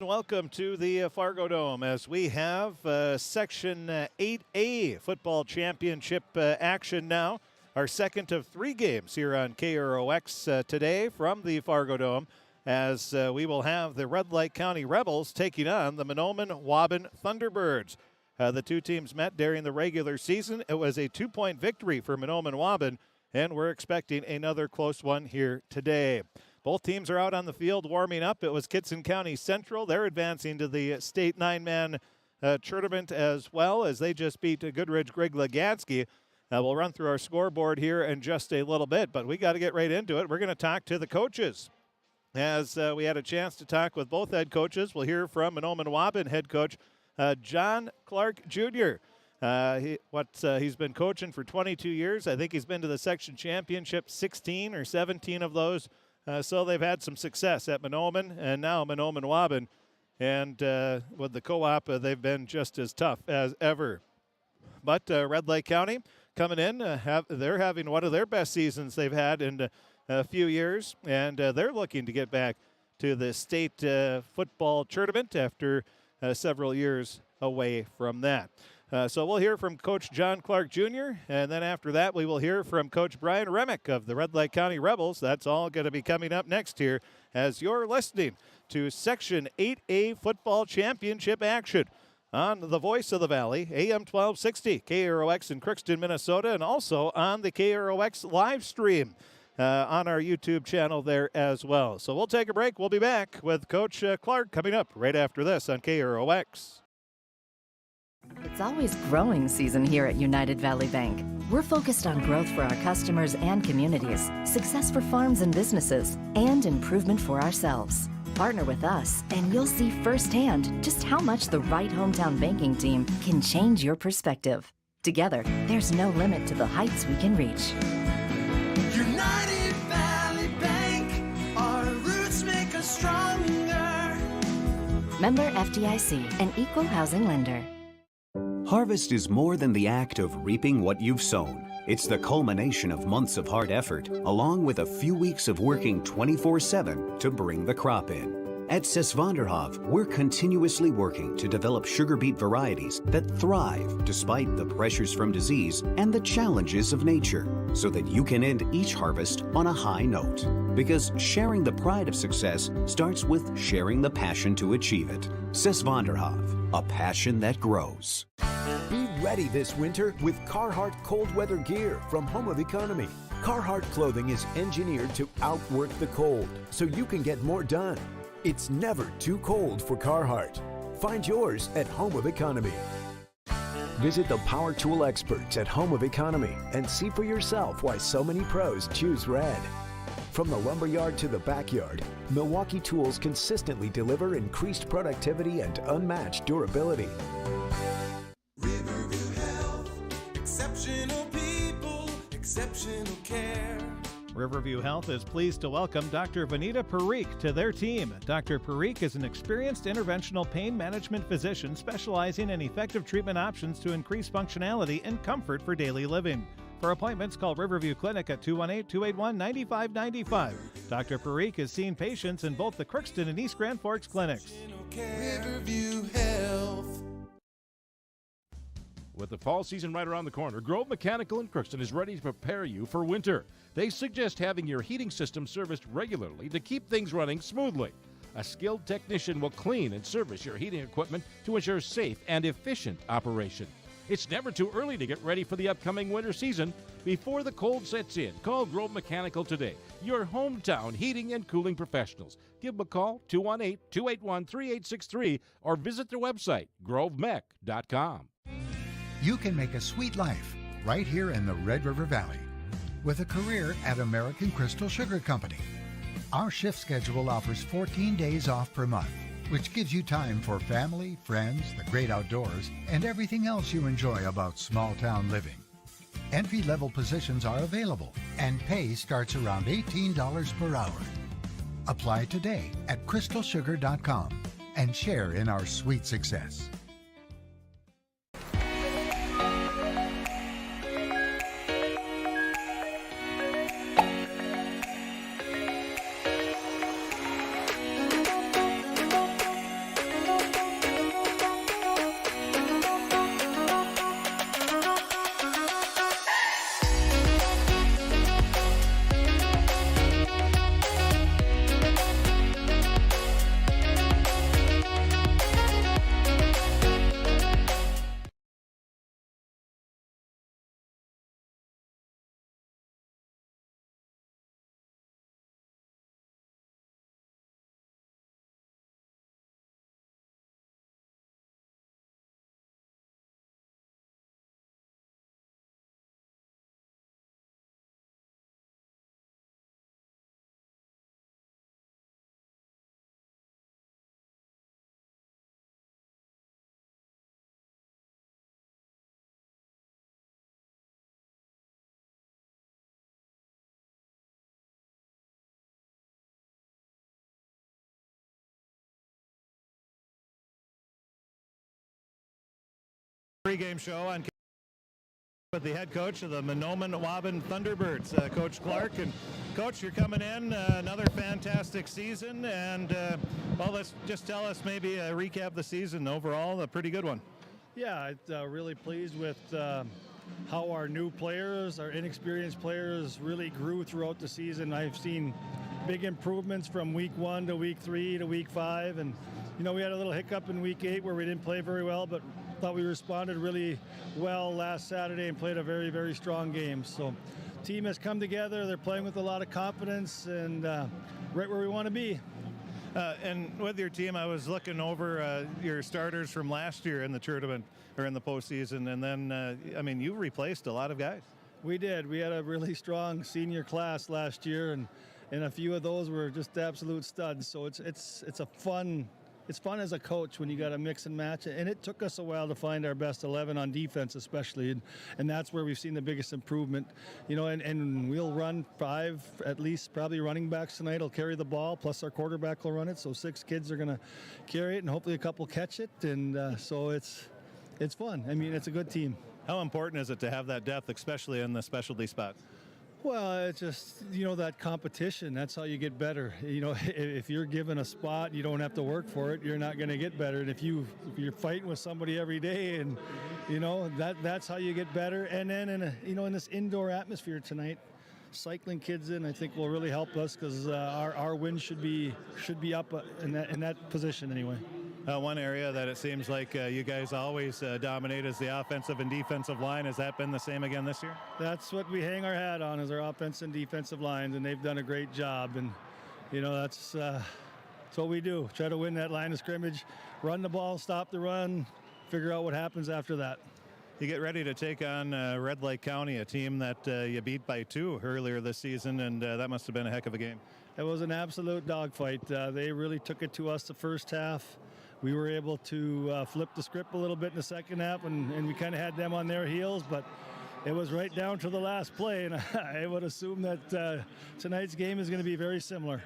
Welcome to the Fargodome as we have Section 8A Football Championship action now. Our second of three games here on KROX today from the Fargodome, as we will have the Red Lake County Rebels taking on the Mahnomen-Waubun Thunderbirds. The two teams met during the regular season. It was a 2-point victory for Mahnomen-Waubun, and we're expecting another close one here today. Both teams are out on the field warming up. It was Kittson County Central. They're advancing to the state 9-man tournament as well, as they just beat Goodridge Greg Legansky. We'll run through our scoreboard here in just a little bit, but we got to get right into it. We're going to talk to the coaches. As we had a chance to talk with both head coaches, we'll hear from Mahnomen-Waubun head coach John Clark Jr. He's been coaching for 22 years. I think he's been to the section championship 16 or 17 of those. So they've had some success at Mahnomen and now Mahnomen-Waubun. And with the co-op, they've been just as tough as ever. But Red Lake County coming in, they're having one of their best seasons they've had in a few years. And they're looking to get back to the state football tournament after several years away from that. So we'll hear from Coach John Clark Jr., and then after that we will hear from Coach Brian Remick of the Red Lake County Rebels. That's all going to be coming up next here as you're listening to Section 8A Football Championship action on the Voice of the Valley, AM 1260, KROX in Crookston, Minnesota, and also on the KROX live stream on our YouTube channel there as well. So we'll take a break. We'll be back with Coach Clark coming up right after this on KROX. It's always growing season here at United Valley Bank. We're focused on growth for our customers and communities, success for farms and businesses, and improvement for ourselves. Partner with us, and you'll see firsthand just how much the right hometown banking team can change your perspective. Together, there's no limit to the heights we can reach. United Valley Bank, our roots make us stronger. Member FDIC, an equal housing lender. Harvest is more than the act of reaping what you've sown. It's the culmination of months of hard effort, along with a few weeks of working 24/7 to bring the crop in. At Sesvanderhof, we're continuously working to develop sugar beet varieties that thrive despite the pressures from disease and the challenges of nature, so that you can end each harvest on a high note. Because sharing the pride of success starts with sharing the passion to achieve it. Sesvanderhof, a passion that grows. Be ready this winter with Carhartt cold weather gear from Home of Economy. Carhartt clothing is engineered to outwork the cold, so you can get more done. It's never too cold for Carhartt. Find yours at Home of Economy. Visit the power tool experts at Home of Economy and see for yourself why so many pros choose red. From the lumberyard to the backyard, Milwaukee Tools consistently deliver increased productivity and unmatched durability. Riverview Health, exceptional people, exceptional care. Riverview Health is pleased to welcome Dr. Vanita Parikh to their team. Dr. Parikh is an experienced interventional pain management physician specializing in effective treatment options to increase functionality and comfort for daily living. For appointments, call Riverview Clinic at 218-281-9595. Dr. Parikh is seeing patients in both the Crookston and East Grand Forks clinics. Riverview Health. With the fall season right around the corner, Grove Mechanical in Crookston is ready to prepare you for winter. They suggest having your heating system serviced regularly to keep things running smoothly. A skilled technician will clean and service your heating equipment to ensure safe and efficient operation. It's never too early to get ready for the upcoming winter season. Before the cold sets in, call Grove Mechanical today, your hometown heating and cooling professionals. Give them a call, 218-281-3863, or visit their website, grovemech.com. You can make a sweet life right here in the Red River Valley with a career at American Crystal Sugar Company. Our shift schedule offers 14 days off per month, which gives you time for family, friends, the great outdoors, and everything else you enjoy about small-town living. Entry-level positions are available, and pay starts around $18 per hour. Apply today at crystalsugar.com and share in our sweet success. Pregame show on with the head coach of the Mahnomen-Waubun Thunderbirds, Coach Clark. And Coach, you're coming in another fantastic season, and well, let's just tell us maybe a recap of the season overall. A pretty good one. Yeah, I'm really pleased with how our new players, our inexperienced players, really grew throughout the season. I've seen big improvements from week 1 to week 3 to week 5, and you know, we had a little hiccup in week 8 where we didn't play very well, but thought we responded really well last Saturday and played a very, very strong game. So team has come together. They're playing with a lot of confidence and right where we want to be. And with your team, I was looking over your starters from last year in the tournament or in the postseason, and then I mean, you replaced a lot of guys. We did. We had a really strong senior class last year, and a few of those were just absolute studs. So it's a fun. It's fun as a coach when you got to mix and match, and it took us a while to find our best 11 on defense, especially, and that's where we've seen the biggest improvement. You know, and we'll run 5 at least, probably running backs tonight will carry the ball, plus our quarterback will run it. So 6 kids are going to carry it, and hopefully a couple catch it, and so it's fun. I mean, it's a good team. How important is it to have that depth, especially in the specialty spot? Well, it's just, you know, that competition, that's how you get better. You know, if you're given a spot, you don't have to work for it, you're not going to get better. And if you're fighting with somebody every day, and, you know, that's how you get better. And then, in this indoor atmosphere tonight, cycling kids in, I think, will really help us, because our win should be up in that position anyway. One area that it seems like you guys always dominate is the offensive and defensive line. Has that been the same again this year? That's what we hang our hat on, is our offense and defensive lines, and they've done a great job. And, you know, that's what we do. Try to win that line of scrimmage, run the ball, stop the run, figure out what happens after that. You get ready to take on Red Lake County, a team that you beat by 2 earlier this season, and that must have been a heck of a game. It was an absolute dogfight. They really took it to us the first half. We were able to flip the script a little bit in the second half, and we kind of had them on their heels, but it was right down to the last play, and I would assume that tonight's game is going to be very similar.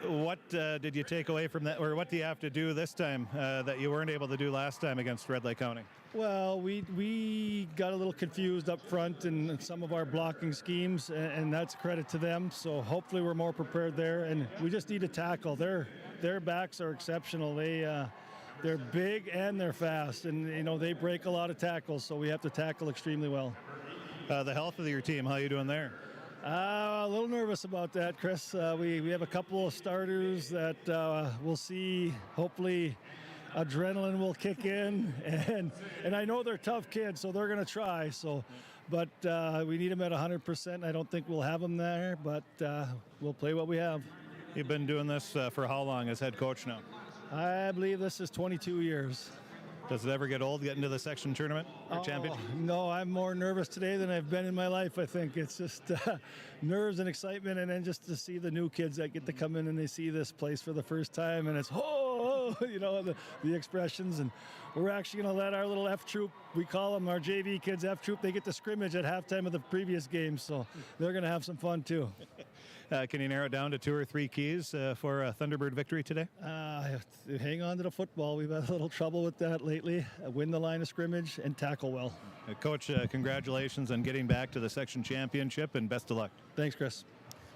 What did you take away from that, or what do you have to do this time that you weren't able to do last time against Red Lake County? Well, we got a little confused up front in some of our blocking schemes, and that's credit to them. So hopefully we're more prepared there, and we just need to tackle. Their backs are exceptional. They're big and they're fast, and you know, they break a lot of tackles, so we have to tackle extremely well. The health of your team, how are you doing there? A little nervous about that, Chris. We have a couple of starters that we'll see. Hopefully adrenaline will kick in, and I know they're tough kids, so they're going to try. So, but we need them at 100%. I don't think we'll have them there, but we'll play what we have. You've been doing this for how long as head coach now? I believe this is 22 years. Does it ever get old getting to the section tournament or championship? No, I'm more nervous today than I've been in my life, I think. It's just nerves and excitement, and then just to see the new kids that get to come in and they see this place for the first time, and it's, you know, the expressions. And we're actually going to let our little F troop, we call them our JV kids F troop, they get to scrimmage at halftime of the previous game, so they're going to have some fun too. Can you narrow it down to 2 or 3 keys for a Thunderbird victory today? Hang on to the football. We've had a little trouble with that lately. Win the line of scrimmage and tackle well. Coach, congratulations on getting back to the section championship, and best of luck. Thanks, Chris.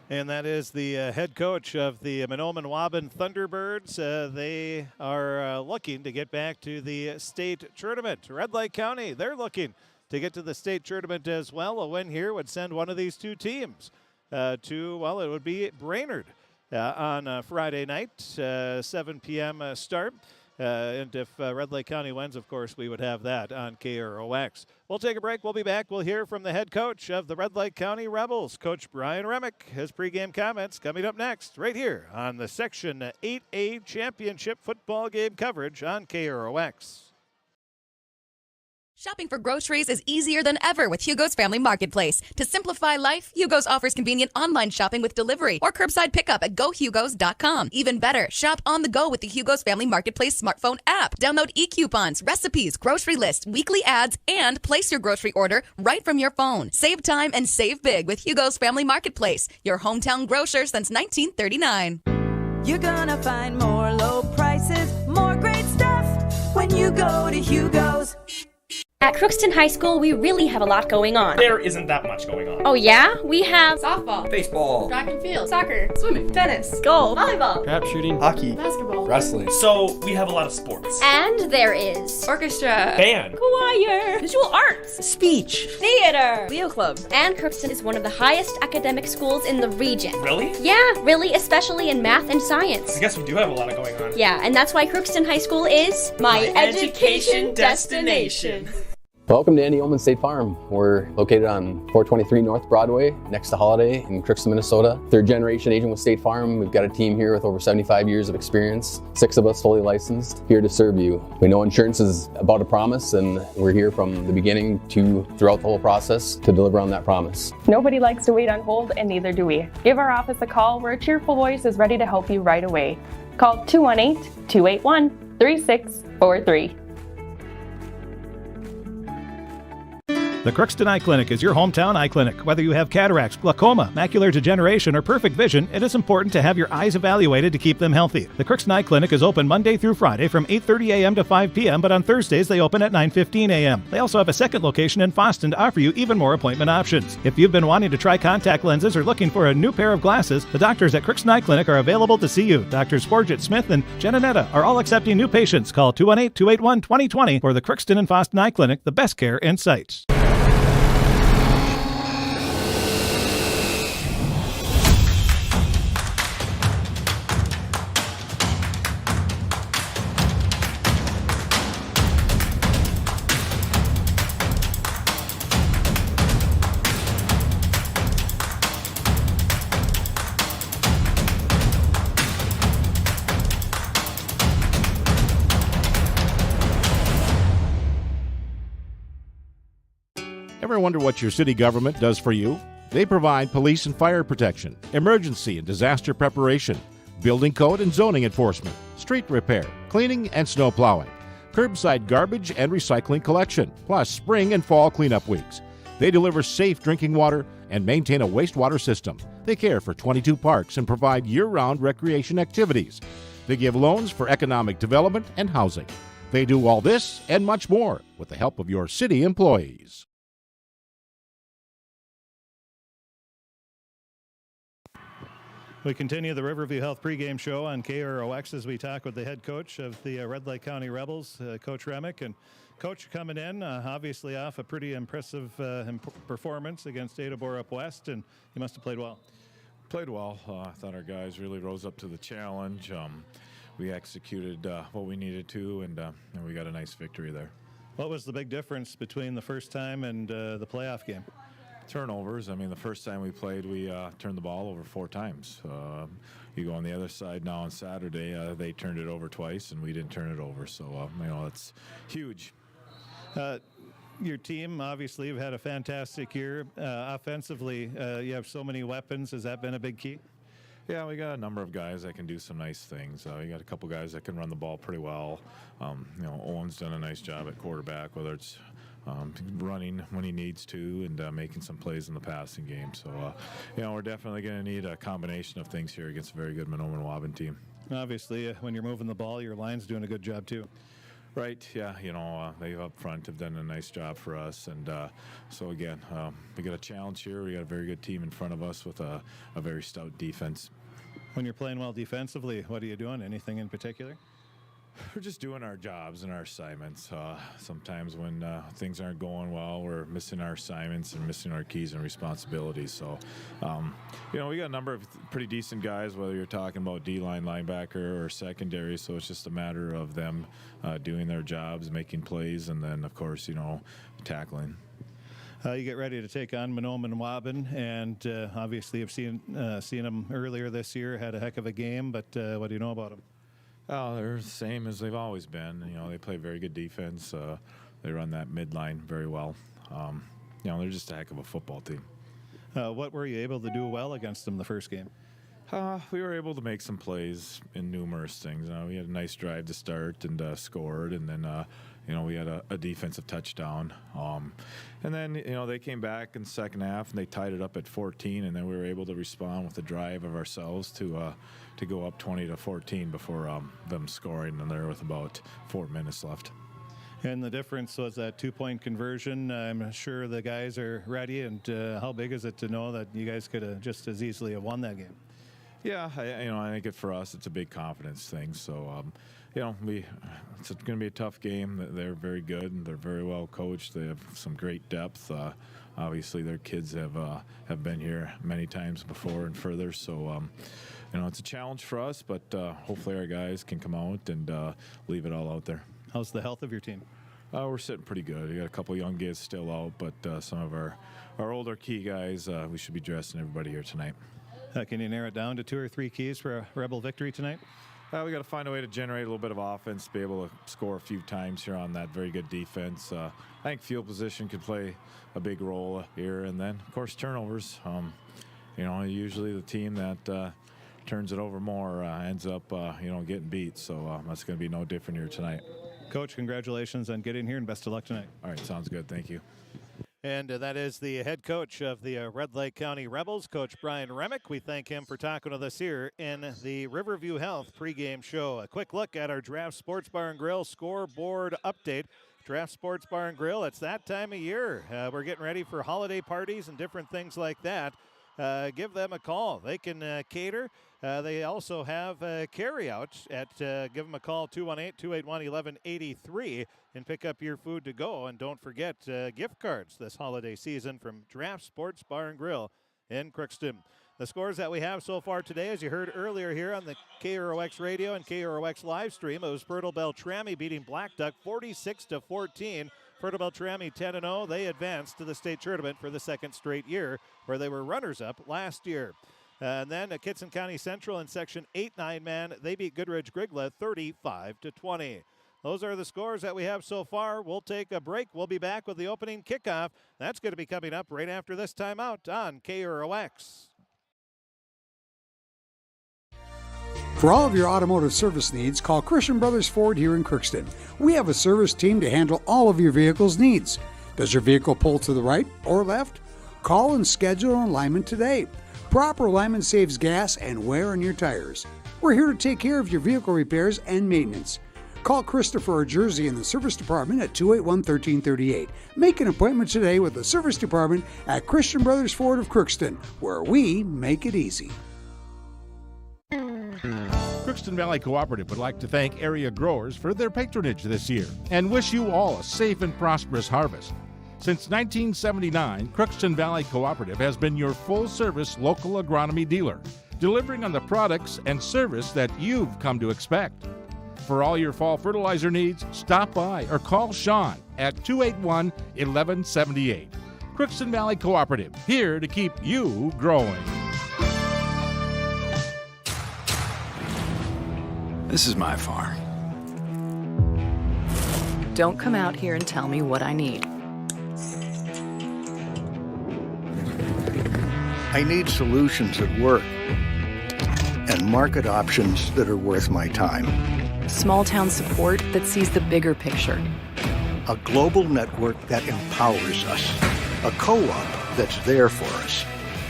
And that is the head coach of the Mahnomen-Waubun Thunderbirds. They are looking to get back to the state tournament. Red Lake County, they're looking to get to the state tournament as well. A win here would send one of these 2 teams to, well, it would be Brainerd on Friday night, 7 p.m. Start. And if Red Lake County wins, of course, we would have that on KROX. We'll take a break. We'll be back. We'll hear from the head coach of the Red Lake County Rebels, Coach Remick. His pregame comments coming up next, right here on the Section 8A Championship football game coverage on KROX. Shopping for groceries is easier than ever with Hugo's Family Marketplace. To simplify life, Hugo's offers convenient online shopping with delivery or curbside pickup at GoHugos.com. Even better, shop on the go with the Hugo's Family Marketplace smartphone app. Download e-coupons, recipes, grocery lists, weekly ads, and place your grocery order right from your phone. Save time and save big with Hugo's Family Marketplace, your hometown grocer since 1939. You're gonna find more low prices, more great stuff when you go to Hugo's. At Crookston High School, we really have a lot going on. There isn't that much going on. Oh yeah? We have softball, baseball, track and field, soccer, swimming, tennis, golf, volleyball, trap shooting, hockey, basketball, wrestling. So we have a lot of sports. And there is orchestra, band, choir, visual arts, speech, theater, Leo Club. And Crookston is one of the highest academic schools in the region. Really? Yeah, really, especially in math and science. I guess we do have a lot of going on. Yeah, and that's why Crookston High School is my education destination. Welcome to Andy Ullman State Farm. We're located on 423 North Broadway, next to Holiday in Crookston, Minnesota. Third generation agent with State Farm. We've got a team here with over 75 years of experience, 6 of us fully licensed, here to serve you. We know insurance is about a promise, and we're here from the beginning to throughout the whole process to deliver on that promise. Nobody likes to wait on hold, and neither do we. Give our office a call where a cheerful voice is ready to help you right away. Call 218-281-3643. The Crookston Eye Clinic is your hometown eye clinic. Whether you have cataracts, glaucoma, macular degeneration, or perfect vision, it is important to have your eyes evaluated to keep them healthy. The Crookston Eye Clinic is open Monday through Friday from 8:30 a.m. to 5 p.m., but on Thursdays they open at 9:15 a.m. They also have a second location in Fosston to offer you even more appointment options. If you've been wanting to try contact lenses or looking for a new pair of glasses, the doctors at Crookston Eye Clinic are available to see you. Doctors Forget Smith and Jananetta are all accepting new patients. Call 218-281-2020 for the Crookston and Fosston Eye Clinic, the best care in sight. Ever wonder what your city government does for you? They provide police and fire protection, emergency and disaster preparation, building code and zoning enforcement, street repair, cleaning and snow plowing, curbside garbage and recycling collection, plus spring and fall cleanup weeks. They deliver safe drinking water and maintain a wastewater system. They care for 22 parks and provide year-round recreation activities. They give loans for economic development and housing. They do all this and much more with the help of your city employees. We continue the Riverview Health pregame show on KROX as we talk with the head coach of the Red Lake County Rebels, Coach Remick. And Coach, coming in, obviously off a pretty impressive performance against Adabor up west, and you must have played well. Played well. I thought our guys really rose up to the challenge. We executed what we needed to, and we got a nice victory there. What was the big difference between the first time and the playoff game? Turnovers. I mean, the first time we played, we turned the ball over 4 times. You go on the other side now on Saturday, they turned it over twice, and we didn't turn it over. So, it's huge. Your team, obviously, you've had a fantastic year. Offensively, you have so many weapons. Has that been a big key? Yeah, we got a number of guys that can do some nice things. We got a couple guys that can run the ball pretty well. Owen's done a nice job at quarterback, whether it's running when he needs to and making some plays in the passing game. So, we're definitely going to need a combination of things here against a very good Mahnomen-Waubun team. Obviously, when you're moving the ball, your line's doing a good job too. Right, yeah, they up front have done a nice job for us. And so, again, we got a challenge here. We got a very good team in front of us with a very stout defense. When you're playing well defensively, what are you doing? Anything in particular? We're just doing our jobs and our assignments. Sometimes when things aren't going well, we're missing our assignments and missing our keys and responsibilities. So, we got a number of pretty decent guys, whether you're talking about D-line, linebacker, or secondary. So it's just a matter of them doing their jobs, making plays, and then, of course, tackling. You get ready to take on Mahnomen-Waubun, and obviously you've seen them earlier this year, had a heck of a game, but what do you know about them? Oh, they're the same as they've always been. They play very good defense. They run that midline very well. They're just a heck of a football team. What were you able to do well against them the first game? We were able to make some plays in numerous things. We had a nice drive to start and scored, and then we had a defensive touchdown. And then they came back in the second half and they tied it up at 14, and then we were able to respond with a drive of ourselves to go up 20-14 before them scoring, and there with about 4 minutes left. And the difference was that 2-point conversion. I'm sure the guys are ready. And how big is it to know that you guys could have just as easily have won that game? Yeah, I think for us it's a big confidence thing. So, it's going to be a tough game. They're very good and they're very well coached. They have some great depth. Obviously, their kids have been here many times before and further. So, it's a challenge for us, but hopefully our guys can come out and leave it all out there. How's the health of your team? We're sitting pretty good. We got a couple young kids still out, but some of our older key guys, we should be dressing everybody here tonight. Can you narrow it down to 2 or 3 keys for a Rebel victory tonight? We got to find a way to generate a little bit of offense, be able to score a few times here on that very good defense. I think field position could play a big role here, and then, of course, turnovers. Usually the team that turns it over more ends up, getting beat. So that's going to be no different here tonight. Coach, congratulations on getting here, and best of luck tonight. All right, sounds good. Thank you. And that is the head coach of the Red Lake County Rebels, Coach Brian Remick. We thank him for talking with us here in the Riverview Health pregame show. A quick look at our Draft Sports Bar and Grill scoreboard update. Draft Sports Bar and Grill, it's that time of year. We're getting ready for holiday parties and different things like that. Give them a call. They can cater. They also have carry-out at give them a call, 218-281-1183, and pick up your food to go. And don't forget gift cards this holiday season from Draft Sports Bar and Grill in Crookston. The scores that we have so far today, as you heard earlier here on the KROX radio and KROX live stream, it was Fertile Beltrami beating Black Duck 46-14. Fertile Beltrami 10-0. They advanced to the state tournament for the second straight year, where they were runners-up last year. And then Kitson County Central in Section 8 9-man, they beat Goodrich Grigla 35-20. Those are the scores that we have so far. We'll take a break. We'll be back with the opening kickoff. That's going to be coming up right after this timeout on KROX. For all of your automotive service needs, call Christian Brothers Ford here in Crookston. We have a service team to handle all of your vehicle's needs. Does your vehicle pull to the right or left? Call and schedule an alignment today. Proper alignment saves gas and wear on your tires. We're here to take care of your vehicle repairs and maintenance. Call Christopher or Jersey in the service department at 281-1338. Make an appointment today with the service department at Christian Brothers Ford of Crookston, where we make it easy. Crookston Valley Cooperative would like to thank area growers for their patronage this year and wish you all a safe and prosperous harvest. Since 1979, Crookston Valley Cooperative has been your full-service local agronomy dealer, delivering on the products and service that you've come to expect. For all your fall fertilizer needs, stop by or call Sean at 281-1178. Crookston Valley Cooperative, here to keep you growing. This is my farm. Don't come out here and tell me what I need. I need solutions that work and market options that are worth my time. Small town support that sees the bigger picture. A global network that empowers us. A co-op that's there for us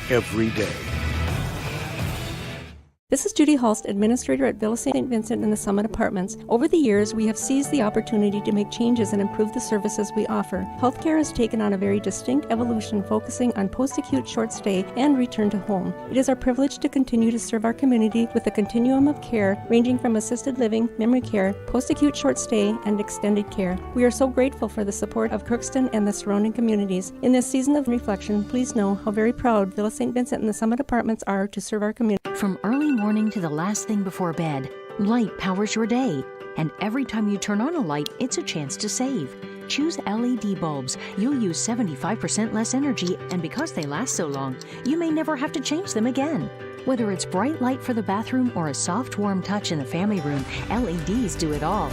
every day. This is Judy Hulst, Administrator at Villa St. Vincent and the Summit Apartments. Over the years, we have seized the opportunity to make changes and improve the services we offer. Healthcare has taken on a very distinct evolution, focusing on post-acute short stay and return to home. It is our privilege to continue to serve our community with a continuum of care ranging from assisted living, memory care, post-acute short stay, and extended care. We are so grateful for the support of Crookston and the surrounding communities. In this season of reflection, please know how very proud Villa St. Vincent and the Summit Apartments are to serve our community. From early morning to the last thing before bed, light powers your day. And every time you turn on a light, it's a chance to save. Choose LED bulbs. You'll use 75% less energy, and because they last so long, you may never have to change them again. Whether it's bright light for the bathroom or a soft, warm touch in the family room, LEDs do it all.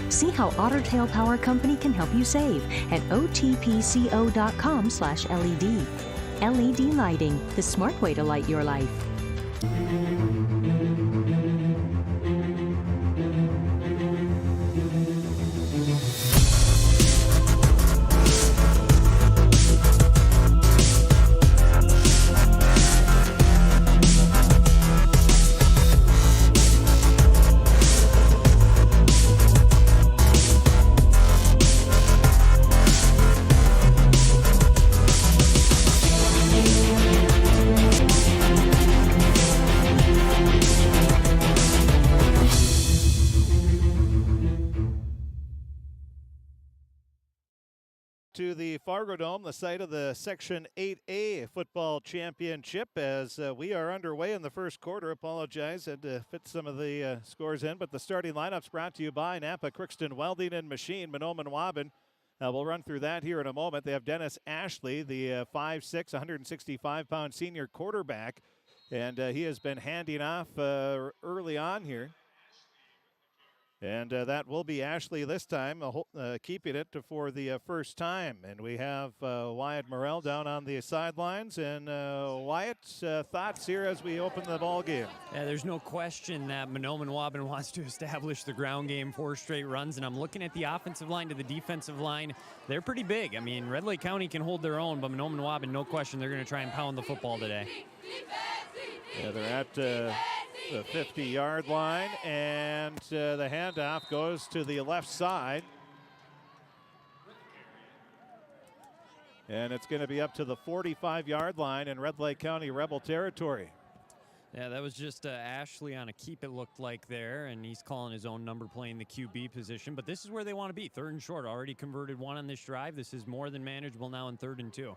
See how Otter Tail Power Company can help you save at otpco.com/LED. LED lighting, the smart way to light your life. to the Fargodome, the site of the Section 8A football championship, as we are underway in the first quarter. Apologize, had to fit some of the scores in, but the starting lineups brought to you by Napa Crookston Welding and Machine, Mahnomen-Waubun. We'll run through that here in a moment. They have Dennis Ashley, the 5'6", 165-pound senior quarterback, and he has been handing off early on here. And that will be Ashley this time, keeping it for the first time. And we have Wyatt Morrell down on the sidelines. And Wyatt, thoughts here as we open the ball game? Yeah, there's no question that Mahnomen-Waubun wants to establish the ground game, 4 straight runs. And I'm looking at the offensive line to the defensive line. They're pretty big. I mean, Red Lake County can hold their own, but Mahnomen-Waubun, no question, they're going to try and pound the football today. Yeah, they're at the 50-yard line, and the handoff goes to the left side. And it's going to be up to the 45-yard line in Red Lake County Rebel territory. Yeah, that was just Ashley on a keep, it looked like there, and he's calling his own number, playing the QB position. But this is where they want to be, 3rd and short. Already converted 1 on this drive. This is more than manageable now in 3rd and 2.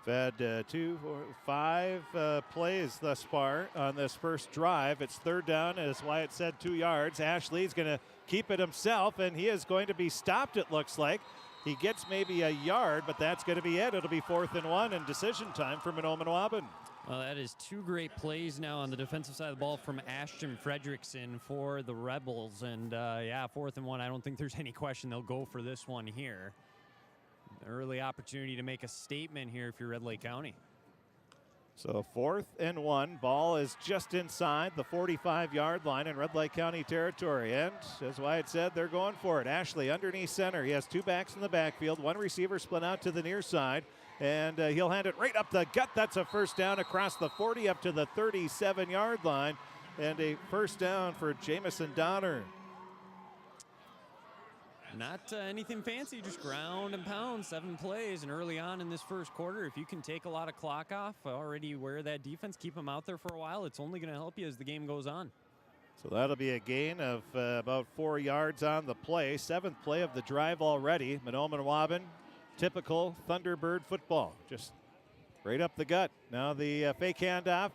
Fed 2, 4, 5 plays thus far on this first drive. It's 3rd down, as Wyatt said, 2 yards. Ashley's going to keep it himself, and he is going to be stopped, it looks like. He gets maybe a yard, but that's going to be it. It'll be 4th and 1 and decision time for Mahnomen-Waubun. Well, that is 2 great plays now on the defensive side of the ball from Ashton Fredrickson for the Rebels. And, yeah, 4th and 1. I don't think there's any question they'll go for this one here. Early opportunity to make a statement here if you're Red Lake County. So 4th and 1. Ball is just inside the 45-yard line in Red Lake County territory. And as Wyatt said, they're going for it. Ashley underneath center. He has 2 backs in the backfield. 1 receiver split out to the near side. And he'll hand it right up the gut. That's a first down across the 40 up to the 37-yard line. And a first down for Jamison Donner. Not anything fancy, just ground and pound, 7 plays. And early on in this first quarter, if you can take a lot of clock off, already wear that defense, keep them out there for a while, it's only going to help you as the game goes on. So that'll be a gain of about 4 yards on the play. 7th play of the drive already. Mahnomen-Waubun, typical Thunderbird football, just right up the gut. Now the fake handoff,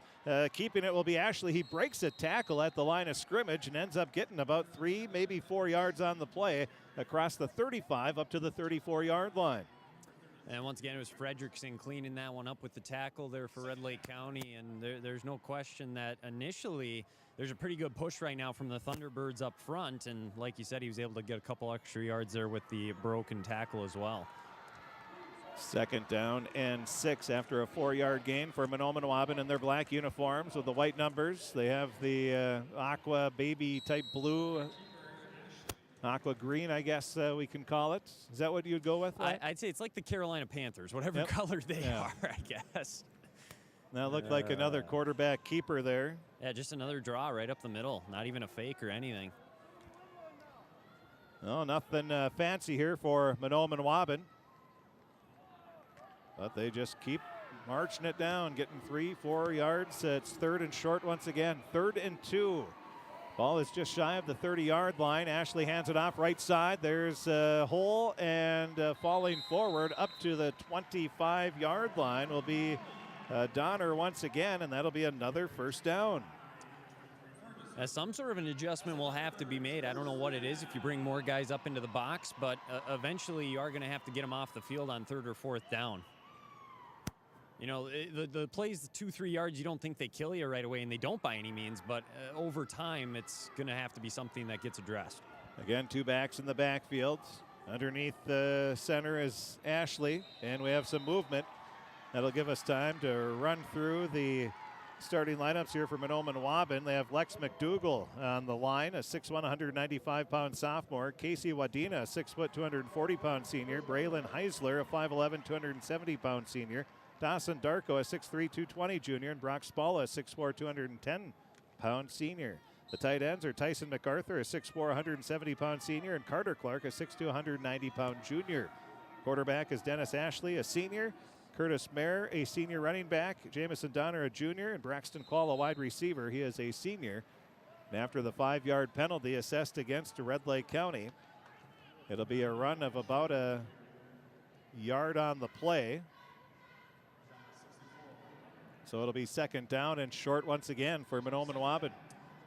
keeping it will be Ashley. He breaks a tackle at the line of scrimmage and ends up getting about 3, maybe 4 yards on the play across the 35 up to the 34-yard line. And once again, it was Fredrickson cleaning that one up with the tackle there for Red Lake County. And there's no question that initially there's a pretty good push right now from the Thunderbirds up front. And like you said, he was able to get a couple extra yards there with the broken tackle as well. 2nd down and 6 after a 4-yard gain for Mahnomen-Waubun in their black uniforms with the white numbers. They have the aqua baby type blue, aqua green, I guess we can call it. Is that what you'd go with? I'd say it's like the Carolina Panthers, whatever color they are, I guess. That looked like another quarterback keeper there. Yeah, just another draw right up the middle. Not even a fake or anything. No, nothing fancy here for Mahnomen-Waubun. But they just keep marching it down, getting 3, 4 yards. It's 3rd and short once again. 3rd and 2. Ball is just shy of the 30-yard line. Ashley hands it off right side. There's a hole, and falling forward up to the 25-yard line will be Donner once again, and that'll be another first down. Some sort of an adjustment will have to be made. I don't know what it is if you bring more guys up into the box, but eventually you are going to have to get them off the field on 3rd or 4th down. You know, the plays, 2-3 yards, you don't think they kill you right away, and they don't by any means, but over time, it's going to have to be something that gets addressed. Again, 2 backs in the backfield. Underneath the center is Ashley, and we have some movement. That'll give us time to run through the starting lineups here for Mahnomen-Waubun. They have Lex McDougall on the line, a 6'1", 195-pound sophomore. Casey Wadena, a 6', 240-pound senior. Braylon Heisler, a 5'11", 270-pound senior. Dawson Darko, a 6'3", 220 junior, and Brock Spalla, a 6'4", 210-pound senior. The tight ends are Tyson MacArthur, a 6'4", 170-pound senior, and Carter Clark, a 6'2", 190-pound junior. Quarterback is Dennis Ashley, a senior. Curtis Mayer, a senior running back. Jamison Donner, a junior, and Braxton Quall, a wide receiver. He is a senior. And after the 5-yard penalty assessed against Red Lake County, it'll be a run of about a yard on the play. So it'll be second down and short once again for Mahnomen-Waubun.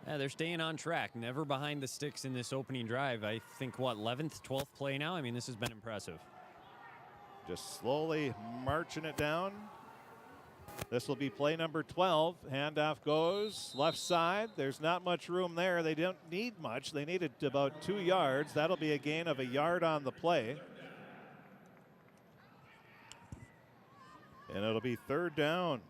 Yeah, they're staying on track, never behind the sticks in this opening drive. I think, 11th, 12th play now? I mean, this has been impressive. Just slowly marching it down. This will be play number 12. Handoff goes left side. There's not much room there. They don't need much. They needed about 2 yards. That'll be a gain of a yard on the play. And it'll be third down.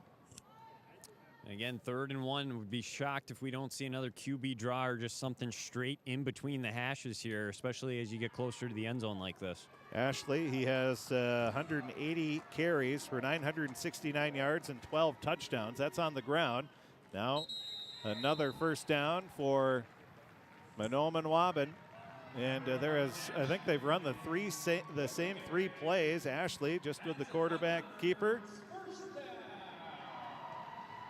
Again, 3rd and 1. Would be shocked if we don't see another QB draw or just something straight in between the hashes here, especially as you get closer to the end zone like this. Ashley, he has 180 carries for 969 yards and 12 touchdowns. That's on the ground. Now another first down for Mahnomen-Waubun. And I think they've run the same 3 plays. Ashley just with the quarterback keeper.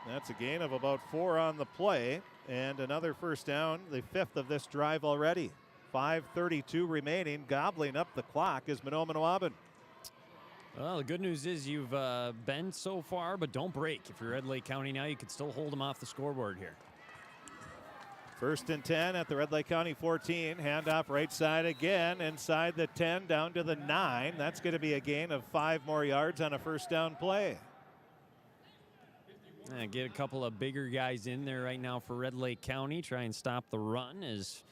That's a gain of about 4 on the play. And another first down, the 5th of this drive already. 5:32 remaining. Gobbling up the clock is Mahnomen-Waubun. Well, the good news is you've been so far, but don't break. If you're Red Lake County now, you can still hold them off the scoreboard here. 1st and 10 at the Red Lake County 14. Handoff right side again. Inside the 10 down to the 9. That's going to be a gain of 5 more yards on a first down play. Get a couple of bigger guys in there right now for Red Lake County. Try and stop the run. Is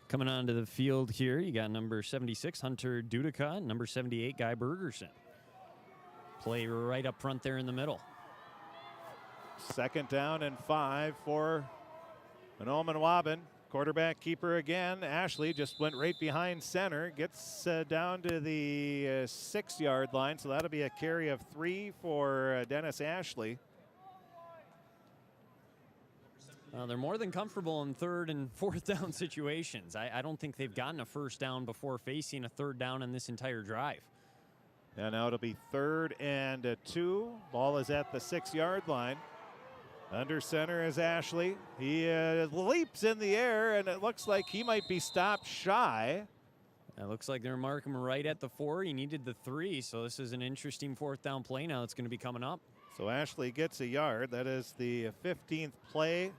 coming onto the field here. You got number 76, Hunter Dudica, number 78, Guy Bergerson. Play right up front there in the middle. 2nd down and 5 for Mahnomen-Waubun. Quarterback keeper again. Ashley just went right behind center. Gets down to the 6-yard line. So that'll be a carry of 3 for Dennis Ashley. They're more than comfortable in 3rd and 4th down situations. I don't think they've gotten a first down before facing a 3rd down in this entire drive. And now it'll be 3rd and 2. Ball is at the 6-yard line. Under center is Ashley. He leaps in the air, and it looks like he might be stopped shy. It looks like they're marking him right at the 4. He needed the 3, so this is an interesting 4th down play now that's going to be coming up. So Ashley gets a yard. That is the 15th play.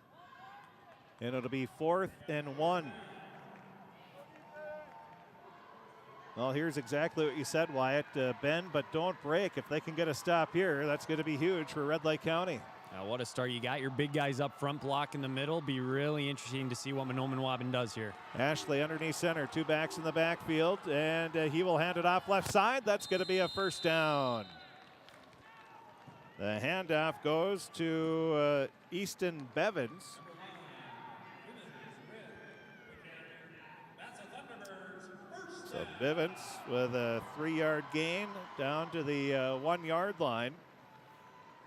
And it'll be 4th and 1. Well, here's exactly what you said, Wyatt. Bend, but don't break. If they can get a stop here, that's going to be huge for Red Lake County. Now, what a start. You got your big guys up front, block in the middle. Be really interesting to see what Mahnomen-Waubun does here. Ashley underneath center, 2 backs in the backfield, and he will hand it off left side. That's going to be a first down. The handoff goes to Easton Bevins. So Bivens with a 3-yard gain down to the 1-yard line.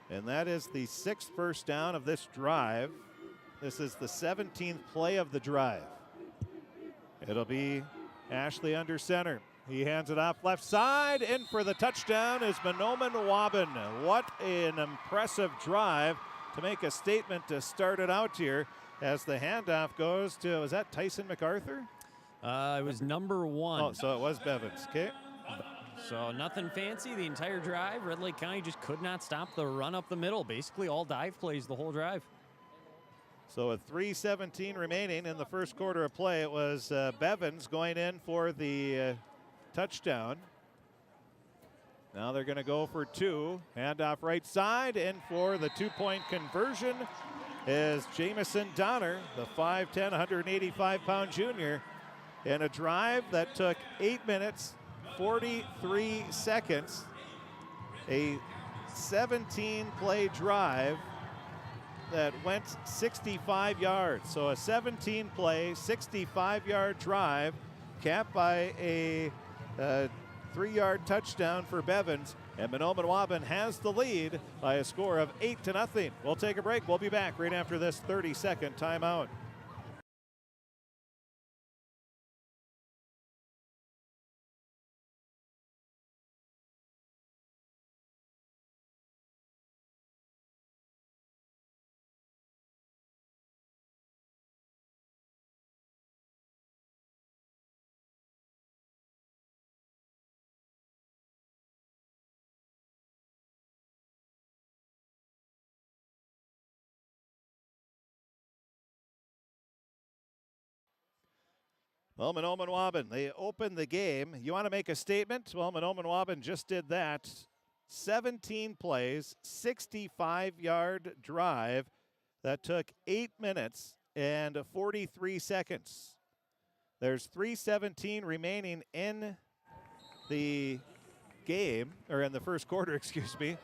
And that is the 6th first down of this drive. This is the 17th play of the drive. It'll be Ashley under center. He hands it off left side. In for the touchdown is Mahnomen-Waubun. What an impressive drive to make a statement to start it out here as the handoff goes to, was that Tyson MacArthur? It was number 1. Oh, so it was Bevins. Okay. So nothing fancy the entire drive. Red Lake County just could not stop the run up the middle. Basically all dive plays the whole drive. So with 3:17 remaining in the first quarter of play, it was Bevins going in for the touchdown. Now they're going to go for 2. Handoff right side, and for the 2-point conversion is Jamison Donner, the 5'10", 185-pound junior. In a drive that took 8 minutes, 43 seconds, a 17-play drive that went 65 yards. So a 17-play, 65-yard drive capped by a 3-yard touchdown for Bevins. And Mahnomen-Waubun has the lead by a score of 8-0. We'll take a break. We'll be back right after this 30-second timeout. Well, Mahnomen-Waubun, they opened the game. You want to make a statement? Well, Mahnomen-Waubun just did that. 17 plays, 65-yard drive that took 8 minutes and 43 seconds. There's 3:17 remaining in the game, or in the first quarter, excuse me.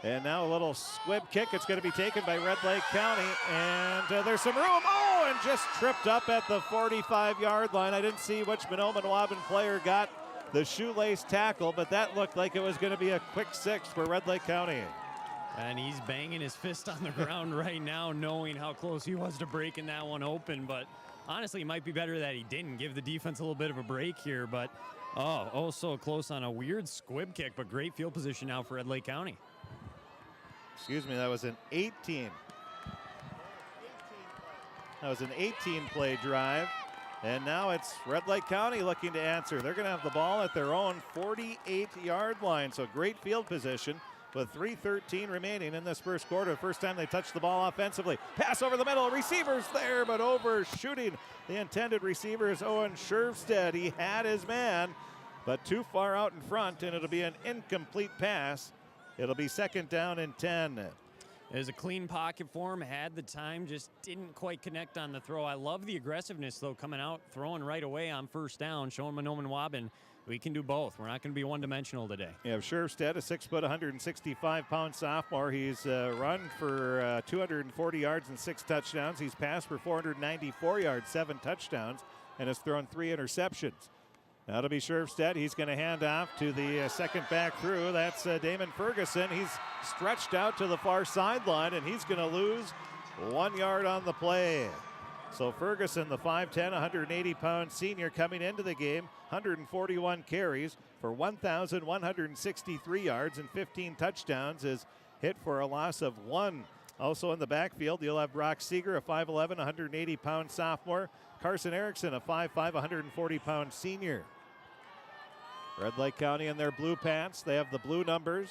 And now a little squib kick. It's going to be taken by Red Lake County, and there's some room. Oh, and just tripped up at the 45-yard line. I didn't see which Mahnomen-Waubun player got the shoelace tackle, but that looked like it was going to be a quick 6 for Red Lake County. And he's banging his fist on the ground right now, knowing how close he was to breaking that one open. But honestly, it might be better that he didn't. Give the defense a little bit of a break here. But, oh, so close on a weird squib kick, but great field position now for Red Lake County. Excuse me, that was an 18. That was an 18-play drive. And now it's Red Lake County looking to answer. They're going to have the ball at their own 48-yard line. So great field position with 3:13 remaining in this first quarter. First time they touched the ball offensively. Pass over the middle. Receivers there, but overshooting the intended receiver is Owen Scherfstedt. He had his man, but too far out in front, and it'll be an incomplete pass. It'll be 2nd down and 10. It was a clean pocket for him, had the time, just didn't quite connect on the throw. I love the aggressiveness, though, coming out, throwing right away on first down, showing Mahnomen-Waubun we can do both. We're not going to be one-dimensional today. Yeah, Scherfstedt, a 6-foot, 165-pound sophomore. He's run for 240 yards and 6 touchdowns. He's passed for 494 yards, 7 touchdowns, and has thrown 3 interceptions. Now to be Scherfstedt, he's going to hand off to the second back through. That's Damon Ferguson. He's stretched out to the far sideline, and he's going to lose 1 yard on the play. So Ferguson, the 5'10", 180-pound senior coming into the game, 141 carries for 1,163 yards and 15 touchdowns, is hit for a loss of 1. Also in the backfield, you'll have Brock Seeger, a 5'11", 180-pound sophomore. Carson Erickson, a 5'5", 140-pound senior. Red Lake County in their blue pants. They have the blue numbers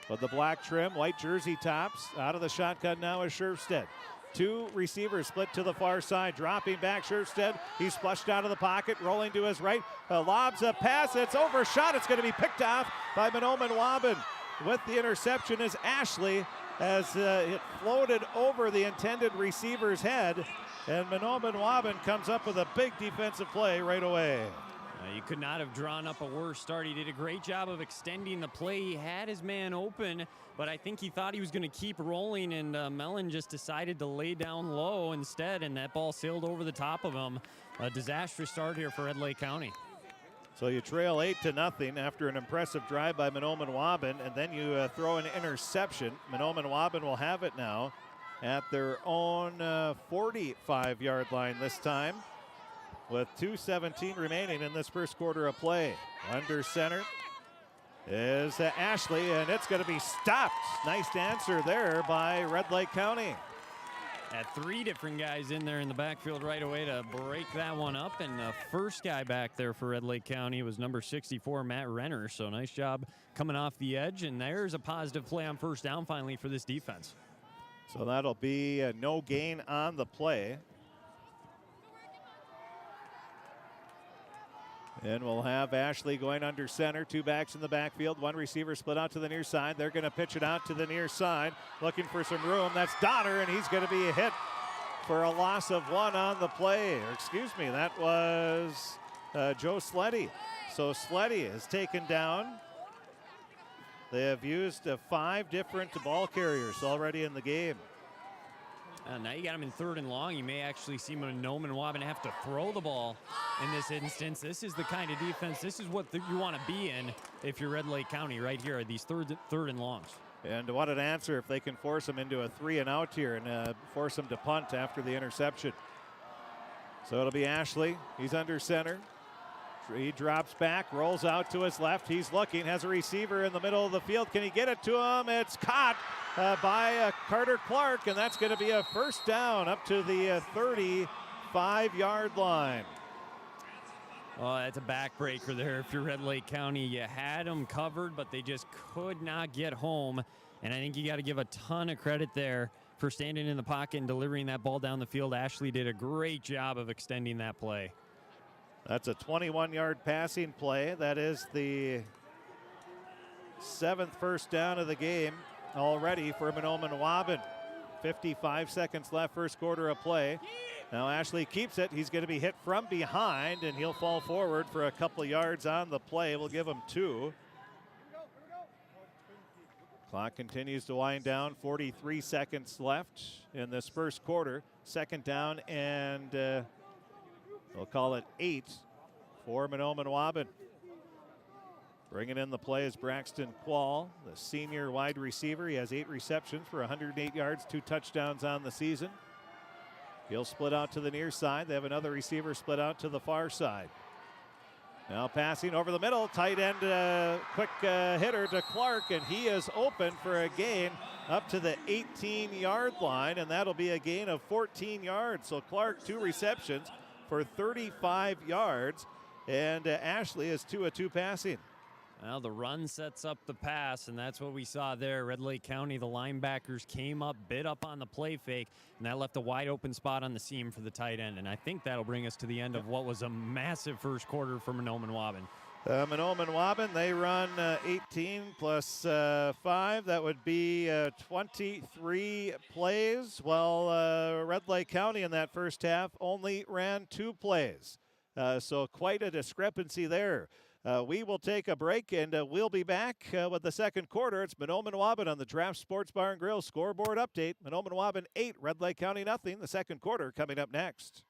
with the black trim, white jersey tops. Out of the shotgun now is Scherfstedt. 2 receivers split to the far side. Dropping back, Scherfstedt. He's flushed out of the pocket, rolling to his right. Lobs a pass. It's overshot. It's going to be picked off by Mahnomen-Waubun. With the interception is Ashley, as it floated over the intended receiver's head. And Mahnomen-Waubun comes up with a big defensive play right away. You could not have drawn up a worse start. He did a great job of extending the play. He had his man open, but I think he thought he was going to keep rolling, and Mellon just decided to lay down low instead, and that ball sailed over the top of him. A disastrous start here for Red Lake County. So you trail 8-0 after an impressive drive by Mahnomen-Waubun, and then you throw an interception. Mahnomen-Waubun will have it now at their own 45-yard line this time, with 2:17 remaining in this first quarter of play. Under center is Ashley, and it's going to be stopped. Nice answer there by Red Lake County. Had 3 different guys in there in the backfield right away to break that one up, and the first guy back there for Red Lake County was number 64, Matt Renner. So nice job coming off the edge, and there's a positive play on first down finally for this defense. So that'll be a no gain on the play. And we'll have Ashley going under center. 2 backs in the backfield. 1 receiver split out to the near side. They're going to pitch it out to the near side, looking for some room. That's Donner, and he's going to be hit for a loss of 1 on the play. Or excuse me, that was Joe Sleddy. So Sleddy is taken down. They have used 5 different ball carriers already in the game. Now you got him in 3rd and long. You may actually see Mahnomen-Waubun have to throw the ball in this instance. This is the kind of defense, this is what you want to be in if you're Red Lake County right here, these third and longs. And what an answer if they can force him into a 3 and out here and force him to punt after the interception. So it'll be Ashley. He's under center. He drops back, rolls out to his left. He's looking, has a receiver in the middle of the field. Can he get it to him? It's caught by Carter Clark, and that's going to be a first down up to the 35-yard line. Oh, that's a backbreaker there if you're Red Lake County. You had them covered, but they just could not get home. And I think you got to give a ton of credit there for standing in the pocket and delivering that ball down the field. Ashley did a great job of extending that play. That's a 21-yard passing play. That is the 7th first down of the game already for Mahnomen-Waubun. 55 seconds left, first quarter of play. Now Ashley keeps it. He's going to be hit from behind, and he'll fall forward for a couple of yards on the play. We'll give him 2. Clock continues to wind down. 43 seconds left in this first quarter. Second down, and we'll call it 8 for Mahnomen-Waubun. Bringing in the play is Braxton Quall, the senior wide receiver. He has 8 receptions for 108 yards, 2 touchdowns on the season. He'll split out to the near side. They have another receiver split out to the far side. Now passing over the middle, tight end, quick hitter to Clark, and he is open for a gain up to the 18-yard line, and that'll be a gain of 14 yards. So Clark, 2 receptions for 35 yards, and Ashley is 2 of 2 passing. Well, the run sets up the pass, and that's what we saw there. Red Lake County, the linebackers came up, bit up on the play fake, and that left a wide open spot on the seam for the tight end. And I think that'll bring us to the end of what was a massive first quarter for Mahnomen-Waubun. Mahnomen-Waubun, they run 18 plus 5. That would be 23 plays, while Red Lake County in that first half only ran 2 plays. So quite a discrepancy there. We will take a break, and we'll be back with the second quarter. It's Mahnomen-Waubun on the Draft Sports Bar and Grill scoreboard update. Mahnomen-Waubun 8, Red Lake County nothing. The second quarter coming up next.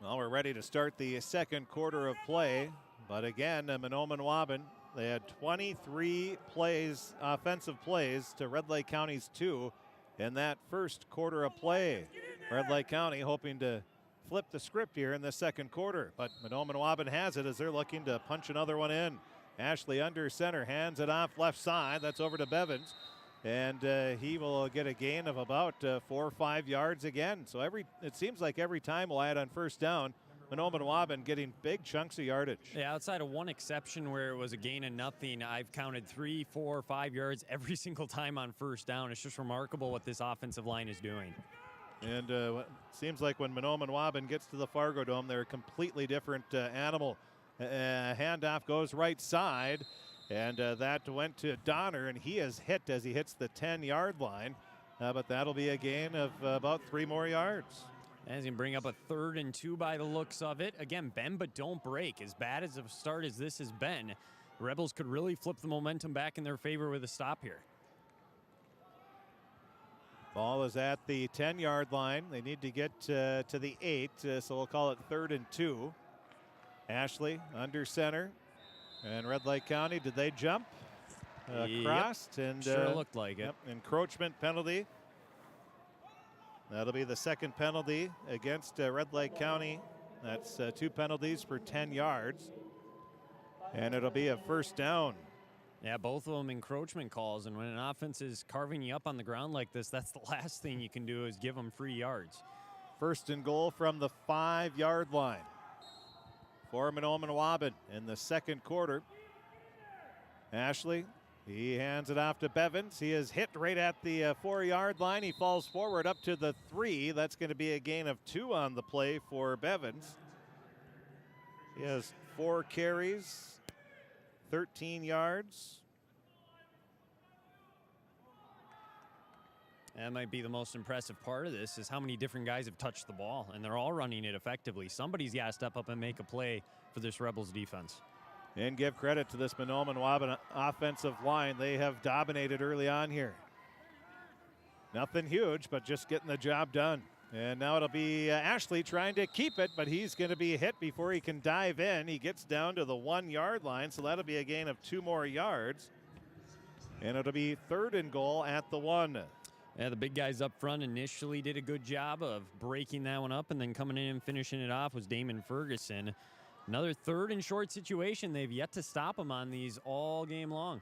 Well, we're ready to start the second quarter of play. But again, Mahnomen-Waubun, they had 23 plays, offensive plays to Red Lake County's 2 in that first quarter of play. Red Lake County hoping to flip the script here in the second quarter. But Mahnomen-Waubun has it as they're looking to punch another one in. Ashley under center, hands it off left side. That's over to Bevins. And he will get a gain of about 4 or 5 yards again. So it seems like every time we'll add on first down, Mahnomen-Waubun getting big chunks of yardage. Yeah, outside of one exception where it was a gain of nothing, I've counted 3, 4, 5 yards every single time on first down. It's just remarkable what this offensive line is doing. And it seems like when Mahnomen-Waubun gets to the Fargodome, they're a completely different animal. Handoff goes right side. And that went to Donner, and he is hit as he hits the 10-yard line. But that'll be a gain of about 3 more yards. And he's going to bring up a 3rd and 2 by the looks of it. Again, bend but don't break. As bad as a start as this has been, the Rebels could really flip the momentum back in their favor with a stop here. Ball is at the 10-yard line. They need to get to the 8, so we'll call it 3rd and 2. Ashley under center. And Red Lake County, did they jump? Crossed. And sure looked like it. Yep, encroachment penalty. That'll be the second penalty against Red Lake County. That's 2 penalties for 10 yards. And it'll be a first down. Yeah, both of them encroachment calls. And when an offense is carving you up on the ground like this, that's the last thing you can do is give them free yards. First and goal from the 5-yard line for Mahnomen-Waubun in the second quarter. Ashley, he hands it off to Bevins. He is hit right at the 4-yard line. He falls forward up to the 3. That's going to be a gain of 2 on the play for Bevins. He has 4 carries, 13 yards. That might be the most impressive part of this, is how many different guys have touched the ball, and they're all running it effectively. Somebody's got to step up and make a play for this Rebels defense. And give credit to this Mahnomen-Waubun offensive line. They have dominated early on here. Nothing huge, but just getting the job done. And now it'll be Ashley trying to keep it, but he's going to be hit before he can dive in. He gets down to the 1 yard line, so that'll be a gain of 2 more yards. And it'll be 3rd and goal at the 1. Yeah, the big guys up front initially did a good job of breaking that one up, and then coming in and finishing it off was Damon Ferguson. Another 3rd and short situation. They've yet to stop him on these all game long.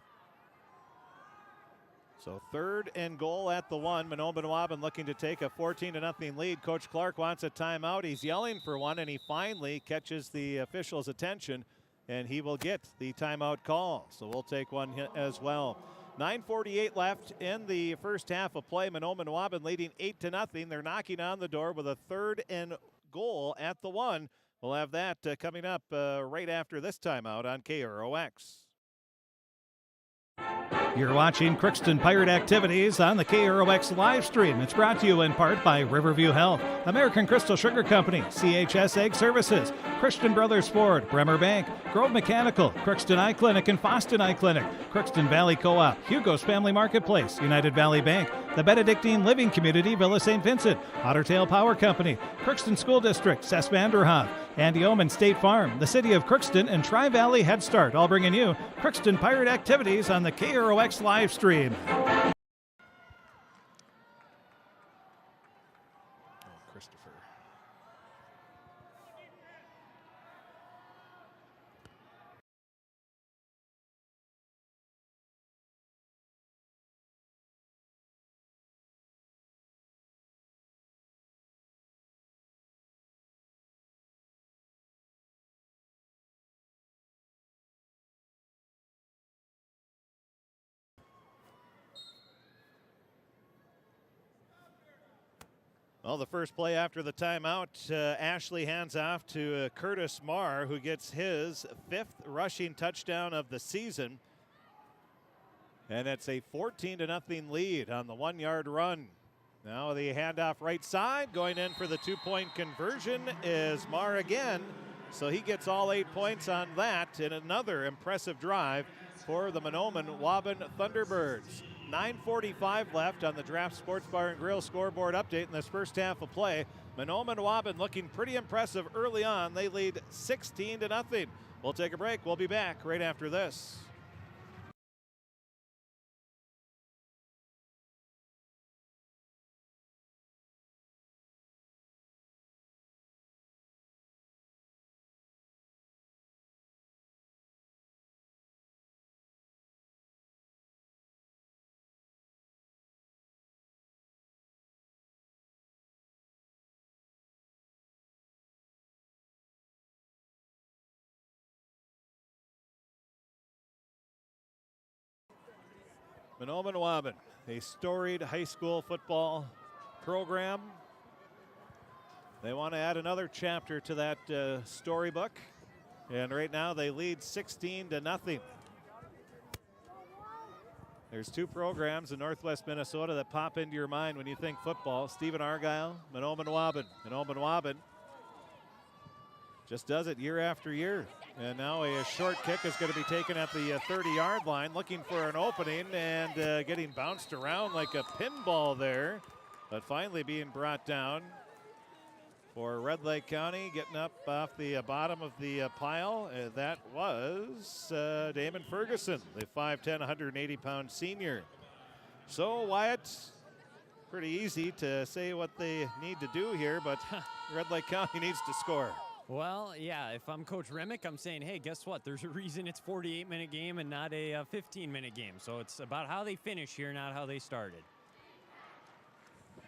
So 3rd and goal at the 1. Mahnomen-Waubun looking to take a 14-0 lead. Coach Clark wants a timeout. He's yelling for one, and he finally catches the official's attention, and he will get the timeout call. So we'll take one as well. 9:48 left in the first half of play. Mahnomen-Waubun leading 8-0. They're knocking on the door with a 3rd and goal at the 1. We'll have that coming up right after this timeout on KROX. You're watching Crookston Pirate Activities on the KROX live stream. It's brought to you in part by Riverview Health, American Crystal Sugar Company, CHS Egg Services, Christian Brothers Ford, Bremer Bank, Grove Mechanical, Crookston Eye Clinic and Foston Eye Clinic, Crookston Valley Co-op, Hugo's Family Marketplace, United Valley Bank, the Benedictine Living Community, Villa St. Vincent, Ottertail Power Company, Crookston School District, Cess Vanderhoff, Andy Omen State Farm, the City of Crookston, and Tri-Valley Head Start, all bringing you Crookston Pirate Activities on the KROX live stream. Christopher. Well, the first play after the timeout, Ashley hands off to Curtis Marr, who gets his 5th rushing touchdown of the season. And it's a 14-0 lead on the 1 yard run. Now the handoff right side, going in for the 2-point conversion is Marr again. So he gets all 8 points on that in another impressive drive for the Mahnomen-Waubun Thunderbirds. 9:45 left on the Draft Sports Bar and Grill scoreboard update in this first half of play. Mahnomen-Waubun looking pretty impressive early on. They lead 16-0. We'll take a break. We'll be back right after this. Mahnomen-Waubun, a storied high school football program. They want to add another chapter to that storybook. And right now they lead 16-0. There's 2 programs in Northwest Minnesota that pop into your mind when you think football. Stephen Argyle, Mahnomen-Waubun. Mahnomen-Waubun just does it year after year. And now a short kick is going to be taken at the 30-yard line, looking for an opening and getting bounced around like a pinball there, but finally being brought down for Red Lake County, getting up off the bottom of the pile. That was Damon Ferguson, the 5'10", 180-pound senior. So, Wyatt, pretty easy to say what they need to do here, but Red Lake County needs to score. Well, yeah, if I'm Coach Remick, I'm saying, hey, guess what? There's a reason it's a 48-minute game and not a 15-minute game. So it's about how they finish here, not how they started.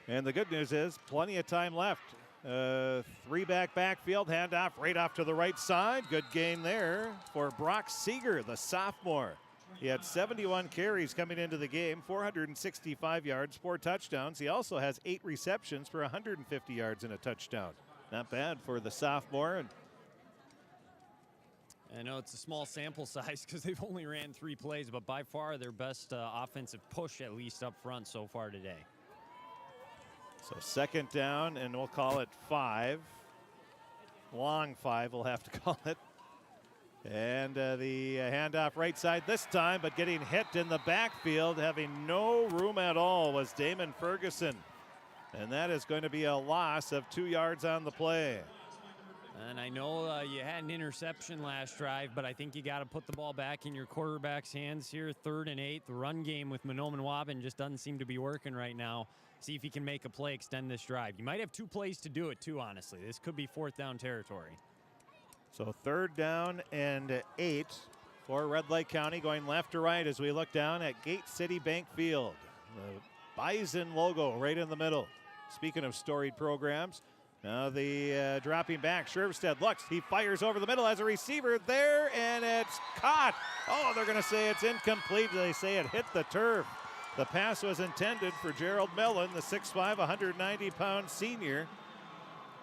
And the good news is plenty of time left. 3-back backfield, handoff right off to the right side. Good gain there for Brock Seeger, the sophomore. He had 71 carries coming into the game, 465 yards, 4 touchdowns. He also has 8 receptions for 150 yards and a touchdown. Not bad for the sophomore. And I know it's a small sample size because they've only ran 3 plays, but by far their best offensive push, at least up front so far today. So second down, and we'll call it 5. Long 5, we'll have to call it. And the handoff right side this time, but getting hit in the backfield, having no room at all, was Damon Ferguson. And that is going to be a loss of 2 yards on the play. And I know you had an interception last drive, but I think you got to put the ball back in your quarterback's hands here. 3rd and 8. The run game with Mahnomen-Waubun just doesn't seem to be working right now. See if he can make a play, extend this drive. You might have 2 plays to do it, too, honestly. This could be 4th down territory. So 3rd down and 8 for Red Lake County, going left to right as we look down at Gate City Bank Field. The Bison logo right in the middle. Speaking of storied programs, now the dropping back, Shervstead looks, he fires over the middle as a receiver there, and it's caught. Oh, they're going to say it's incomplete. They say it hit the turf. The pass was intended for Gerald Mellon, the 6'5", 190-pound senior,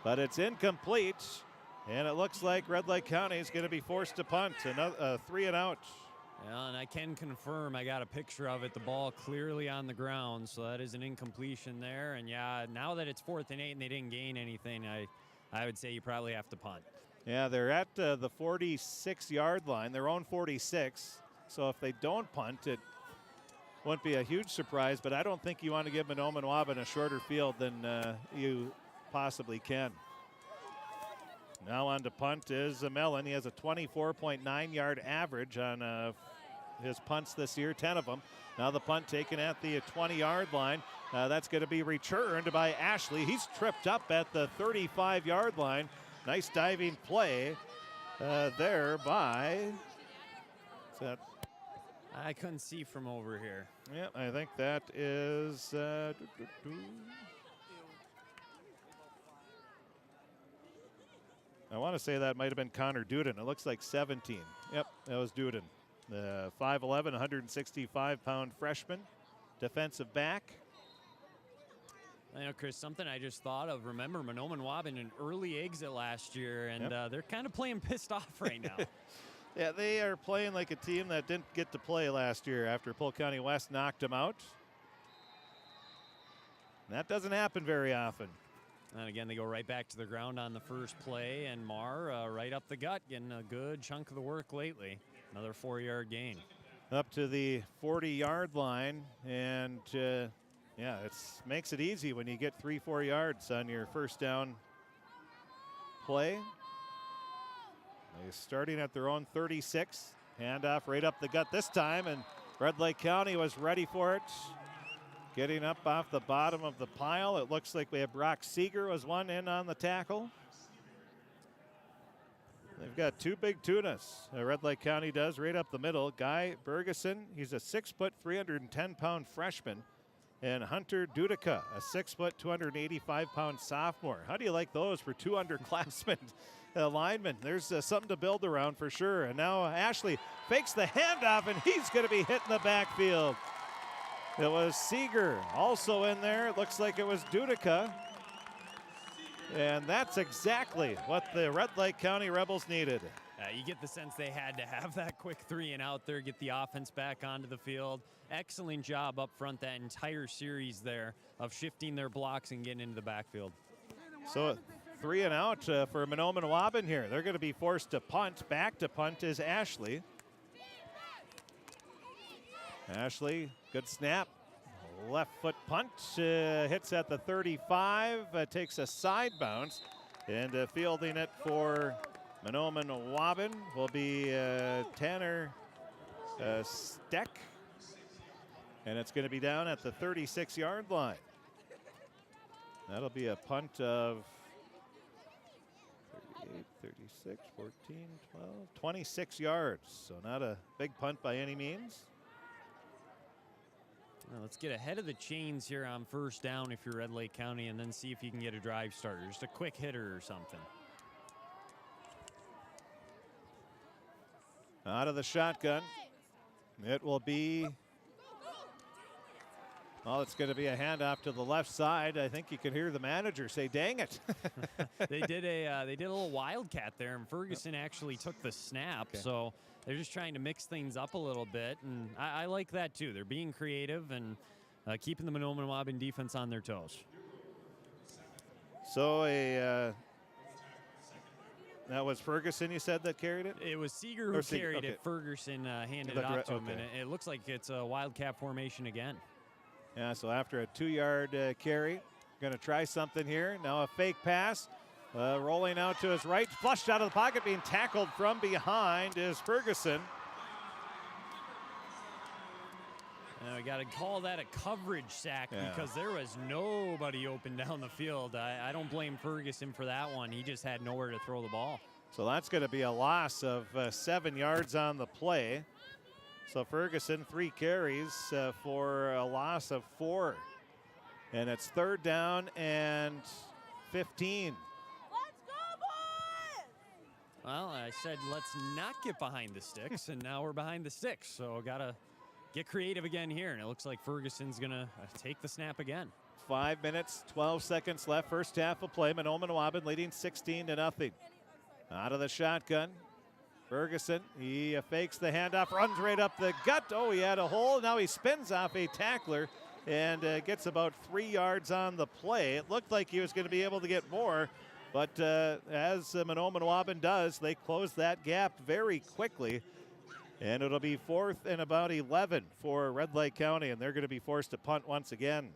but it's incomplete, and it looks like Red Lake County is going to be forced to punt. Another 3 and out. Yeah, and I can confirm, I got a picture of it, the ball clearly on the ground, so that is an incompletion there. And yeah, now that it's 4th and 8 and they didn't gain anything, I would say you probably have to punt. Yeah, they're at the 46-yard line, their own 46. So if they don't punt, it wouldn't be a huge surprise, but I don't think you want to give Mahnomen-Waubun a shorter field than you possibly can. Now on to punt is Mellon. He has a 24.9-yard average on his punts this year, 10 of them. Now the punt taken at the 20-yard line. That's going to be returned by Ashley. He's tripped up at the 35-yard line. Nice diving play there by... I couldn't see from over here. Yeah, I think that is... I want to say that might have been Connor Duden. It looks like 17. Yep, that was Duden. The 5'11", 165-pound freshman, defensive back. I know, Chris, something I just thought of. Remember Mahnomen-Waubun an early exit last year, and they're kind of playing pissed off right now. Yeah, they are playing like a team that didn't get to play last year after Polk County West knocked them out. And that doesn't happen very often. And again, they go right back to the ground on the first play, and Marr right up the gut, getting a good chunk of the work lately. Another 4-yard gain. Up to the 40-yard line, and yeah, it makes it easy when you get 3-4 yards on your first down play. They're starting at their own 36. Handoff right up the gut this time, and Red Lake County was ready for it. Getting up off the bottom of the pile. It looks like we have Brock Seeger was one in on the tackle. They've got 2 big tunas. Red Lake County does right up the middle. Guy Bergeson, he's a 6', 310-pound freshman. And Hunter Dudica, a 6', 285-pound sophomore. How do you like those for 2 underclassmen linemen? There's something to build around for sure. And now Ashley fakes the handoff, and he's going to be hit in the backfield. It was Seeger also in there. It looks like it was Dudica. And that's exactly what the Red Lake County Rebels needed. You get the sense they had to have that quick 3 and out there, get the offense back onto the field. Excellent job up front that entire series there of shifting their blocks and getting into the backfield. So 3 and out for Mahnomen-Waubun here. They're going to be forced to punt. Back to punt is Ashley. Ashley, good snap. Left foot punt, hits at the 35, takes a side bounce, and fielding it for Mahnomen-Waubun will be Tanner Steck, and it's going to be down at the 36-yard line. That'll be a punt of 38, 36, 14, 12, 26 yards, so not a big punt by any means. Well, let's get ahead of the chains here on first down if you're Red Lake County, and then see if you can get a drive starter, just a quick hitter or something. Out of the shotgun, it will be, well, it's going to be a handoff to the left side. I think you can hear the manager say, dang it. They did a little wildcat there, and Ferguson actually took the snap, so they're just trying to mix things up a little bit, and I like that too. They're being creative and keeping the Mahnomen-Waubun defense on their toes. So that was Ferguson, you said, that carried it? It was Seeger who carried it. Ferguson handed it off to him, and it looks like it's a Wildcat formation again. Yeah, so after a 2-yard carry, going to try something here. Now a fake pass, rolling out to his right, flushed out of the pocket, being tackled from behind is Ferguson. We got to call that a coverage sack because there was nobody open down the field. I don't blame Ferguson for that one. He just had nowhere to throw the ball. So that's going to be a loss of 7 yards on the play. So Ferguson, 3 carries for a loss of 4. And it's 3rd down and 15. Well, I said let's not get behind the sticks, and now we're behind the sticks. So got to get creative again here, and it looks like Ferguson's going to take the snap again. 5 minutes, 12 seconds left. First half of play. Mahnomen-Waubun leading 16-0. Out of the shotgun. Ferguson, he fakes the handoff, runs right up the gut. Oh, he had a hole. Now he spins off a tackler and gets about 3 yards on the play. It looked like he was going to be able to get more, but as Mahnomen-Waubun does, they close that gap very quickly. And it'll be 4th and about 11 for Red Lake County, and they're going to be forced to punt once again.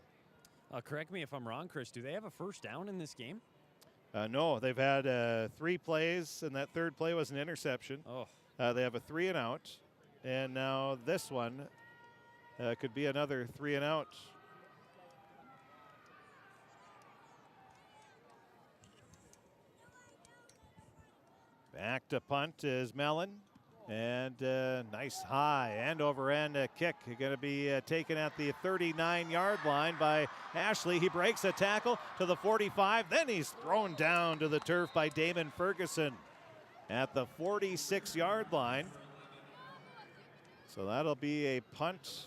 Correct me if I'm wrong, Chris. Do they have a first down in this game? No, they've had 3 plays, and that 3rd play was an interception. Oh. They have a 3 and out, and now this one could be another 3 and out. Back to punt is Mellon. And nice high and over end kick. Going to be taken at the 39-yard line by Ashley. He breaks a tackle to the 45. Then he's thrown down to the turf by Damon Ferguson at the 46-yard line. So that'll be a punt.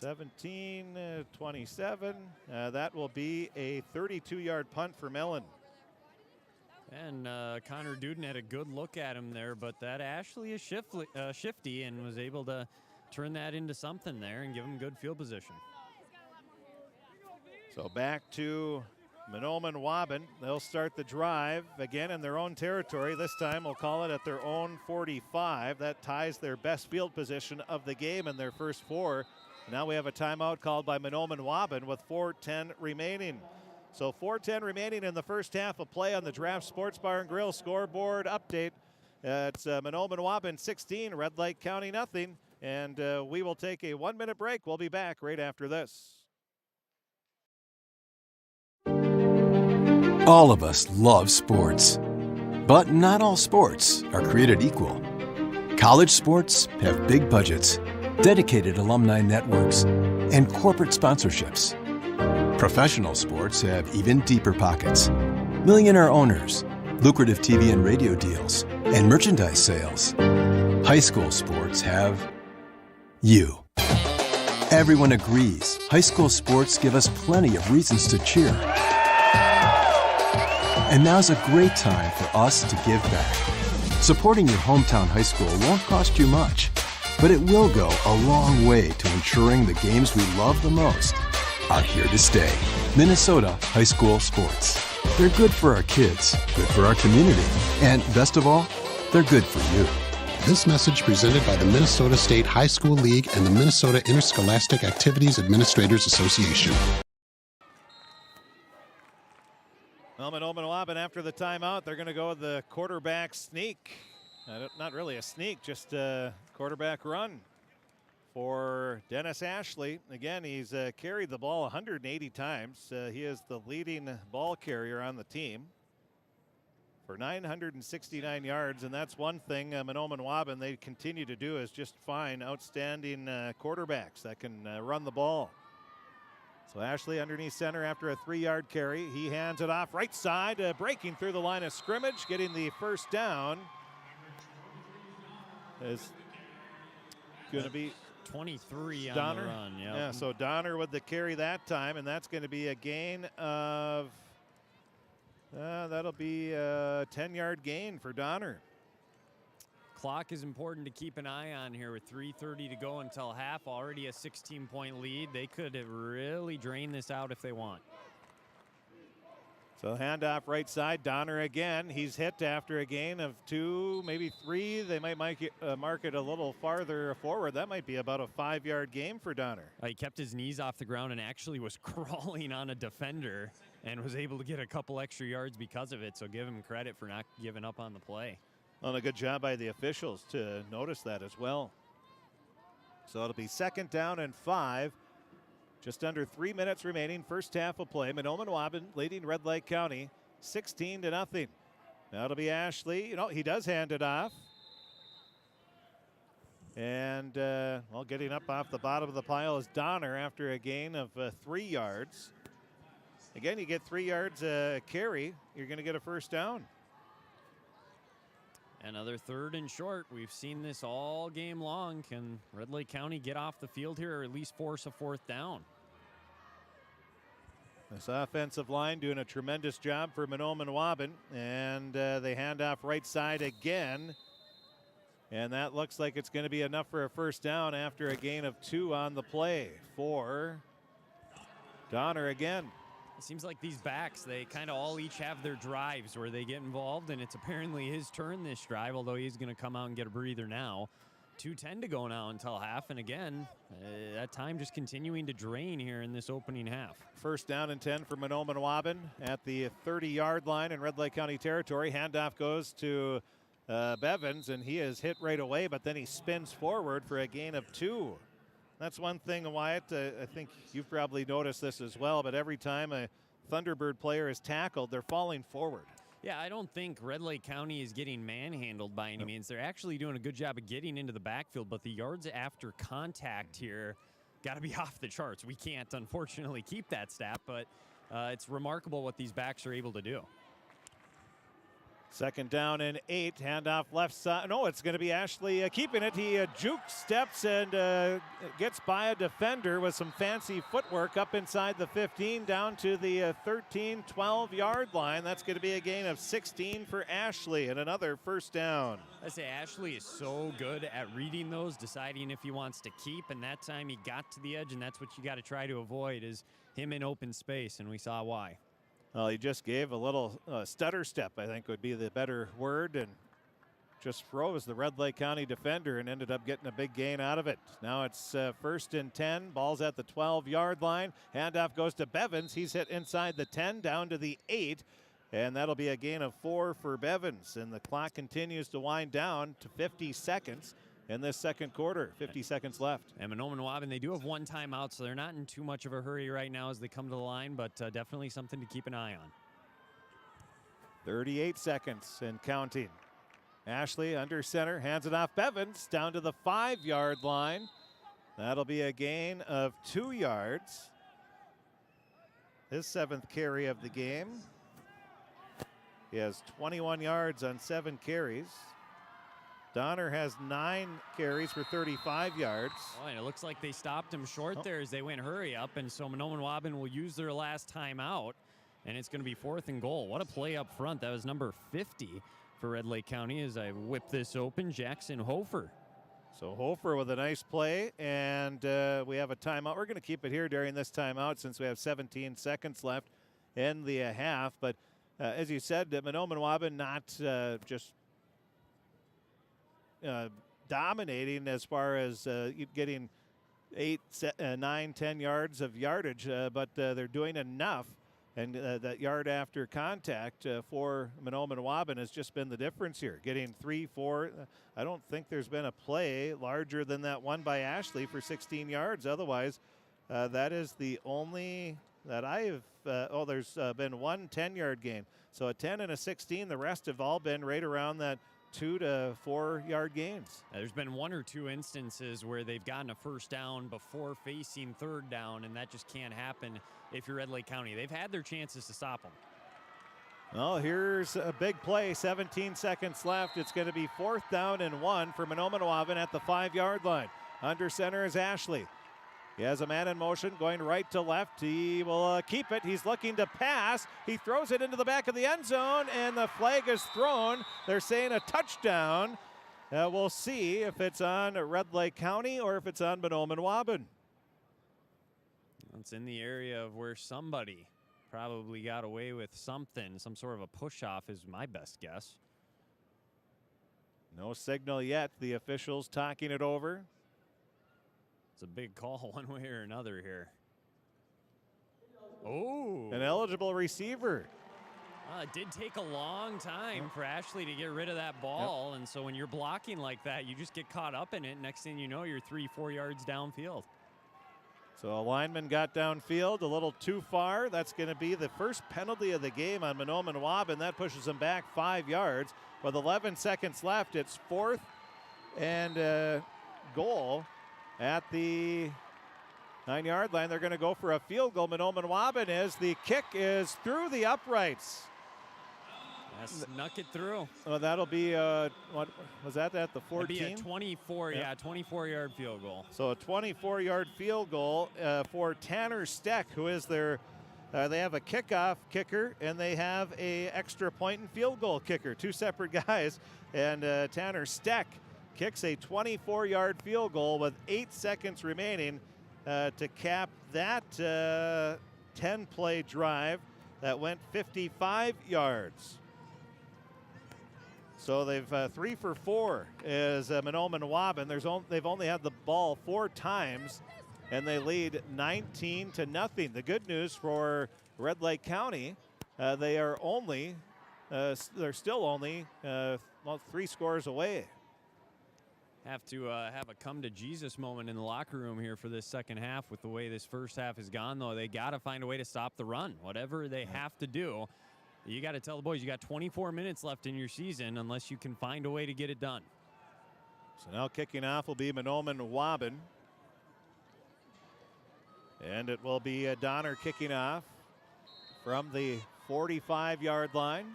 17-27. That will be a 32-yard punt for Mellon. And Connor Duden had a good look at him there, but that Ashley is shifty and was able to turn that into something there and give him good field position. So back to Mahnomen-Waubun. They'll start the drive again in their own territory. This time we'll call it at their own 45. That ties their best field position of the game in their first 4. Now we have a timeout called by Mahnomen-Waubun with 4:10 remaining. So 4:10 remaining in the first half of play on the Draft Sports Bar and Grill scoreboard update. It's Mahnomen-Waubun 16, Red Lake County nothing. And we will take a 1-minute break. We'll be back right after this. All of us love sports, but not all sports are created equal. College sports have big budgets, dedicated alumni networks, and corporate sponsorships. Professional sports have even deeper pockets. Millionaire owners, lucrative TV and radio deals, and merchandise sales. High school sports have you. Everyone agrees high school sports give us plenty of reasons to cheer. And now's a great time for us to give back. Supporting your hometown high school won't cost you much, but it will go a long way to ensuring the games we love the most are here to stay. Minnesota high school sports. They're good for our kids, good for our community, and best of all, they're good for you. This message presented by the Minnesota State High School League and the Minnesota Interscholastic Activities Administrators Association. Well, Mahnomen-Waubun after the timeout, they're going to go with the quarterback sneak. Not really a sneak, just a quarterback run for Dennis Ashley. Again, he's carried the ball 180 times. He is the leading ball carrier on the team for 969 yards, and that's one thing Mahnomen-Waubun they continue to do is just find outstanding quarterbacks that can run the ball. So Ashley underneath center after a 3-yard carry. He hands it off right side, breaking through the line of scrimmage, getting the first down. Is going to be 23 on Donner. the run. Yep. Yeah, so Donner with the carry that time, and that's going to be a gain of, that'll be a 10-yard gain for Donner. Clock is important to keep an eye on here with 3:30 to go until half. Already a 16-point lead. They could have really drained this out if they want. So handoff right side, Donner again. He's hit after a gain of 2, maybe 3. They might mark it a little farther forward. That might be about a 5-yard game for Donner. He kept his knees off the ground and actually was crawling on a defender and was able to get a couple extra yards because of it. So give him credit for not giving up on the play. Well, a good job by the officials to notice that as well. So it'll be 2nd down and 5. Just under 3 minutes remaining. First half of play. Mahnomen-Waubun leading Red Lake County 16-0. Now it'll be Ashley. He does hand it off. And, getting up off the bottom of the pile is Donner after a gain of 3 yards. Again, you get 3 yards carry, you're going to get a first down. Another 3rd and short. We've seen this all game long. Can Red Lake County get off the field here or at least force a 4th down? This offensive line doing a tremendous job for Mahnomen-Waubun. And they hand off right side again. And that looks like it's going to be enough for a first down after a gain of 2 on the play for Donner again. It seems like these backs, they kind of all each have their drives where they get involved, and it's apparently his turn this drive, although he's going to come out and get a breather now. 2:10 to go now until half, and again, that time just continuing to drain here in this opening half. First down and 10 for Mahnomen-Waubun at the 30-yard line in Red Lake County territory. Handoff goes to Bevins, and he is hit right away, but then he spins forward for a gain of 2. That's one thing, Wyatt. I think you've probably noticed this as well, but every time a Thunderbird player is tackled, they're falling forward. Yeah, I don't think Red Lake County is getting manhandled by any means. They're actually doing a good job of getting into the backfield, but the yards after contact here got to be off the charts. We can't, unfortunately, keep that stat, but it's remarkable what these backs are able to do. 2nd down and 8. Handoff left side. No, it's going to be Ashley keeping it. He juke steps and gets by a defender with some fancy footwork up inside the 15 down to the 13, 12-yard line. That's going to be a gain of 16 for Ashley and another first down. I say Ashley is so good at reading those, deciding if he wants to keep, and that time he got to the edge, and that's what you got to try to avoid is him in open space, and we saw why. Well, he just gave a little stutter step, I think would be the better word, and just froze the Red Lake County defender and ended up getting a big gain out of it. Now it's 1st and 10. Ball's at the 12-yard line. Handoff goes to Bevins. He's hit inside the 10 down to the 8, and that'll be a gain of 4 for Bevins. And the clock continues to wind down to 50 seconds. In this second quarter, 50 seconds left. And Mahnomen-Waubun, they do have 1 timeout, so they're not in too much of a hurry right now as they come to the line, but definitely something to keep an eye on. 38 seconds and counting. Ashley under center, hands it off Bevins down to the 5-yard line. That'll be a gain of 2 yards. His 7th carry of the game. He has 21 yards on 7 carries. Donner has 9 carries for 35 yards. Oh, and it looks like they stopped him short there as they went hurry up, and so Mahnomen-Waubun will use their last timeout, and it's going to be 4th and goal. What a play up front. That was number 50 for Red Lake County as I whip this open, Jackson Hofer. So Hofer with a nice play, and we have a timeout. We're going to keep it here during this timeout since we have 17 seconds left in the half, but as you said, Mahnomen-Waubun not just dominating as far as getting 8, 9, 10 yards of yardage, but they're doing enough. And that yard after contact for Mahnomen-Waubun has just been the difference here. Getting 3, 4. I don't think there's been a play larger than that one by Ashley for 16 yards. Otherwise, that is the only that I've. There's been 1 10-yard gain. So a 10 and a 16. The rest have all been right around that 2 to 4 yard gains. There's been 1 or 2 instances where they've gotten a first down before facing 3rd down, and that just can't happen if you're Red Lake County. They've had their chances to stop them. Well, here's a big play. 17 seconds left. It's going to be 4th down and 1 for Mahnomen-Waubun at the 5-yard line. Under center is Ashley. He has a man in motion going right to left. He will keep it. He's looking to pass. He throws it into the back of the end zone, and the flag is thrown. They're saying a touchdown. We'll see if it's on Red Lake County or if it's on Mahnomen-Waubun. It's in the area of where somebody probably got away with something. Some sort of a push-off is my best guess. No signal yet. The officials talking it over. It's a big call one way or another here. Oh. An eligible receiver. It did take a long time for Ashley to get rid of that ball. And so when you're blocking like that, you just get caught up in it. Next thing you know, you're 3-4 yards downfield. So a lineman got downfield a little too far. That's going to be the first penalty of the game on Mahnomen-Waubun. That pushes him back 5 yards. With 11 seconds left, it's 4th and goal at the 9-yard line. They're going to go for a field goal. Mahnomen-Waubun is. The kick is through the uprights. Snuck it through. Well, that'll be, what was that, at the 14? That'd be a 24, 24-yard field goal. So a 24-yard field goal for Tanner Steck, who is their, they have a kickoff kicker and they have a extra point and field goal kicker, 2 separate guys. And Tanner Steck kicks a 24-yard field goal with 8 seconds remaining to cap that 10-play drive that went 55 yards. So they've 3 for 4 is Mahnomen-Waubun. They've only had the ball 4 times, and they lead 19-0. The good news for Red Lake County, they are only, they're still only 3 scores away. Have to have a come to Jesus moment in the locker room here for this second half. With the way this first half has gone, though, they got to find a way to stop the run. Whatever they have to do, you got to tell the boys you got 24 minutes left in your season unless you can find a way to get it done. So now kicking off will be Mahnomen-Waubun. And it will be Donner kicking off from the 45-yard line.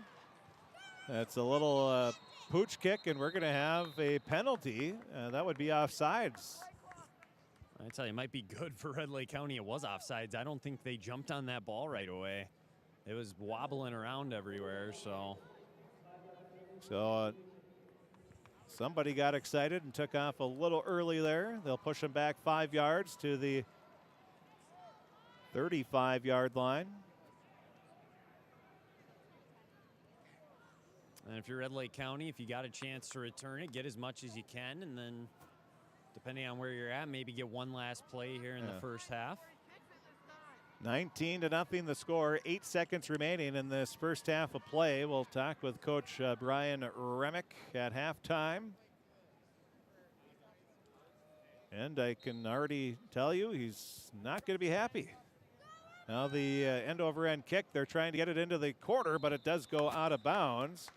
That's a little pooch kick, and we're going to have a penalty. That would be offsides. I tell you, it might be good for Red Lake County. It was offsides. I don't think they jumped on that ball right away. It was wobbling around everywhere, so. Somebody got excited and took off a little early there. They'll push him back 5 yards to the 35-yard line. And if you're Red Lake County, if you got a chance to return it, get as much as you can, and then depending on where you're at, maybe get one last play here in the first half. 19-0 the score. 8 seconds remaining in this first half of play. We'll talk with Coach Brian Remick at halftime. And I can already tell you he's not going to be happy. Now the end-over-end kick. They're trying to get it into the corner, but it does go out of bounds.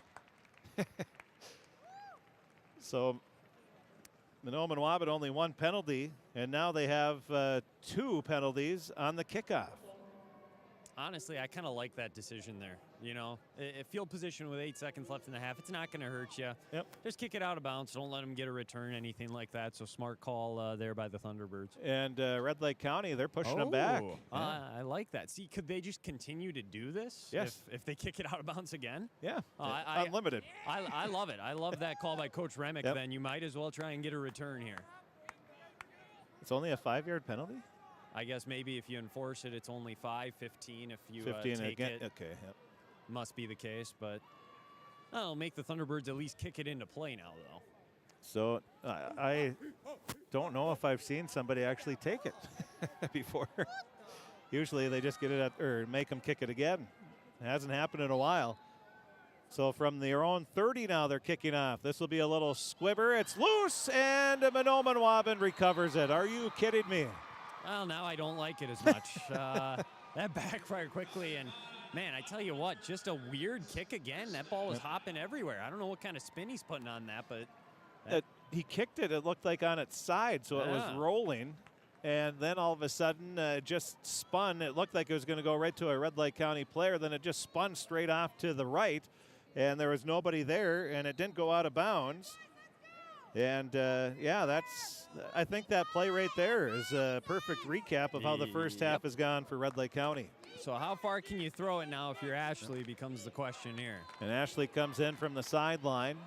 So Mahnomen-Waubun only 1 penalty, and now they have 2 penalties on the kickoff. Honestly, I kind of like that decision there. You know, field position with 8 seconds left in the half, it's not going to hurt you. Yep. Just kick it out of bounds. Don't let them get a return, anything like that. So smart call there by the Thunderbirds. And Red Lake County, they're pushing them back. I like that. See, could they just continue to do this? Yes. If they kick it out of bounds again? Yeah. Unlimited. I love it. I love that call by Coach Remick. Then you might as well try and get a return here. It's only a 5-yard penalty? I guess maybe if you enforce it, it's only 5, 15 if you 15 take again. it. Okay, yep. Must be the case, but I'll make the Thunderbirds at least kick it into play now, though. So I don't know if I've seen somebody actually take it before. Usually they just get it or make them kick it again. It hasn't happened in a while. So from their own 30 now, they're kicking off. This will be a little squibber. It's loose, and Mahnomen-Waubun recovers it. Are you kidding me? Well, now I don't like it as much. That backfired quickly, and man, I tell you what, just a weird kick again. That ball was hopping everywhere. I don't know what kind of spin he's putting on that, but he kicked it. It looked like on its side, so it was rolling. And then all of a sudden, just spun. It looked like it was going to go right to a Red Lake County player. Then it just spun straight off to the right, and there was nobody there, and it didn't go out of bounds. And, I think that play right there is a perfect recap of how the first half has gone for Red Lake County. So how far can you throw it now if you're Ashley becomes the question here. And Ashley comes in from the sideline,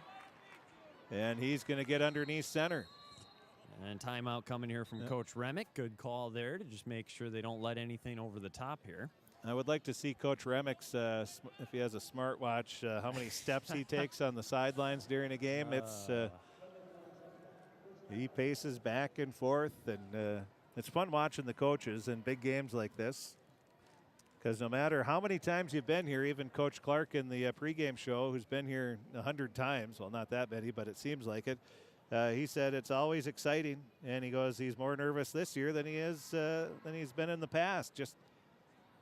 and he's going to get underneath center. And timeout coming here from Coach Remick. Good call there to just make sure they don't let anything over the top here. I would like to see Coach Remick's, if he has a smartwatch, how many steps he takes on the sidelines during a game. He paces back and forth, and it's fun watching the coaches in big games like this. Because no matter how many times you've been here, even Coach Clark in the pregame show, who's been here 100 times, well, not that many, but it seems like it, he said it's always exciting, and he goes, he's more nervous this year than he's been in the past. Just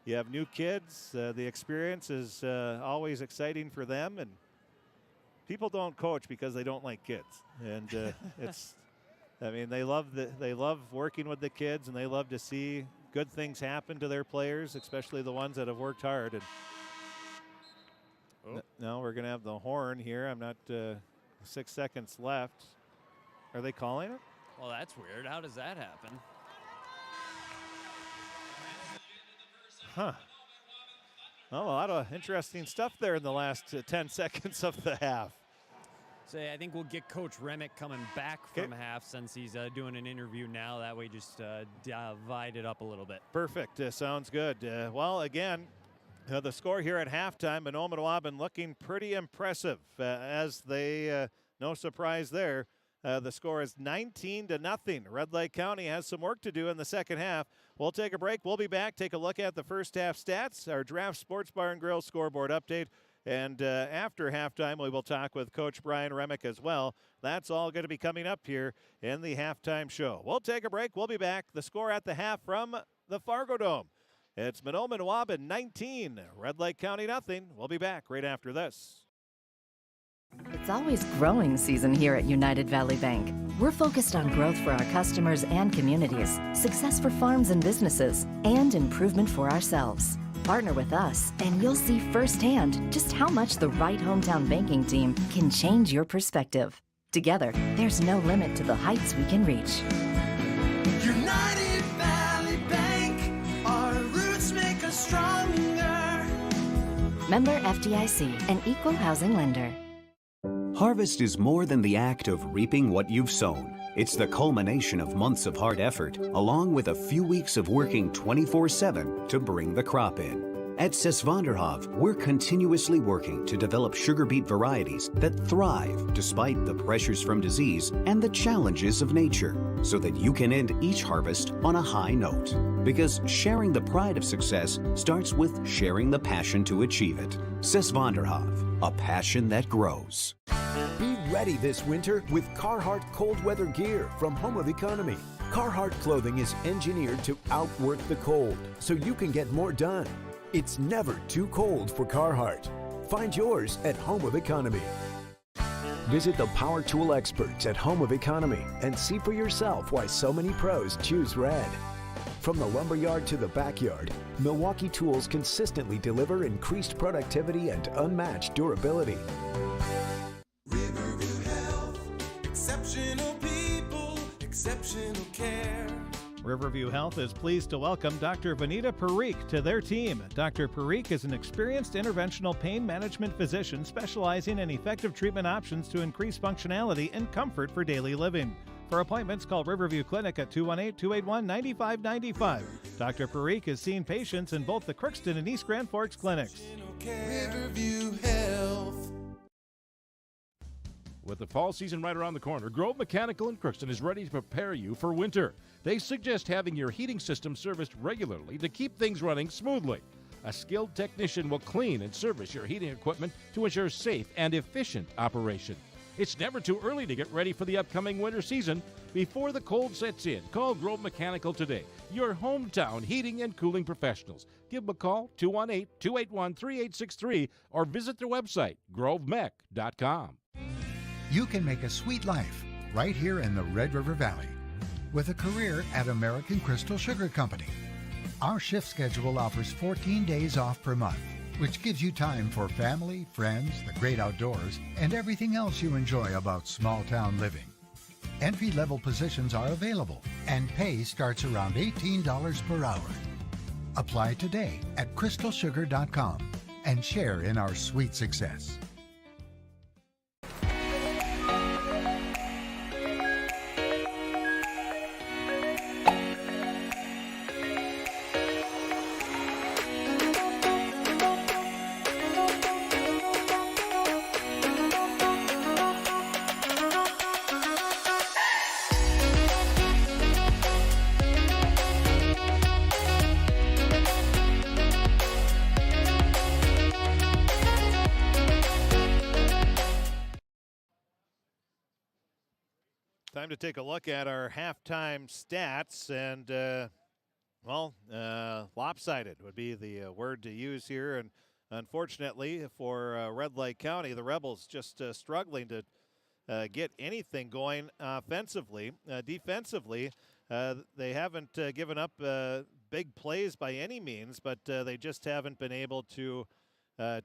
you have new kids, the experience is always exciting for them, and people don't coach because they don't like kids, and they love working with the kids, and they love to see good things happen to their players, especially the ones that have worked hard. And now we're going to have the horn here. I'm not 6 seconds left. Are they calling it? Well, that's weird. How does that happen? Huh. Well, a lot of interesting stuff there in the last 10 seconds of the half. Say, I think we'll get Coach Remick coming back from half since he's doing an interview now. That way just divide it up a little bit. Perfect. Sounds good. Well, again, the score here at halftime, Mahnomen-Waubun looking pretty impressive as they, no surprise there. The score is 19-0. Red Lake County has some work to do in the second half. We'll take a break. We'll be back. Take a look at the first half stats, our Draft Sports Bar and Grill scoreboard update. And after halftime, we will talk with Coach Brian Remick as well. That's all going to be coming up here in the halftime show. We'll take a break. We'll be back. The score at the half from the Fargodome. It's Mahnomen-Waubun 19, Red Lake County 0. We'll be back right after this. It's always growing season here at United Valley Bank. We're focused on growth for our customers and communities, success for farms and businesses, and improvement for ourselves. Partner with us, and you'll see firsthand just how much the right hometown banking team can change your perspective. Together, there's no limit to the heights we can reach. United Valley Bank, our roots make us stronger. Member FDIC, an equal housing lender. Harvest is more than the act of reaping what you've sown. It's the culmination of months of hard effort, along with a few weeks of working 24/7 to bring the crop in. At Sesvanderhof, we're continuously working to develop sugar beet varieties that thrive despite the pressures from disease and the challenges of nature, so that you can end each harvest on a high note. Because sharing the pride of success starts with sharing the passion to achieve it. Sesvanderhof, a passion that grows. Be ready this winter with Carhartt cold weather gear from Home of Economy. Carhartt clothing is engineered to outwork the cold, so you can get more done. It's never too cold for Carhartt. Find yours at Home of Economy. Visit the power tool experts at Home of Economy and see for yourself why so many pros choose Red. From the lumberyard to the backyard, Milwaukee Tools consistently deliver increased productivity and unmatched durability. Exceptional people, exceptional care. Riverview Health is pleased to welcome Dr. Vanita Parikh to their team. Dr. Parikh is an experienced interventional pain management physician specializing in effective treatment options to increase functionality and comfort for daily living. For appointments, call Riverview Clinic at 218-281-9595. Dr. Parikh is seeing patients in both the Crookston and East Grand Forks clinics. Riverview Health. With the fall season right around the corner, Grove Mechanical in Crookston is ready to prepare you for winter. They suggest having your heating system serviced regularly to keep things running smoothly. A skilled technician will clean and service your heating equipment to ensure safe and efficient operation. It's never too early to get ready for the upcoming winter season. Before the cold sets in, call Grove Mechanical today, your hometown heating and cooling professionals. Give them a call, 218-281-3863, or visit their website, grovemech.com. You can make a sweet life right here in the Red River Valley with a career at American Crystal Sugar Company. Our shift schedule offers 14 days off per month, which gives you time for family, friends, the great outdoors, and everything else you enjoy about small-town living. Entry-level positions are available, and pay starts around $18 per hour. Apply today at crystalsugar.com and share in our sweet success. Time to take a look at our halftime stats, and lopsided would be the word to use here. And unfortunately for Red Lake County, the Rebels just struggling to get anything going offensively. Defensively, they haven't given up big plays by any means, but they just haven't been able to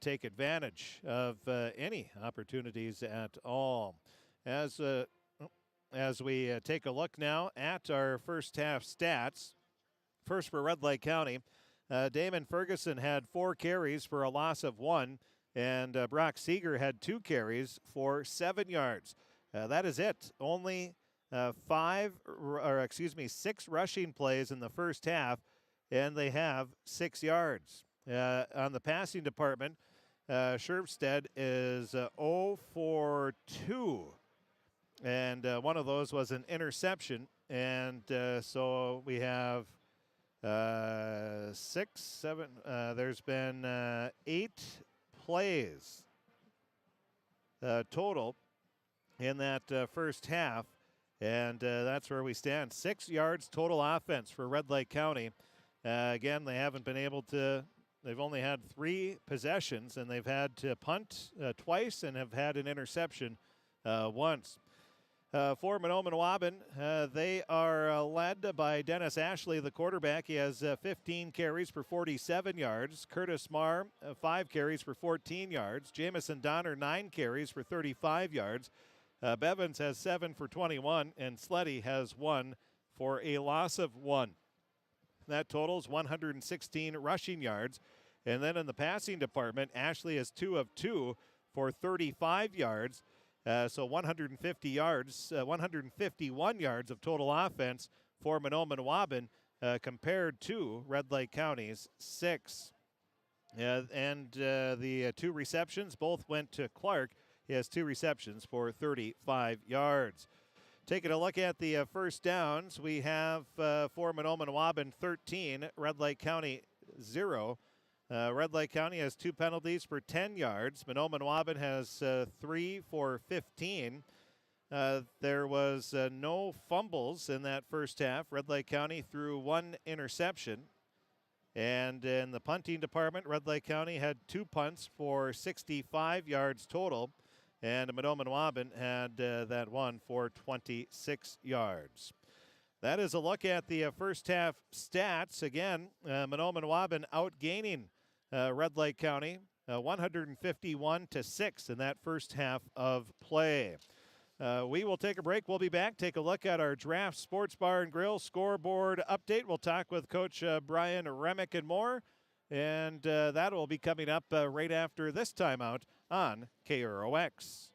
take advantage of any opportunities at all. As we take a look now at our first half stats, first for Red Lake County, Damon Ferguson had 4 carries for a loss of 1, and Brock Seeger had 2 carries for 7 yards. That is it. Only 6 rushing plays in the first half, and they have 6 yards. On the passing department, Scherfstedt is 0 for 2. And one of those was an interception. And so we have 6, 7. There's been 8 plays total in that first half. And that's where we stand. 6 yards total offense for Red Lake County. Again, they haven't been able to. They've only had 3 possessions, and they've had to punt twice and have had an interception once. For Mahnomen-Waubun, they are led by Dennis Ashley, the quarterback. He has 15 carries for 47 yards. Curtis Marr, 5 carries for 14 yards. Jamison Donner, 9 carries for 35 yards. Bevins has 7 for 21, and Sleddy has 1 for a loss of 1. That totals 116 rushing yards. And then in the passing department, Ashley is 2 of 2 for 35 yards. So 150 yards, 151 yards of total offense for Mahnomen-Waubun compared to Red Lake County's 6. And the 2 receptions both went to Clark. He has 2 receptions for 35 yards. Taking a look at the first downs, we have for Mahnomen-Waubun 13, Red Lake County 0. Red Lake County has 2 penalties for 10 yards. Mahnomen-Waubun has 3 for 15. There was no fumbles in that first half. Red Lake County threw 1 interception. And in the punting department, Red Lake County had 2 punts for 65 yards total. And Mahnomen-Waubun had that one for 26 yards. That is a look at the first half stats. Again, Mahnomen-Waubun outgaining Red Lake County 151-6 in that first half of play. We will take a break. We'll be back. Take a look at our Draft Sports Bar and Grill scoreboard update. We'll talk with Coach Brian Remick and more. And that will be coming up right after this timeout on KROX.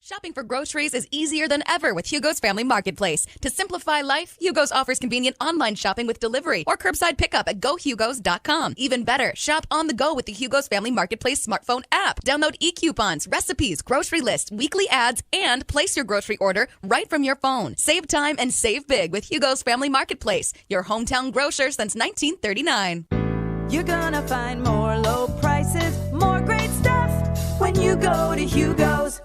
Shopping for groceries is easier than ever with Hugo's Family Marketplace. To simplify life, Hugo's offers convenient online shopping with delivery or curbside pickup at GoHugos.com. Even better, shop on the go with the Hugo's Family Marketplace smartphone app. Download e-coupons, recipes, grocery lists, weekly ads, and place your grocery order right from your phone. Save time and save big with Hugo's Family Marketplace, your hometown grocer since 1939. You're gonna find more low prices, more great stuff when you go to Hugo's.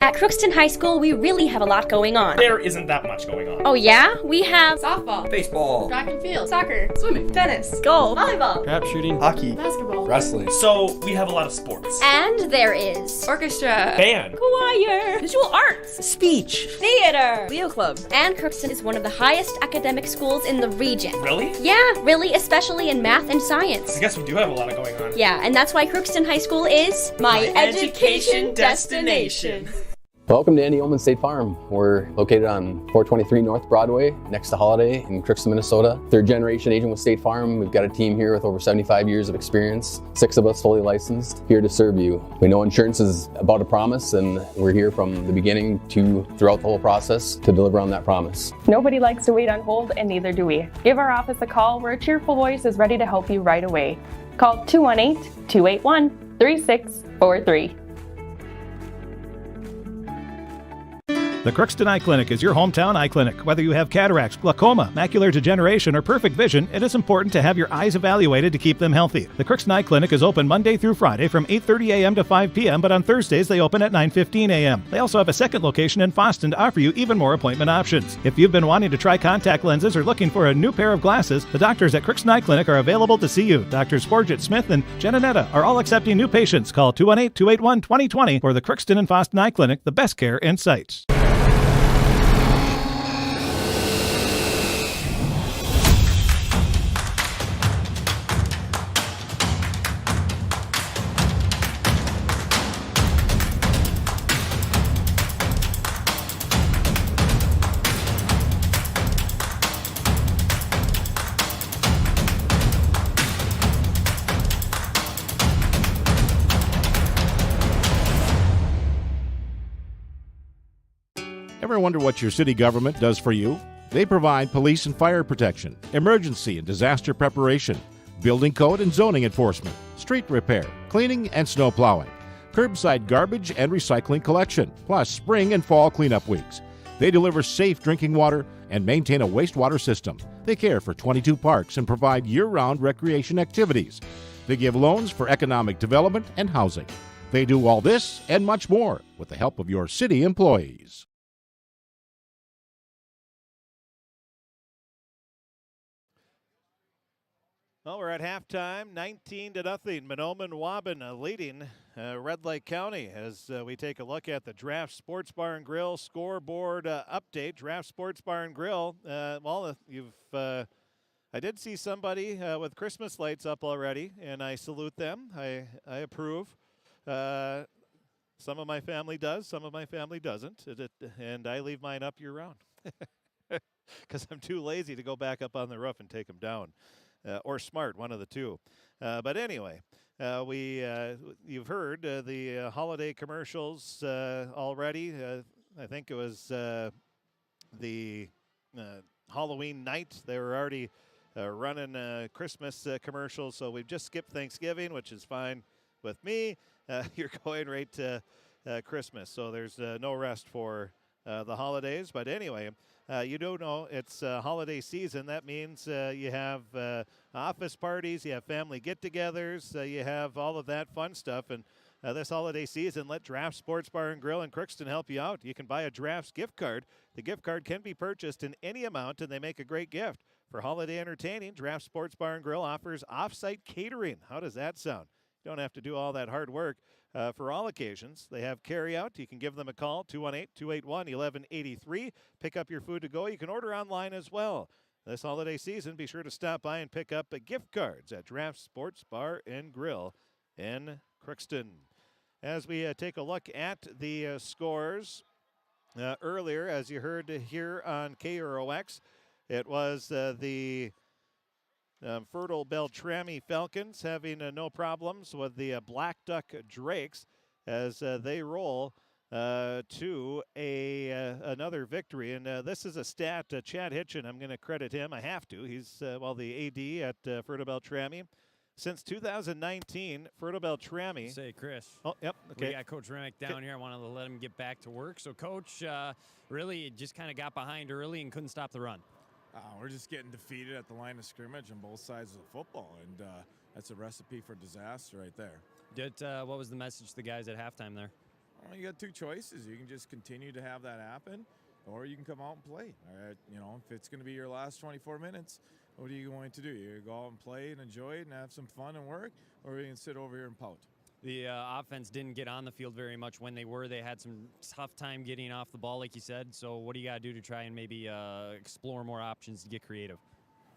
At Crookston High School, we really have a lot going on. There isn't that much going on. Oh yeah? We have softball, baseball, track and field, soccer, swimming, tennis, golf, volleyball, crap shooting, hockey, basketball, wrestling. So we have a lot of sports. And there is orchestra, band, choir, visual arts, speech, theater, Leo Club. And Crookston is one of the highest academic schools in the region. Really? Yeah, really, especially in math and science. I guess we do have a lot of going on. Yeah, and that's why Crookston High School is my education destination. Welcome to Andy Ullman State Farm. We're located on 423 North Broadway, next to Holiday in Crookston, Minnesota. 3rd generation agent with State Farm. We've got a team here with over 75 years of experience. 6 of us fully licensed, here to serve you. We know insurance is about a promise, and we're here from the beginning to throughout the whole process to deliver on that promise. Nobody likes to wait on hold, and neither do we. Give our office a call where a cheerful voice is ready to help you right away. Call 218-281-3643. The Crookston Eye Clinic is your hometown eye clinic. Whether you have cataracts, glaucoma, macular degeneration, or perfect vision, it is important to have your eyes evaluated to keep them healthy. The Crookston Eye Clinic is open Monday through Friday from 8:30 a.m. to 5 p.m., but on Thursdays they open at 9:15 a.m. They also have a second location in Fosston to offer you even more appointment options. If you've been wanting to try contact lenses or looking for a new pair of glasses, the doctors at Crookston Eye Clinic are available to see you. Doctors Forget Smith and Jananetta are all accepting new patients. Call 218-281-2020 for the Crookston and Fosston Eye Clinic, the best care in sight. Ever wonder what your city government does for you? They provide police and fire protection, emergency and disaster preparation, building code and zoning enforcement, street repair, cleaning and snow plowing, curbside garbage and recycling collection, plus spring and fall cleanup weeks. They deliver safe drinking water and maintain a wastewater system. They care for 22 parks and provide year-round recreation activities. They give loans for economic development and housing. They do all this and much more with the help of your city employees. Well, we're at halftime, 19-0. Mahnomen-Waubun leading Red Lake County as we take a look at the Draft Sports Bar and Grill scoreboard update. Draft Sports Bar and Grill. I did see somebody with Christmas lights up already, and I salute them. I approve. Some of my family does, some of my family doesn't, and I leave mine up year round because I'm too lazy to go back up on the roof and take them down. Or smart, one of the two. But anyway, you've heard the holiday commercials already. I think it was the Halloween night. They were already running Christmas commercials, so we've just skipped Thanksgiving, which is fine with me. You're going right to Christmas, so there's no rest for the holidays. But anyway, you do know it's holiday season. That means you have office parties, you have family get-togethers, you have all of that fun stuff. And this holiday season, let Draft Sports Bar and Grill in Crookston help you out. You can buy a Drafts gift card. The gift card can be purchased in any amount, and they make a great gift. For holiday entertaining, Draft Sports Bar and Grill offers off-site catering. How does that sound? You don't have to do all that hard work. For all occasions, they have carry-out. You can give them a call, 218-281-1183. Pick up your food to go. You can order online as well. This holiday season, be sure to stop by and pick up gift cards at Draft Sports Bar and Grill in Crookston. As we take a look at the scores earlier, as you heard here on KROX, it was the Fertile Beltrami Falcons having no problems with the Black Duck Drakes as they roll to another victory. And this is a stat, Chad Hitchin, I'm going to credit him. I have to. He's, the AD at Fertile Beltrami. Since 2019, Fertile Beltrami. Say, Chris. Oh, yep. Okay. We got Coach Remick down here. I wanted to let him get back to work. So, Coach, really just kind of got behind early and couldn't stop the run. We're just getting defeated at the line of scrimmage on both sides of the football, and that's a recipe for disaster right there. What was the message to the guys at halftime there? Well, you got two choices. You can just continue to have that happen, or you can come out and play. All right, if it's going to be your last 24 minutes, what are you going to do? You're going to go out and play and enjoy it and have some fun and work, or are you going to sit over here and pout? The offense didn't get on the field very much when they were. They had some tough time getting off the ball, like you said. So what do you got to do to try and maybe explore more options to get creative?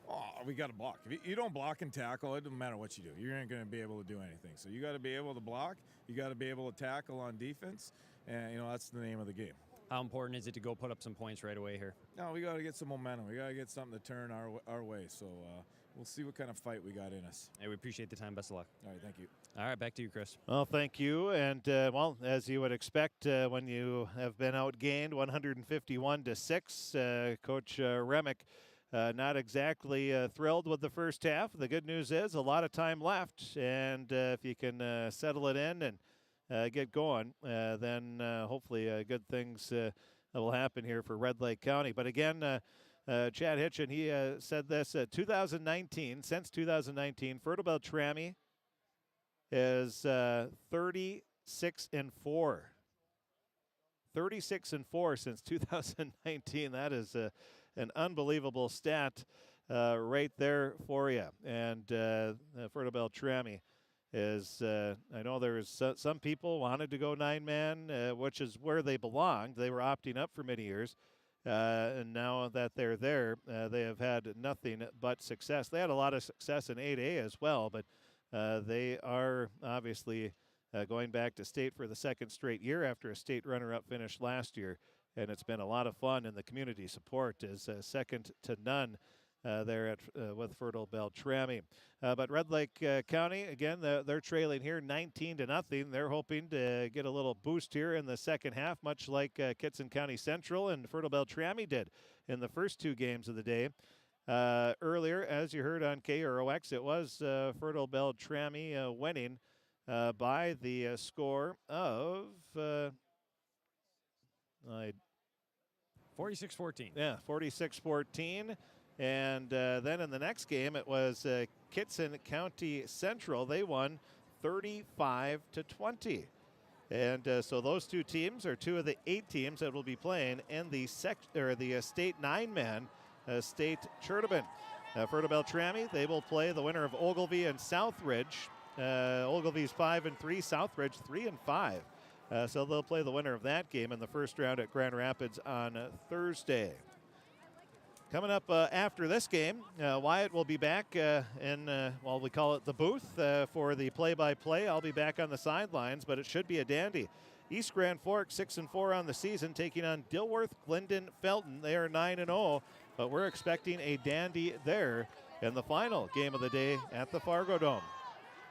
Oh, we got to block. If you don't block and tackle, it doesn't matter what you do. You ain't going to be able to do anything. So you got to be able to block. You got to be able to tackle on defense. And, that's the name of the game. How important is it to go put up some points right away here? No, we got to get some momentum. We got to get something to turn our way. So we'll see what kind of fight we got in us. Hey, we appreciate the time. Best of luck. All right, thank you. All right, back to you, Chris. Well, thank you. And, as you would expect when you have been outgained 151-6, Coach Remick not exactly thrilled with the first half. The good news is a lot of time left, and if you can settle it in and get going, then hopefully good things that will happen here for Red Lake County. But again, Chad Hitchin, he said this, since 2019, Fargodome is 36-4. 36-4 since 2019. That is an unbelievable stat right there for you. And Fargodome is, I know there's some people wanted to go 9-man, which is where they belonged. They were opting up for many years. And now that they're there, they have had nothing but success. They had a lot of success in 8A as well, but they are obviously going back to state for the second straight year after a state runner-up finish last year. And it's been a lot of fun, and the community support is second to none there at with Fertile Beltrami. But Red Lake County, again, they're trailing here 19-0. They're hoping to get a little boost here in the second half, much like Kitson County Central and Fertile Beltrami did in the first two games of the day. Earlier, as you heard on KROX, it was Fertile Beltrami winning by the score of 46-14. Yeah, 46-14. And then in the next game, it was Kitson County Central. They won 35-20. And so those two teams are two of the 8 teams that will be playing in the state 9-man state tournament. Fertile Beltrami, they will play the winner of Ogilvie and Southridge. Ogilvie's 5-3, Southridge 3-5. So they'll play the winner of that game in the first round at Grand Rapids on Thursday. Coming up after this game, Wyatt will be back well, we call it the booth for the play-by-play. I'll be back on the sidelines, but it should be a dandy. East Grand Forks 6-4 on the season, taking on Dilworth, Glendon, Felton. They are 9-0, but we're expecting a dandy there in the final game of the day at the Fargodome.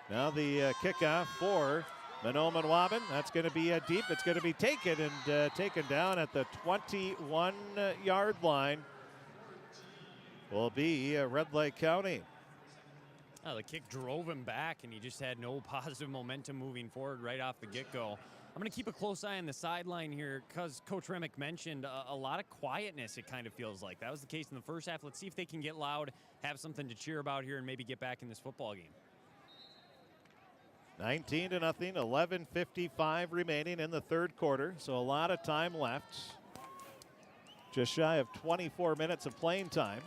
Now the kickoff for Mahnomen-Waubun. That's going to be deep. It's going to be taken and taken down at the 21-yard line. Will be Red Lake County. Oh, the kick drove him back, and he just had no positive momentum moving forward right off the get-go. I'm going to keep a close eye on the sideline here because Coach Remick mentioned a lot of quietness, it kind of feels like. That was the case in the first half. Let's see if they can get loud, have something to cheer about here, and maybe get back in this football game. 19-0, 11:55 remaining in the third quarter, so a lot of time left. Just shy of 24 minutes of playing time.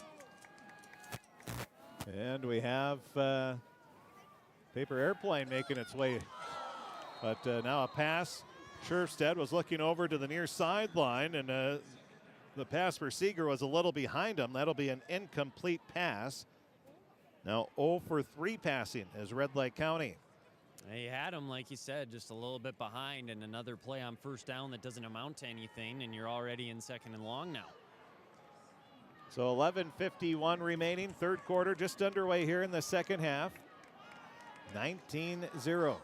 And we have paper airplane making its way. But now a pass. Scherfstedt was looking over to the near sideline, and the pass for Seeger was a little behind him. That'll be an incomplete pass. Now 0 for 3 passing as Red Lake County. He had him, like you said, just a little bit behind, and another play on first down that doesn't amount to anything, and you're already in second and long now. So 11:51 remaining, third quarter just underway here in the second half. 19-0.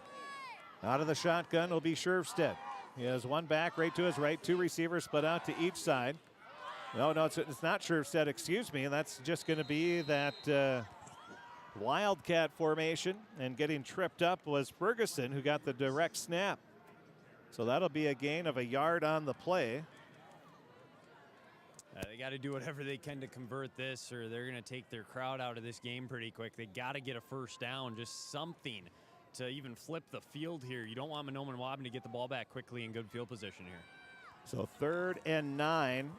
Out of the shotgun will be Scherfstedt. He has one back right to his right, 2 receivers split out to each side. No, it's not Scherfstedt, excuse me. That's just going to be that Wildcat formation, and getting tripped up was Ferguson, who got the direct snap. So that'll be a gain of a yard on the play. They got to do whatever they can to convert this, or they're going to take their crowd out of this game pretty quick. They got to get a first down, just something to even flip the field here. You don't want Mahnomen-Waubun to get the ball back quickly in good field position here. So 3rd and 9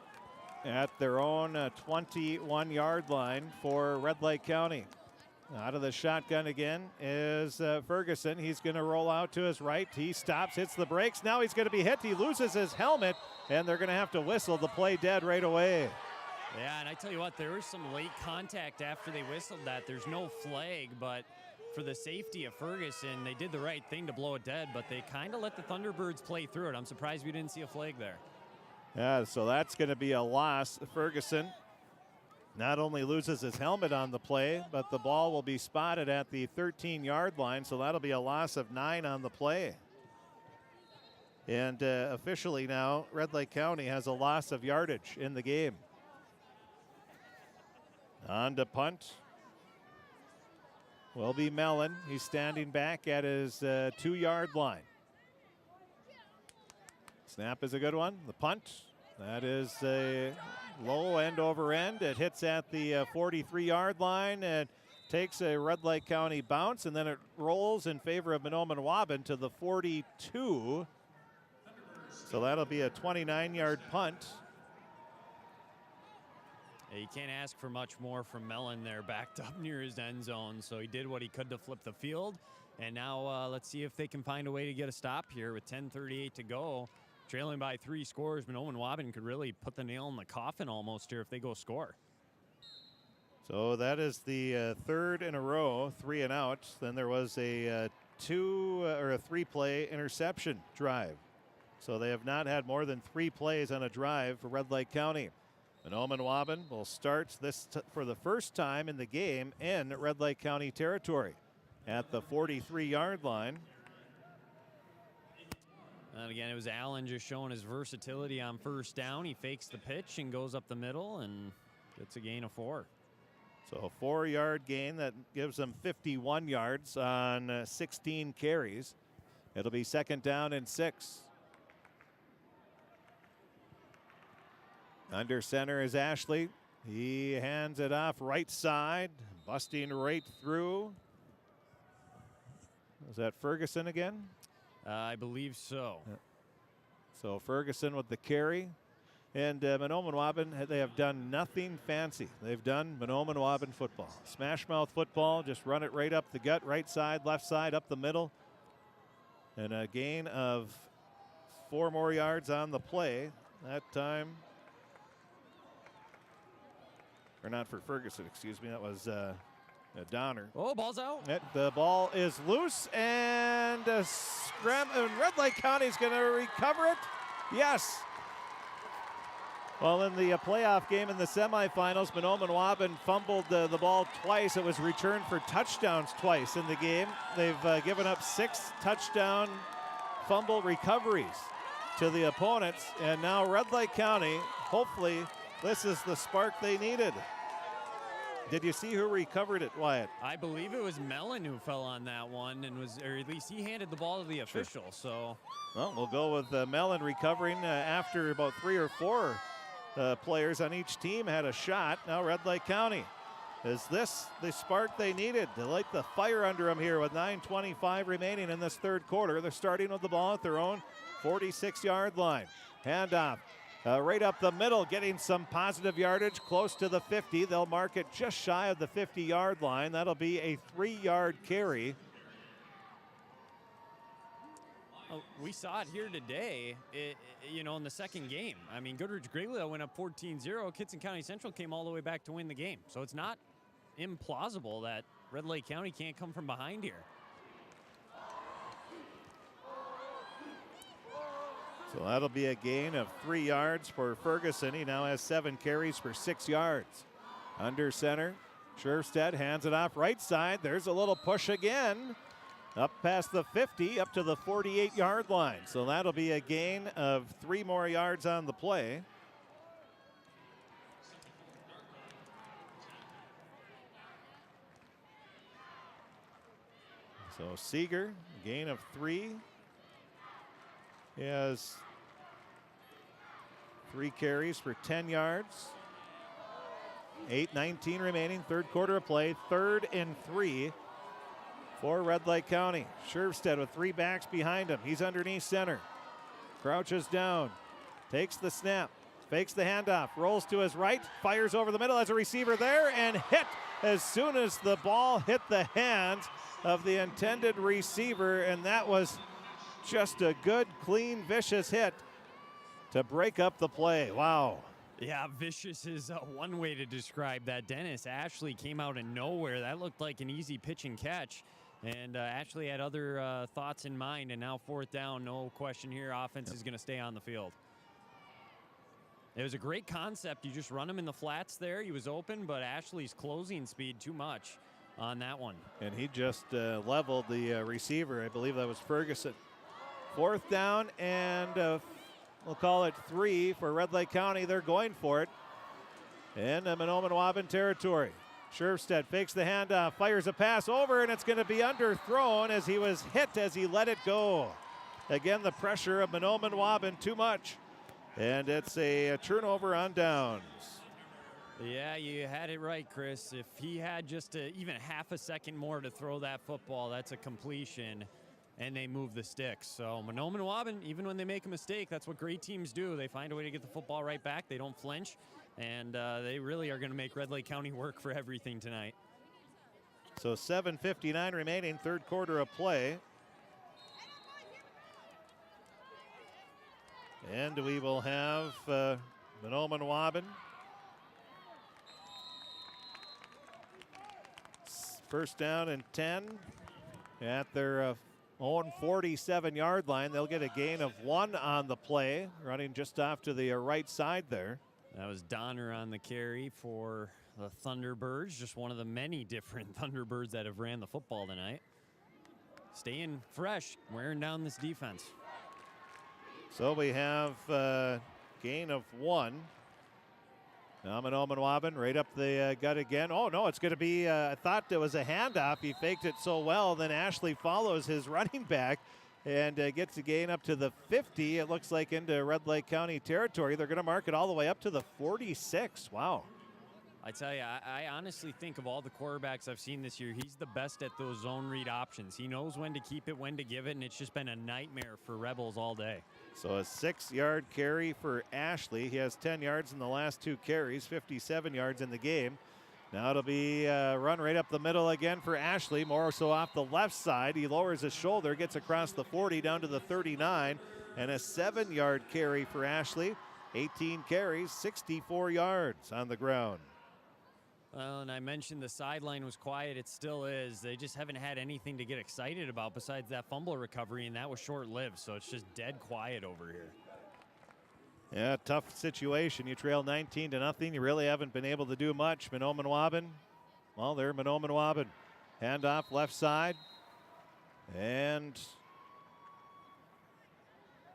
at their own 21-yard line for Red Lake County. Out of the shotgun again is Ferguson. He's going to roll out to his right. He stops, hits the brakes. Now he's going to be hit. He loses his helmet, and they're going to have to whistle the play dead right away. Yeah, and I tell you what, there was some late contact after they whistled that. There's no flag, but for the safety of Ferguson, they did the right thing to blow it dead, but they kind of let the Thunderbirds play through it. I'm surprised we didn't see a flag there. Yeah, so that's going to be a loss. Ferguson not only loses his helmet on the play, but the ball will be spotted at the 13-yard line, so that'll be a loss of 9 on the play. And officially now, Red Lake County has a loss of yardage in the game. On to punt will be Mellon. He's standing back at his 2-yard line. Snap is a good one. The punt That is a low end over end. It hits at the 43-yard line and takes a Red Lake County bounce, and then it rolls in favor of Mahnomen-Waubun to the 42. So that'll be a 29-yard punt. Yeah, you can't ask for much more from Mellon there, backed up near his end zone. So he did what he could to flip the field. And now let's see if they can find a way to get a stop here with 10:38 to go. Trailing by 3 scores, Mahnomen-Waubun could really put the nail in the coffin almost here if they go score. So that is the third in a row, 3 and out. Then there was a 3-play interception drive. So they have not had more than 3 plays on a drive for Red Lake County. Mahnomen-Waubun will start this for the first time in the game in Red Lake County territory at the 43-yard line. And again, it was Allen just showing his versatility on first down. He fakes the pitch and goes up the middle and gets a gain of 4. So a 4-yard gain that gives them 51 yards on 16 carries. It'll be 2nd down and 6. Under center is Ashley. He hands it off right side, busting right through. Is that Ferguson again? I believe so. Yeah. So Ferguson with the carry. And Mahnomen-Waubun, they have done nothing fancy. They've done Mahnomen-Waubun football. Smash mouth football, just run it right up the gut, right side, left side, up the middle. And a gain of 4 more yards on the play. That time, or not for Ferguson, excuse me, that was Donner. Oh, ball's out. The ball is loose, and Red Lake County's going to recover it. Yes. Well, in the playoff game in the semifinals, Mahnomen-Waubun fumbled the ball twice. It was returned for touchdowns twice in the game. They've given up 6 touchdown fumble recoveries to the opponents, and now Red Lake County, hopefully this is the spark they needed. Did you see who recovered it, Wyatt? I believe it was Mellon who fell on that one, and or at least he handed the ball to the official. Sure. So, well, we'll go with Mellon recovering after about 3 or 4 players on each team had a shot. Now Red Lake County, is this the spark they needed to light the fire under them here with 9:25 remaining in this third quarter? They're starting with the ball at their own 46-yard line. Handoff. Right up the middle, getting some positive yardage close to the 50. They'll mark it just shy of the 50-yard line. That'll be a 3-yard carry. Oh, we saw it here today, in the second game. I mean, Goodrich-Greeley went up 14-0. Kitson County Central came all the way back to win the game. So it's not implausible that Red Lake County can't come from behind here. So that'll be a gain of 3 yards for Ferguson. He now has 7 carries for 6 yards. Under center, Scherfstedt hands it off right side. There's a little push again. Up past the 50, up to the 48-yard line. So that'll be a gain of 3 more yards on the play. So Seeger, gain of 3. He has 3 carries for 10 yards. 8:19 remaining, third quarter of play, 3rd and 3 for Red Lake County. Scherfstedt with 3 backs behind him. He's underneath center. Crouches down, takes the snap, fakes the handoff, rolls to his right, fires over the middle as a receiver there, and hit as soon as the ball hit the hands of the intended receiver, and that was just a good, clean, vicious hit to break up the play. Wow. Yeah, vicious is one way to describe that. Dennis Ashley came out of nowhere. That looked like an easy pitch and catch. And Ashley had other thoughts in mind. And now 4th down, no question here. Offense is going to stay on the field. It was a great concept. You just run him in the flats there. He was open, but Ashley's closing speed too much on that one. And he just leveled the receiver. I believe that was Ferguson. 4th down, and we'll call it 3 for Red Lake County. They're going for it in Mahnomen-Waubun territory. Scherfstedt fakes the handoff, fires a pass over, and it's going to be underthrown as he was hit as he let it go. Again, the pressure of Mahnomen-Waubun too much. And it's a turnover on downs. Yeah, you had it right, Chris. If he had just even half a second more to throw that football, that's a completion, and they move the sticks. So Mahnomen-Waubun, even when they make a mistake, that's what great teams do. They find a way to get the football right back. They don't flinch, and they really are going to make Red Lake County work for everything tonight. So 7:59 remaining, third quarter of play. And we will have Mahnomen-Waubun first down and 10 at their own 47-yard line. They'll get a gain of 1 on the play, running just off to the right side there. That was Donner on the carry for the Thunderbirds, just one of the many different Thunderbirds that have ran the football tonight. Staying fresh, wearing down this defense. So we have gain of 1. Now Mahnomen-Waubun right up the gut again. Oh, no, it's going to be, I thought it was a handoff. He faked it so well. Then Ashley follows his running back and gets a gain up to the 50. It looks like into Red Lake County territory. They're going to mark it all the way up to the 46. Wow. I tell you, I honestly think of all the quarterbacks I've seen this year, he's the best at those zone read options. He knows when to keep it, when to give it, and it's just been a nightmare for Rebels all day. So a 6-yard carry for Ashley. He has 10 yards in the last 2 carries, 57 yards in the game. Now it'll be run right up the middle again for Ashley, more so off the left side. He lowers his shoulder, gets across the 40 down to the 39, and a 7-yard carry for Ashley. 18 carries, 64 yards on the ground. Well, and I mentioned the sideline was quiet. It still is. They just haven't had anything to get excited about besides that fumble recovery, and that was short-lived, so it's just dead quiet over here. Yeah, tough situation. You trail 19-0. You really haven't been able to do much. Mahnomen-Waubun, well, they're Mahnomen-Waubun. Handoff left side. And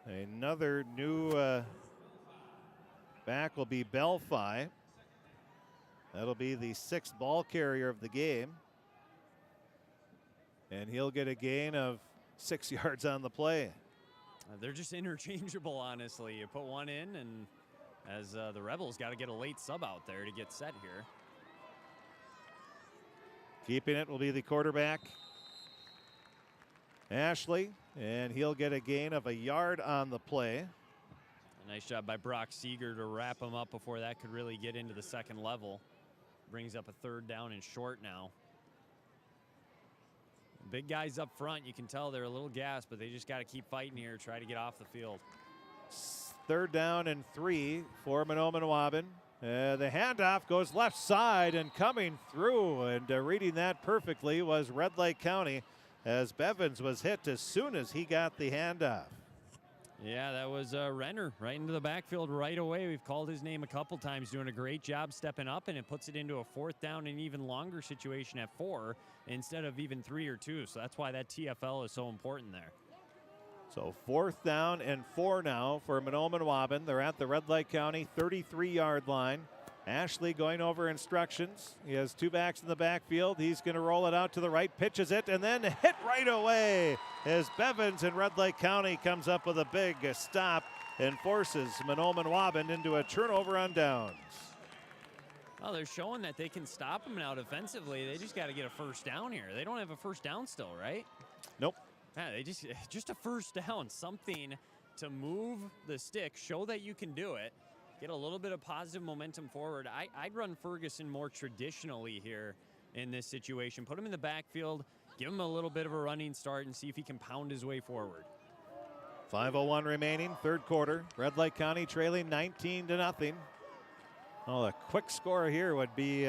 another new back will be Belfi. That'll be the 6th ball carrier of the game. And he'll get a gain of 6 yards on the play. They're just interchangeable, honestly. You put one in, and as the Rebels got to get a late sub out there to get set here. Keeping it will be the quarterback, Ashley, and he'll get a gain of 1 yard on the play. A nice job by Brock Seeger to wrap him up before that could really get into the second level. Brings up a 3rd down and short now. Big guys up front, you can tell they're a little gassed, but they just got to keep fighting here, try to get off the field. 3rd down and 3 for Mahnomen-Waubun. The handoff goes left side, and coming through and reading that perfectly was Red Lake County, as Bevins was hit as soon as he got the handoff. Yeah, that was Renner right into the backfield right away. We've called his name a couple times, doing a great job stepping up, and it puts it into a 4th down and even longer situation at 4 instead of even 3 or 2. So that's why that TFL is so important there. So 4th down and 4 now for Mahnomen-Waubun. They're at the Red Lake County 33-yard line. Ashley going over instructions. He has 2 backs in the backfield. He's going to roll it out to the right, pitches it, and then hit right away as Bevins in Red Lake County comes up with a big stop and forces Mahnomen-Waubun into a turnover on downs. Well, they're showing that they can stop them now defensively. They just got to get a 1st down here. They don't have a 1st down still, right? Nope. Yeah, they just a 1st down, something to move the stick, show that you can do it. Get a little bit of positive momentum forward. I'd run Ferguson more traditionally here in this situation. Put him in the backfield, give him a little bit of a running start, and see if he can pound his way forward. 5:01 remaining, 3rd quarter. Red Lake County trailing 19-0. Well, a quick score here would be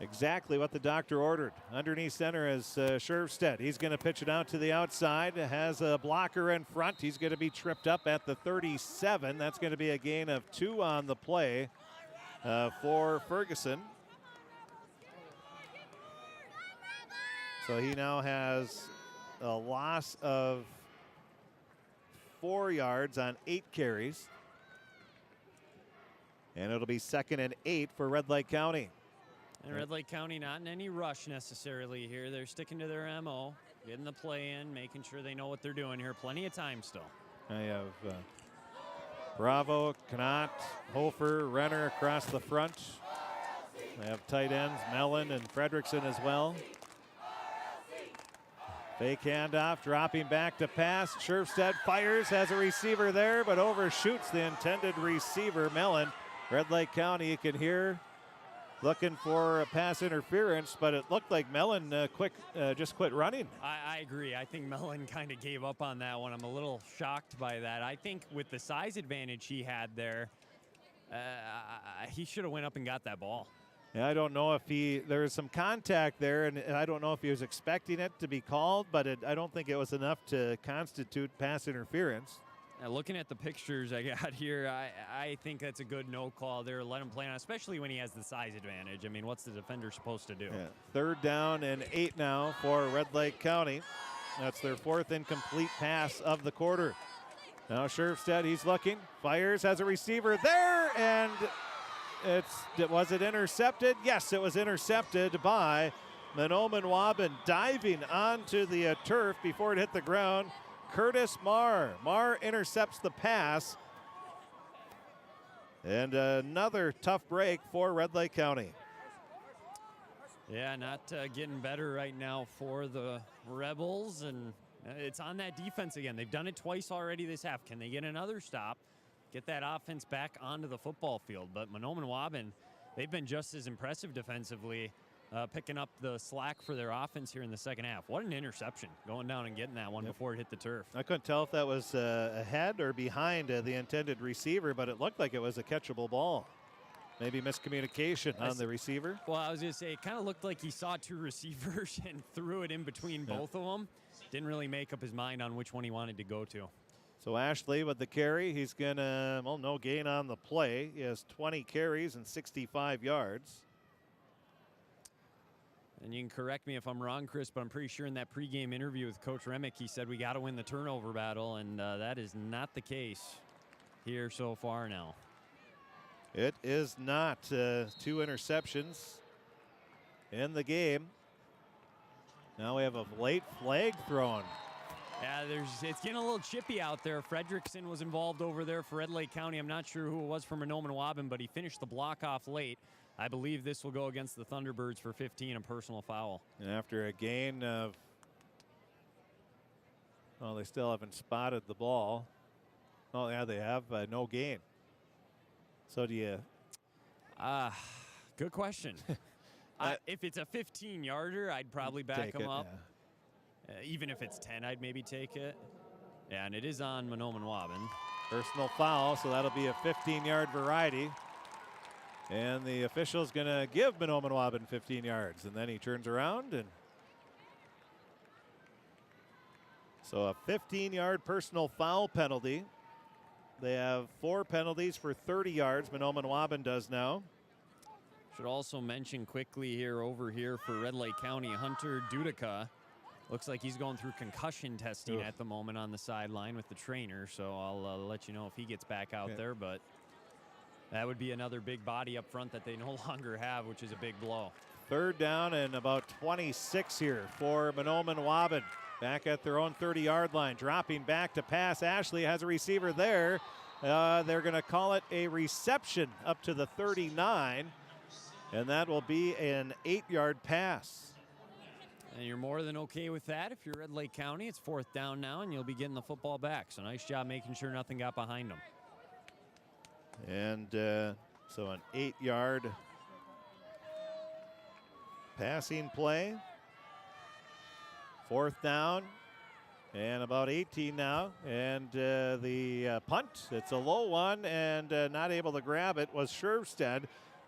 exactly what the doctor ordered. Underneath center is Scherfstedt. He's going to pitch it out to the outside. Has a blocker in front. He's going to be tripped up at the 37. That's going to be a gain of 2 on the play for Ferguson. So he now has a loss of 4 yards on 8 carries. And it'll be 2nd and 8 for Red Lake County. And Red Lake County not in any rush necessarily here. They're sticking to their MO, getting the play in, making sure they know what they're doing here. Plenty of time still. I have Bravo, Knott, Hofer, Renner across the front. They have tight ends, Mellon and Fredrickson as well. Fake handoff, dropping back to pass. Scherfstedt fires, has a receiver there, but overshoots the intended receiver, Mellon. Red Lake County, you can hear, looking for a pass interference, but it looked like Mellon just quit running. I agree. I think Mellon kind of gave up on that one. I'm a little shocked by that. I think with the size advantage he had there, he should have went up and got that ball. Yeah, I don't know if there was some contact there, and I don't know if he was expecting it to be called, but I don't think it was enough to constitute pass interference. Now, looking at the pictures I got here, I think that's a good no call there. Let him play on, especially when he has the size advantage. I mean, what's the defender supposed to do? Yeah. 3rd down and 8 now for Red Lake County. That's their 4th incomplete pass of the quarter. Now Scherfstedt, he's looking, fires, has a receiver there, and was it intercepted? Yes, it was intercepted by Mahnomen-Waubun, diving onto the turf before it hit the ground. Curtis Marr. Marr intercepts the pass. And another tough break for Red Lake County. Yeah, not getting better right now for the Rebels, and it's on that defense again. They've done it twice already this half. Can they get another stop? Get that offense back onto the football field. But Mahnomen-Waubun, they've been just as impressive defensively, picking up the slack for their offense here in the second half. What an interception, going down and getting that one before it hit the turf. I couldn't tell if that was ahead or behind the intended receiver, but it looked like it was a catchable ball. Maybe miscommunication on the receiver. Well, I was going to say, it kind of looked like he saw 2 receivers and threw it in between both of them. Didn't really make up his mind on which one he wanted to go to. So Ashley with the carry, he's going to, no gain on the play. He has 20 carries and 65 yards. And you can correct me if I'm wrong, Chris, but I'm pretty sure in that pregame interview with Coach Remick, he said we got to win the turnover battle, and that is not the case here so far now. It is not. 2 interceptions in the game. Now we have a late flag thrown. Yeah, it's getting a little chippy out there. Fredrickson was involved over there for Red Lake County. I'm not sure who it was for Mahnomen-Waubun, but he finished the block off late. I believe this will go against the Thunderbirds for 15, a personal foul. And after a gain of, they still haven't spotted the ball. Oh, yeah, they have no gain. So do you? Good question. If it's a 15-yarder, I'd probably back him up. Yeah. Even if it's 10, I'd maybe take it. Yeah, and it is on Mahnomen-Waubun. Personal foul, so that'll be a 15-yard variety. And the official's going to give Mahnomen-Waubun 15 yards. And then he turns around. And so a 15-yard personal foul penalty. They have 4 penalties for 30 yards. Mahnomen-Waubun does now. Should also mention quickly here, over here for Red Lake County, Hunter Dudica. Looks like he's going through concussion testing at the moment on the sideline with the trainer. So I'll let you know if he gets back out there. But that would be another big body up front that they no longer have, which is a big blow. 3rd down and about 26 here for Mahnomen-Waubun. Back at their own 30-yard line, dropping back to pass. Ashley has a receiver there. They're going to call it a reception up to the 39, and that will be an 8-yard pass. And you're more than okay with that. If you're Red Lake County, it's 4th down now, and you'll be getting the football back. So nice job making sure nothing got behind them. And so an 8-yard passing play. 4th down and about 18 now. And the punt, it's a low one, and not able to grab it was Scherfstedt.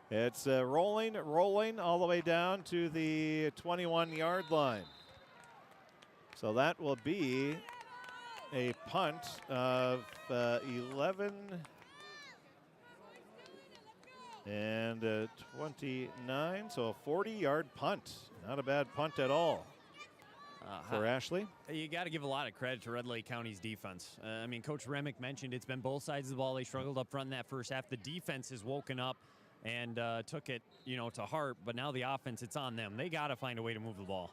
It's rolling all the way down to the 21-yard line. So that will be a punt of 11 and 29. So a 40-yard punt. Not a bad punt at all for Ashley. You got to give a lot of credit to Red Lake County's defense. I mean, Coach Remick mentioned it's been both sides of the ball. They struggled up front in that first half. The defense has woken up and took it, to heart. But now the offense, it's on them. They got to find a way to move the ball.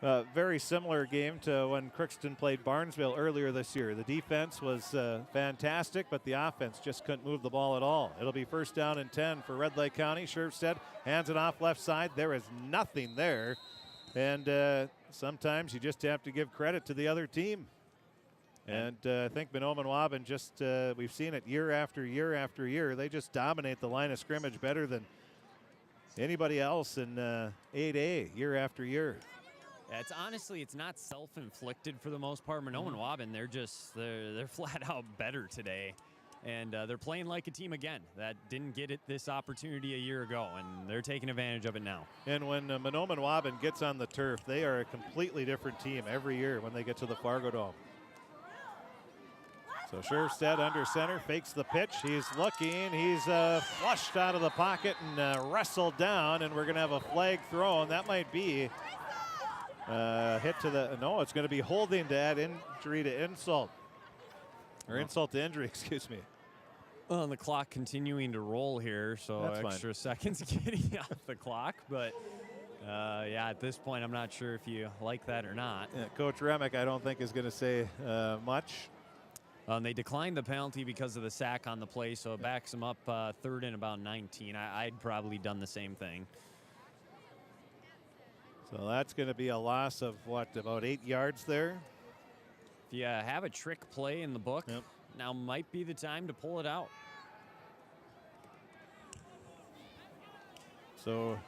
Very similar game to when Crookston played Barnesville earlier this year. The defense was fantastic, but the offense just couldn't move the ball at all. It'll be first down and 10 for Red Lake County. Scherfstedt hands it off left side. There is nothing there. And sometimes you just have to give credit to the other team. And I think Mahnomen-Waubun just, we've seen it year after year after year. They just dominate the line of scrimmage better than anybody else in 8A year after year. Yeah, it's not self-inflicted for the most part. Mahnomen-Waubun, they're flat out better today. And they're playing like a team again that didn't get this opportunity a year ago, and they're taking advantage of it now. And when Mahnomen-Waubun gets on the turf, they are a completely different team every year when they get to the Fargodome. So Scherfstedt under center, fakes the pitch. He's looking. He's flushed out of the pocket and wrestled down, and we're going to have a flag thrown. That might be hit to the, no, it's going to be holding to add injury to insult. Or insult to injury, excuse me. Well, and the clock continuing to roll here, so That's extra seconds getting off the clock. But, yeah, at this point, I'm not sure if you like that or not. Yeah, Coach Remick, I don't think, is going to say much. They declined the penalty because of the sack on the play, so it backs them up third and about 19. I'd probably done the same thing. So that's going to be a loss of, what, about 8 yards there? If you have a trick play in the book, now might be the time to pull it out. So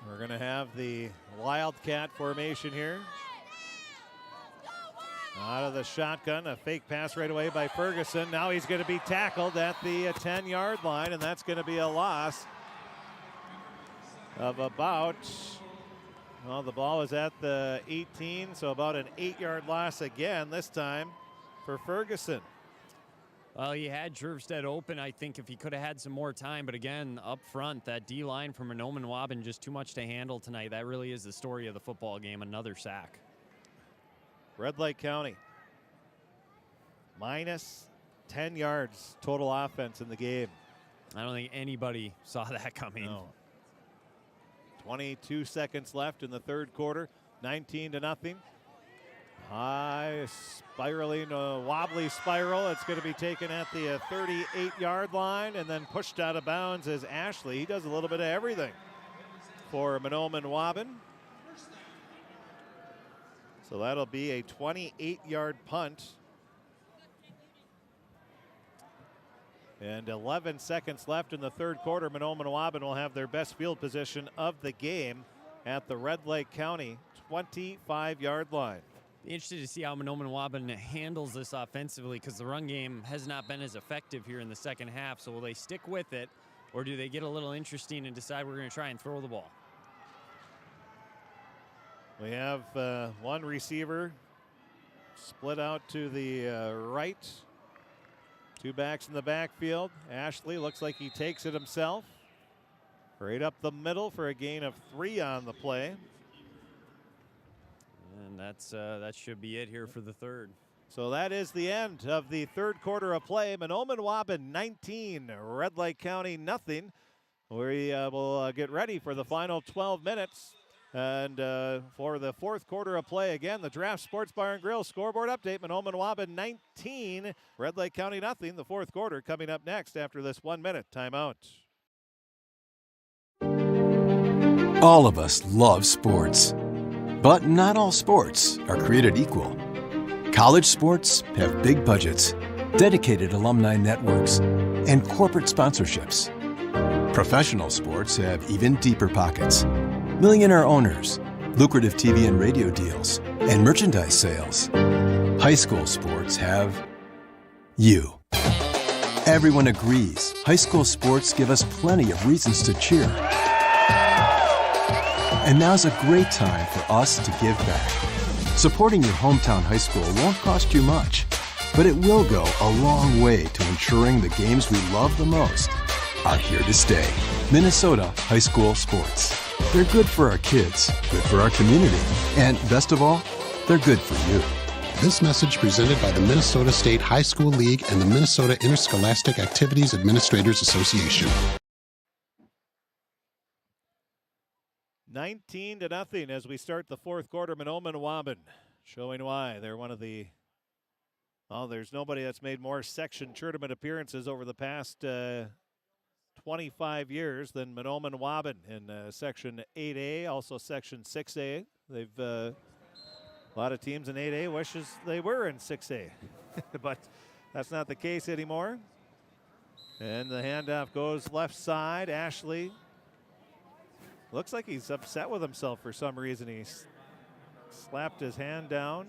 we're going to have the Wildcat formation here. Out of the shotgun, a fake pass right away by Ferguson. Now he's going to be tackled at the 10-yard line, and that's going to be a loss of about, well, the ball is at the 18, so about an 8-yard loss again, this time for Ferguson. Well, he had Scherfstedt open, I think, if he could have had some more time. But again, up front, that D-line for Mahnomen-Waubun, just too much to handle tonight. That really is the story of the football game, another sack. Red Lake County minus 10 yards total offense in the game. I don't think anybody saw that coming. No. 22 seconds left in the third quarter, 19-0. High spiraling, wobbly spiral. It's going to be taken at the 38-yard line and then pushed out of bounds as Ashley. He does a little bit of everything for Mahnomen-Waubun. So that'll be a 28-yard punt. And 11 seconds left in the third quarter. Mahnomen-Waubun will have their best field position of the game at the Red Lake County 25-yard line. Be interested to see how Mahnomen-Waubun handles this offensively, because the run game has not been as effective here in the second half. So will they stick with it, or do they get a little interesting and decide we're going to try and throw the ball? We have one receiver split out to the right. Two backs in the backfield. Ashley looks like he takes it himself. Right up the middle for a gain of 3 on the play. And that should be it here for the third. So that is the end of the third quarter of play. Mahnomen-Waubun 19, Red Lake County nothing. We will get ready for the final 12 minutes. And for the fourth quarter of play, again, the Draft Sports Bar and Grill scoreboard update. Mahnomen-Waubun 19, Red Lake County nothing. The fourth quarter coming up next after this 1-minute timeout. All of us love sports, but not all sports are created equal. College sports have big budgets, dedicated alumni networks, and corporate sponsorships. Professional sports have even deeper pockets. Millionaire owners, lucrative TV and radio deals, and merchandise sales. High school sports have you. Everyone agrees high school sports give us plenty of reasons to cheer. And now's a great time for us to give back. Supporting your hometown high school won't cost you much, but it will go a long way to ensuring the games we love the most are here to stay. Minnesota High School Sports. They're good for our kids, good for our community, and best of all, they're good for you. This message presented by the Minnesota State High School League and the Minnesota Interscholastic Activities Administrators Association. 19-0 as we start the fourth quarter. Mahnomen-Waubun showing why they're one of the. Oh, there's nobody that's made more section tournament appearances over the past 25 years than Mahnomen-Waubun in Section 8A, also Section 6A. They've a lot of teams in 8A wishes they were in 6A, but that's not the case anymore. And the handoff goes left side. Ashley looks like he's upset with himself for some reason. He slapped his hand down.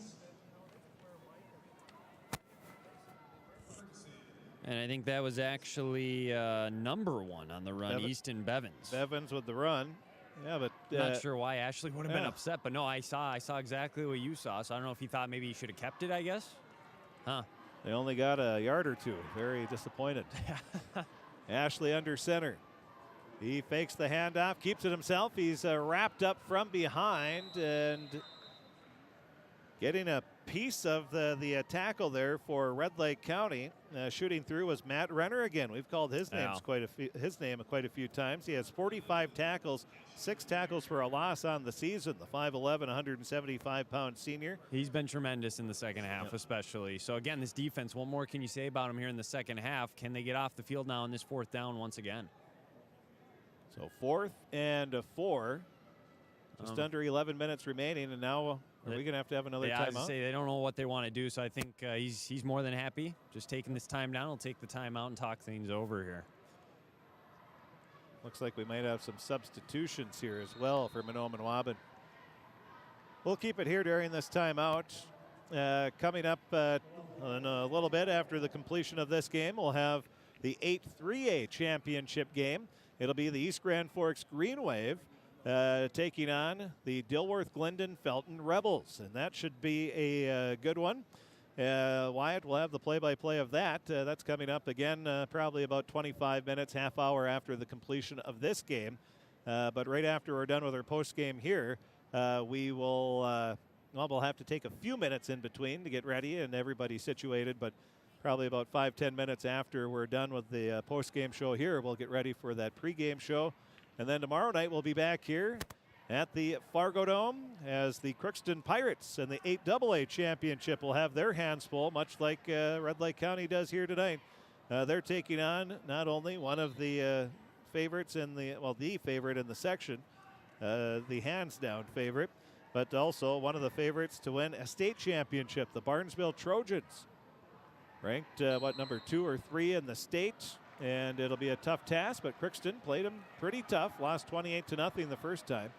And I think that was actually number 1 on the run, Easton Bevins. Bevins with the run. Yeah, but not sure why Ashley would have been upset, but no, I saw exactly what you saw. So I don't know if he thought maybe he should have kept it, I guess. Huh. They only got a yard or two. Very disappointed. Ashley under center. He fakes the handoff, keeps it himself. He's wrapped up from behind and getting a piece of the tackle there for Red Lake County. Shooting through was Matt Renner again. We've called his name quite a few times. He has 45 tackles, 6 tackles for a loss on the season. The 5'11", 175-pound senior. He's been tremendous in the second half, especially. So again, this defense. What more can you say about him here in the second half? Can they get off the field now in this 4th down once again? So 4th and 4. Just under 11 minutes remaining, and now are we going to have another timeout? They don't know what they want to do, so I think he's more than happy. Just taking this time down, he'll take the timeout and talk things over here. Looks like we might have some substitutions here as well for Mahnomen-Waubun. We'll keep it here during this timeout. Coming up in a little bit after the completion of this game, we'll have the 8-3A championship game. It'll be the East Grand Forks Green Wave taking on the Dilworth Glendon Felton Rebels, and that should be a good one. Wyatt will have the play-by-play of that. That's coming up again probably about 25 minutes, half hour after the completion of this game. But right after we're done with our post-game here, we will we'll have to take a few minutes in between to get ready and everybody situated, but probably about 5-10 minutes after we're done with the post-game show here, we'll get ready for that pregame show. And then tomorrow night we'll be back here at the Fargodome as the Crookston Pirates and the 8AA championship will have their hands full, much like Red Lake County does here tonight. They're taking on not only one of the favorites in the favorite in the section, the hands-down favorite, but also one of the favorites to win a state championship, the Barnesville Trojans. Ranked, number 2 or 3 in the state. And it'll be a tough task, but Crookston played them pretty tough. Lost 28-0 the first time.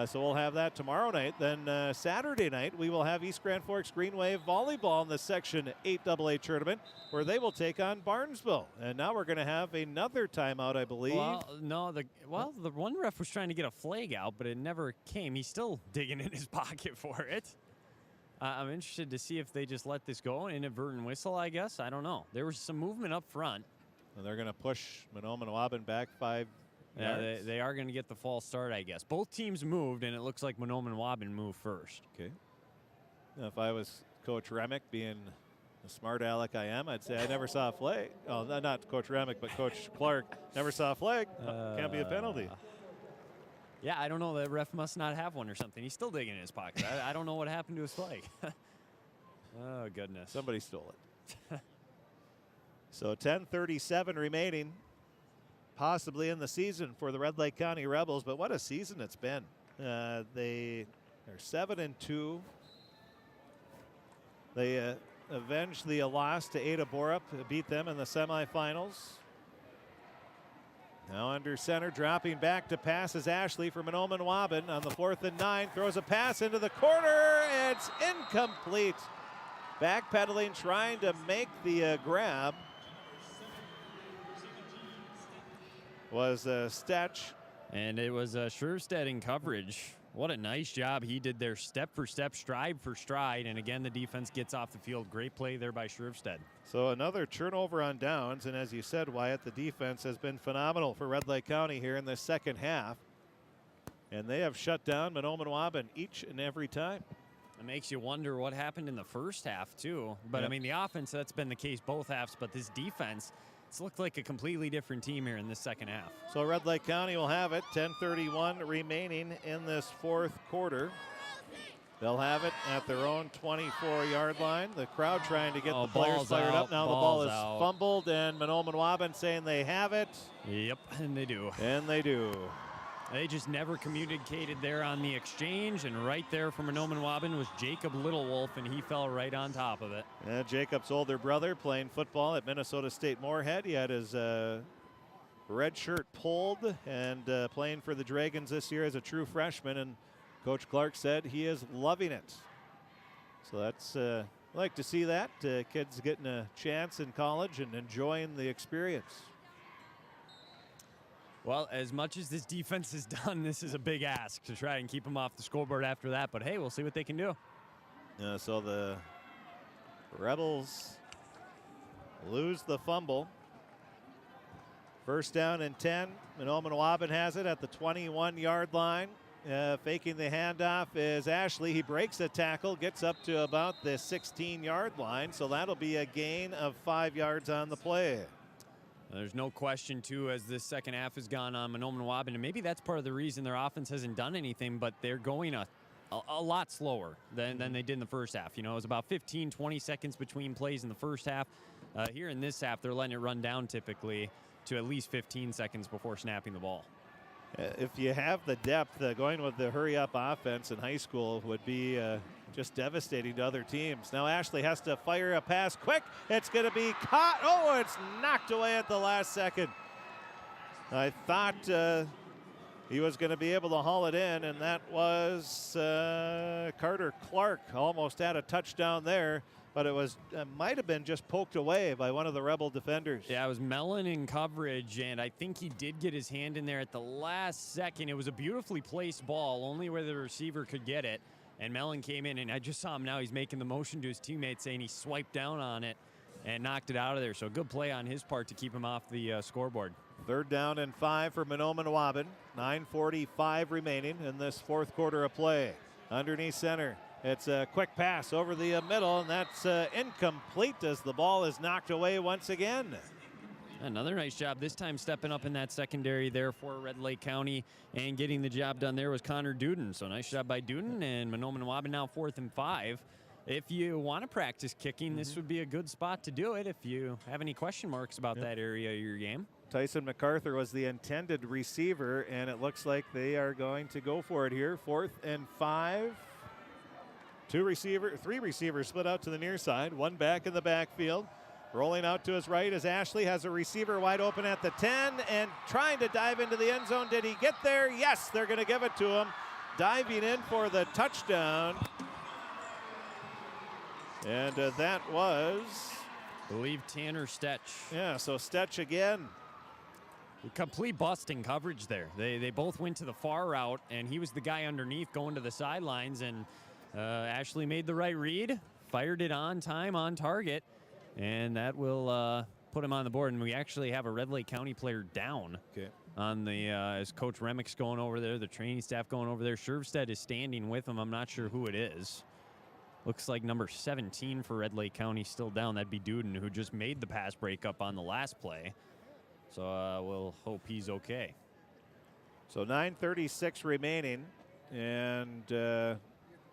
So we'll have that tomorrow night. Then Saturday night, we will have East Grand Forks Green Wave Volleyball in the Section 8AA tournament, where they will take on Barnesville. And now we're going to have another timeout, I believe. Well, no, the one ref was trying to get a flag out, but it never came. He's still digging in his pocket for it. I'm interested to see if they just let this go, an inadvertent whistle, I guess. I don't know. There was some movement up front. And they're going to push Mahnomen-Waubun back 5 yards. They are going to get the false start, I guess. Both teams moved, and it looks like Mahnomen-Waubun moved first. Okay. Now, if I was Coach Remick, being the smart aleck I am, I'd say I never saw a flag. Oh, not Coach Remick, but Coach Clark. Never saw a flag. Can't be a penalty. Yeah, I don't know. The ref must not have one or something. He's still digging in his pocket. I don't know what happened to his flag. Oh, goodness. Somebody stole it. So 10:37 remaining, possibly in the season for the Red Lake County Rebels. But what a season it's been. They are 7-2. They avenged the loss to Ada Borup, beat them in the semifinals. Now under center, dropping back to pass is Ashley for Mahnomen-Waubun on the 4th and 9. Throws a pass into the corner. It's incomplete. Backpedaling, trying to make the grab. Was Stetch. And it was Shrevstedt in coverage. What a nice job he did there, step for step, stride for stride. And again, the defense gets off the field. Great play there by Shrevstedt. So another turnover on downs. And as you said, Wyatt, the defense has been phenomenal for Red Lake County here in the second half. And they have shut down Mahnomen-Waubun each and every time. It makes you wonder what happened in the first half, too. But, I mean, the offense, that's been the case both halves. But this defense, It's looked like a completely different team here in this second half. So Red Lake County will have it. 10:31 remaining in this fourth quarter. They'll have it at their own 24-yard line. The crowd trying to get the players fired up. Now the ball is fumbled, and Mahnomen-Waubun saying they have it. Yep, and they do. And they do. They just never communicated there on the exchange, and right there for Mahnomen-Waubun was Jacob Littlewolf, and he fell right on top of it. Jacob's older brother playing football at Minnesota State Moorhead. He had his red shirt pulled and playing for the Dragons this year as a true freshman, and Coach Clark said he is loving it. So that's I like to see that. Kids getting a chance in college and enjoying the experience. Well, as much as this defense has done, this is a big ask to try and keep them off the scoreboard after that. But, hey, we'll see what they can do. So the Rebels lose the fumble. First down and 10. Mahnomen-Waubun has it at the 21-yard line. Faking the handoff is Ashley. He breaks a tackle, gets up to about the 16-yard line. So that'll be a gain of 5 yards on the play. There's no question, too, as this second half has gone on, Mahnomen-Waubun, and maybe that's part of the reason their offense hasn't done anything, but they're going a lot slower than they did in the first half. You know, it was about 15, 20 seconds between plays in the first half. Here in this half, they're letting it run down typically to at least 15 seconds before snapping the ball. If you have the depth, going with the hurry-up offense in high school would be just devastating to other teams. Now Ashley has to fire a pass quick. It's going to be caught. Oh, it's knocked away at the last second. I thought he was going to be able to haul it in, and that was Carter Clark. Almost had a touchdown there, but it might have been just poked away by one of the Rebel defenders. Yeah, it was Mellon in coverage, and I think he did get his hand in there at the last second. It was a beautifully placed ball, only where the receiver could get it, and Mellon came in, and I just saw him now. He's making the motion to his teammates saying he swiped down on it and knocked it out of there. So a good play on his part to keep him off the scoreboard. Third down and 5 for Mahnomen-Waubun. 9:45 remaining in this fourth quarter of play. Underneath center. It's a quick pass over the middle, and that's incomplete as the ball is knocked away once again. Another nice job, this time stepping up in that secondary there for Red Lake County, and getting the job done there was Connor Duden. So nice job by Duden, and Mahnomen-Waubun now 4th and 5. If you want to practice kicking, this would be a good spot to do it if you have any question marks about that area of your game. Tyson MacArthur was the intended receiver, and it looks like they are going to go for it here. 4th and 5. Three receivers split out to the near side, one back in the backfield. Rolling out to his right as Ashley has a receiver wide open at the 10 and trying to dive into the end zone. Did he get there? Yes, they're going to give it to him. Diving in for the touchdown. And that was, I believe, Tanner Stetch. Yeah, so Stetch again. Complete busting coverage there. They both went to the far route, and he was the guy underneath going to the sidelines, and Ashley made the right read, fired it on time, on target, and that will put him on the board. And we actually have a Red Lake County player down on the as Coach Remick's going over there, the training staff going over there. Shervstead is standing with him. I'm not sure who it is. Looks like number 17 for Red Lake County still down. That'd be Duden, who just made the pass breakup on the last play. So we'll hope he's okay. So 9:36 remaining, and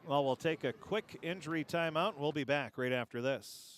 well, we'll take a quick injury timeout. We'll be back right after this.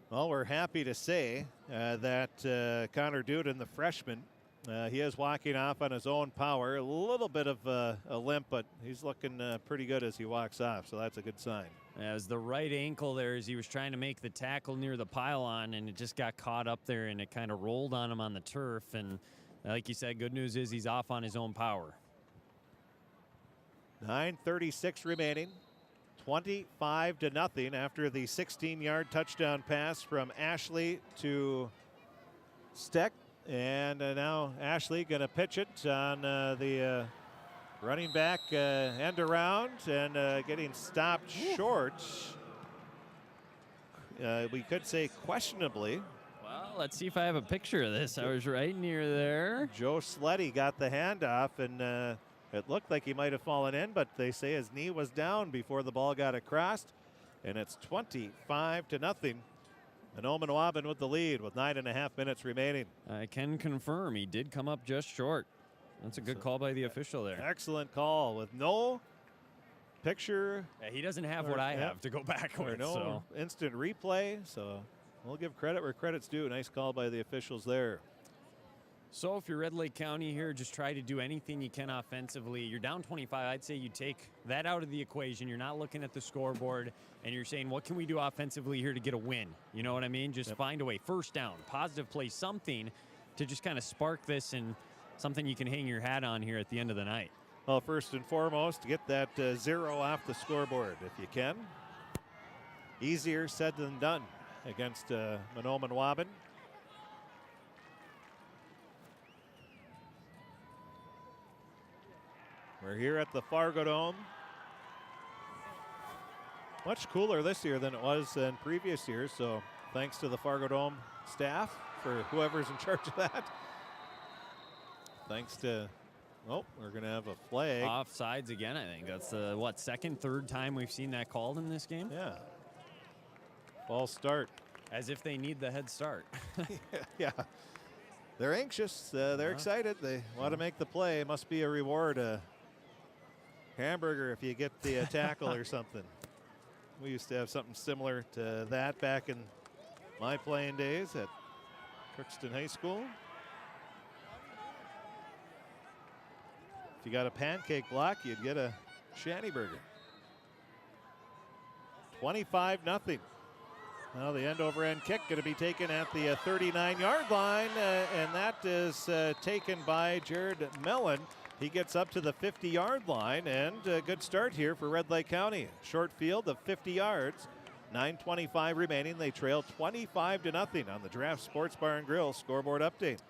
Well, we're happy to say that Connor Duden, the freshman, he is walking off on his own power. A little bit of a limp, but he's looking pretty good as he walks off, so that's a good sign. As the right ankle there, as he was trying to make the tackle near the pylon, and it just got caught up there, and it kind of rolled on him on the turf. And like you said, good news is he's off on his own power. 9:36 remaining. 25-0 after the 16-yard touchdown pass from Ashley to Steck. And now Ashley going to pitch it on the running back end around and getting stopped short. We could say questionably. Well, let's see if I have a picture of this. I was right near there. Joe Sleddy got the handoff, and it looked like he might have fallen in, but they say his knee was down before the ball got across, and it's 25-0. Mahnomen-Waubun with the lead with 9.5 minutes remaining. I can confirm he did come up just short. That's a good call by the official there. Excellent call with no picture. Yeah, he doesn't have what I have to go back with. No so. instant replay, so we'll give credit where credit's due. Nice call by the officials there. So if you're Red Lake County here, just try to do anything you can offensively. You're down 25. I'd say you take that out of the equation. You're not looking at the scoreboard, and you're saying, what can we do offensively here to get a win? You know what I mean? Just find a way. First down, positive play, something to just kind of spark this and something you can hang your hat on here at the end of the night. Well, first and foremost, get that 0 off the scoreboard if you can. Easier said than done against Mahnomen-Waubun. We're here at the Fargodome. Much cooler this year than it was in previous years, so thanks to the Fargodome staff for whoever's in charge of that. Thanks to, we're going to have a flag. Offsides again, I think. That's the, second, third time we've seen that called in this game? Yeah. False start. As if they need the head start. Yeah. They're anxious. They're excited. They want to make the play. Must be a reward. Hamburger if you get the tackle or something. We used to have something similar to that back in my playing days at Crookston High School. If you got a pancake block, you'd get a shanty burger. 25-0. Now the end-over-end kick going to be taken at the 39-yard line, and that is taken by Jared Mellon. He gets up to the 50-yard line, and a good start here for Red Lake County. Short field of 50 yards, 9:25 remaining. They trail 25-0 on the Draft Sports Bar and Grill scoreboard update.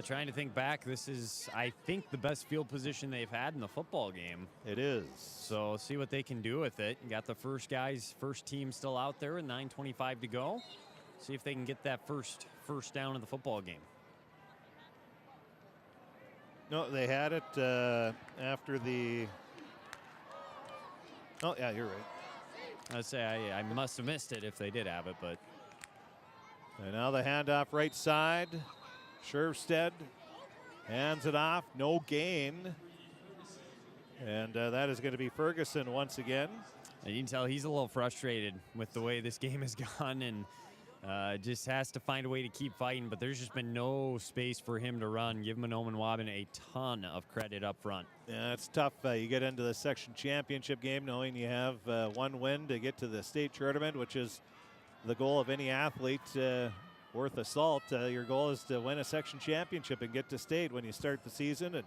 Trying to think back, this is, I think, the best field position they've had in the football game. It is. So see what they can do with it. You got the first team still out there with 9:25 to go. See if they can get that first down in the football game. No, they had it after the. Oh, yeah, you're right. I'd say I must have missed it if they did have it, but. And now the handoff right side. Scherfstedt hands it off. No gain. And that is going to be Ferguson once again. And you can tell he's a little frustrated with the way this game has gone, and just has to find a way to keep fighting, but there's just been no space for him to run. Give Mahnomen-Waubun a ton of credit up front. Yeah, it's tough. You get into the section championship game knowing you have one win to get to the state tournament, which is the goal of any athlete worth a salt. Your goal is to win a section championship and get to state when you start the season. And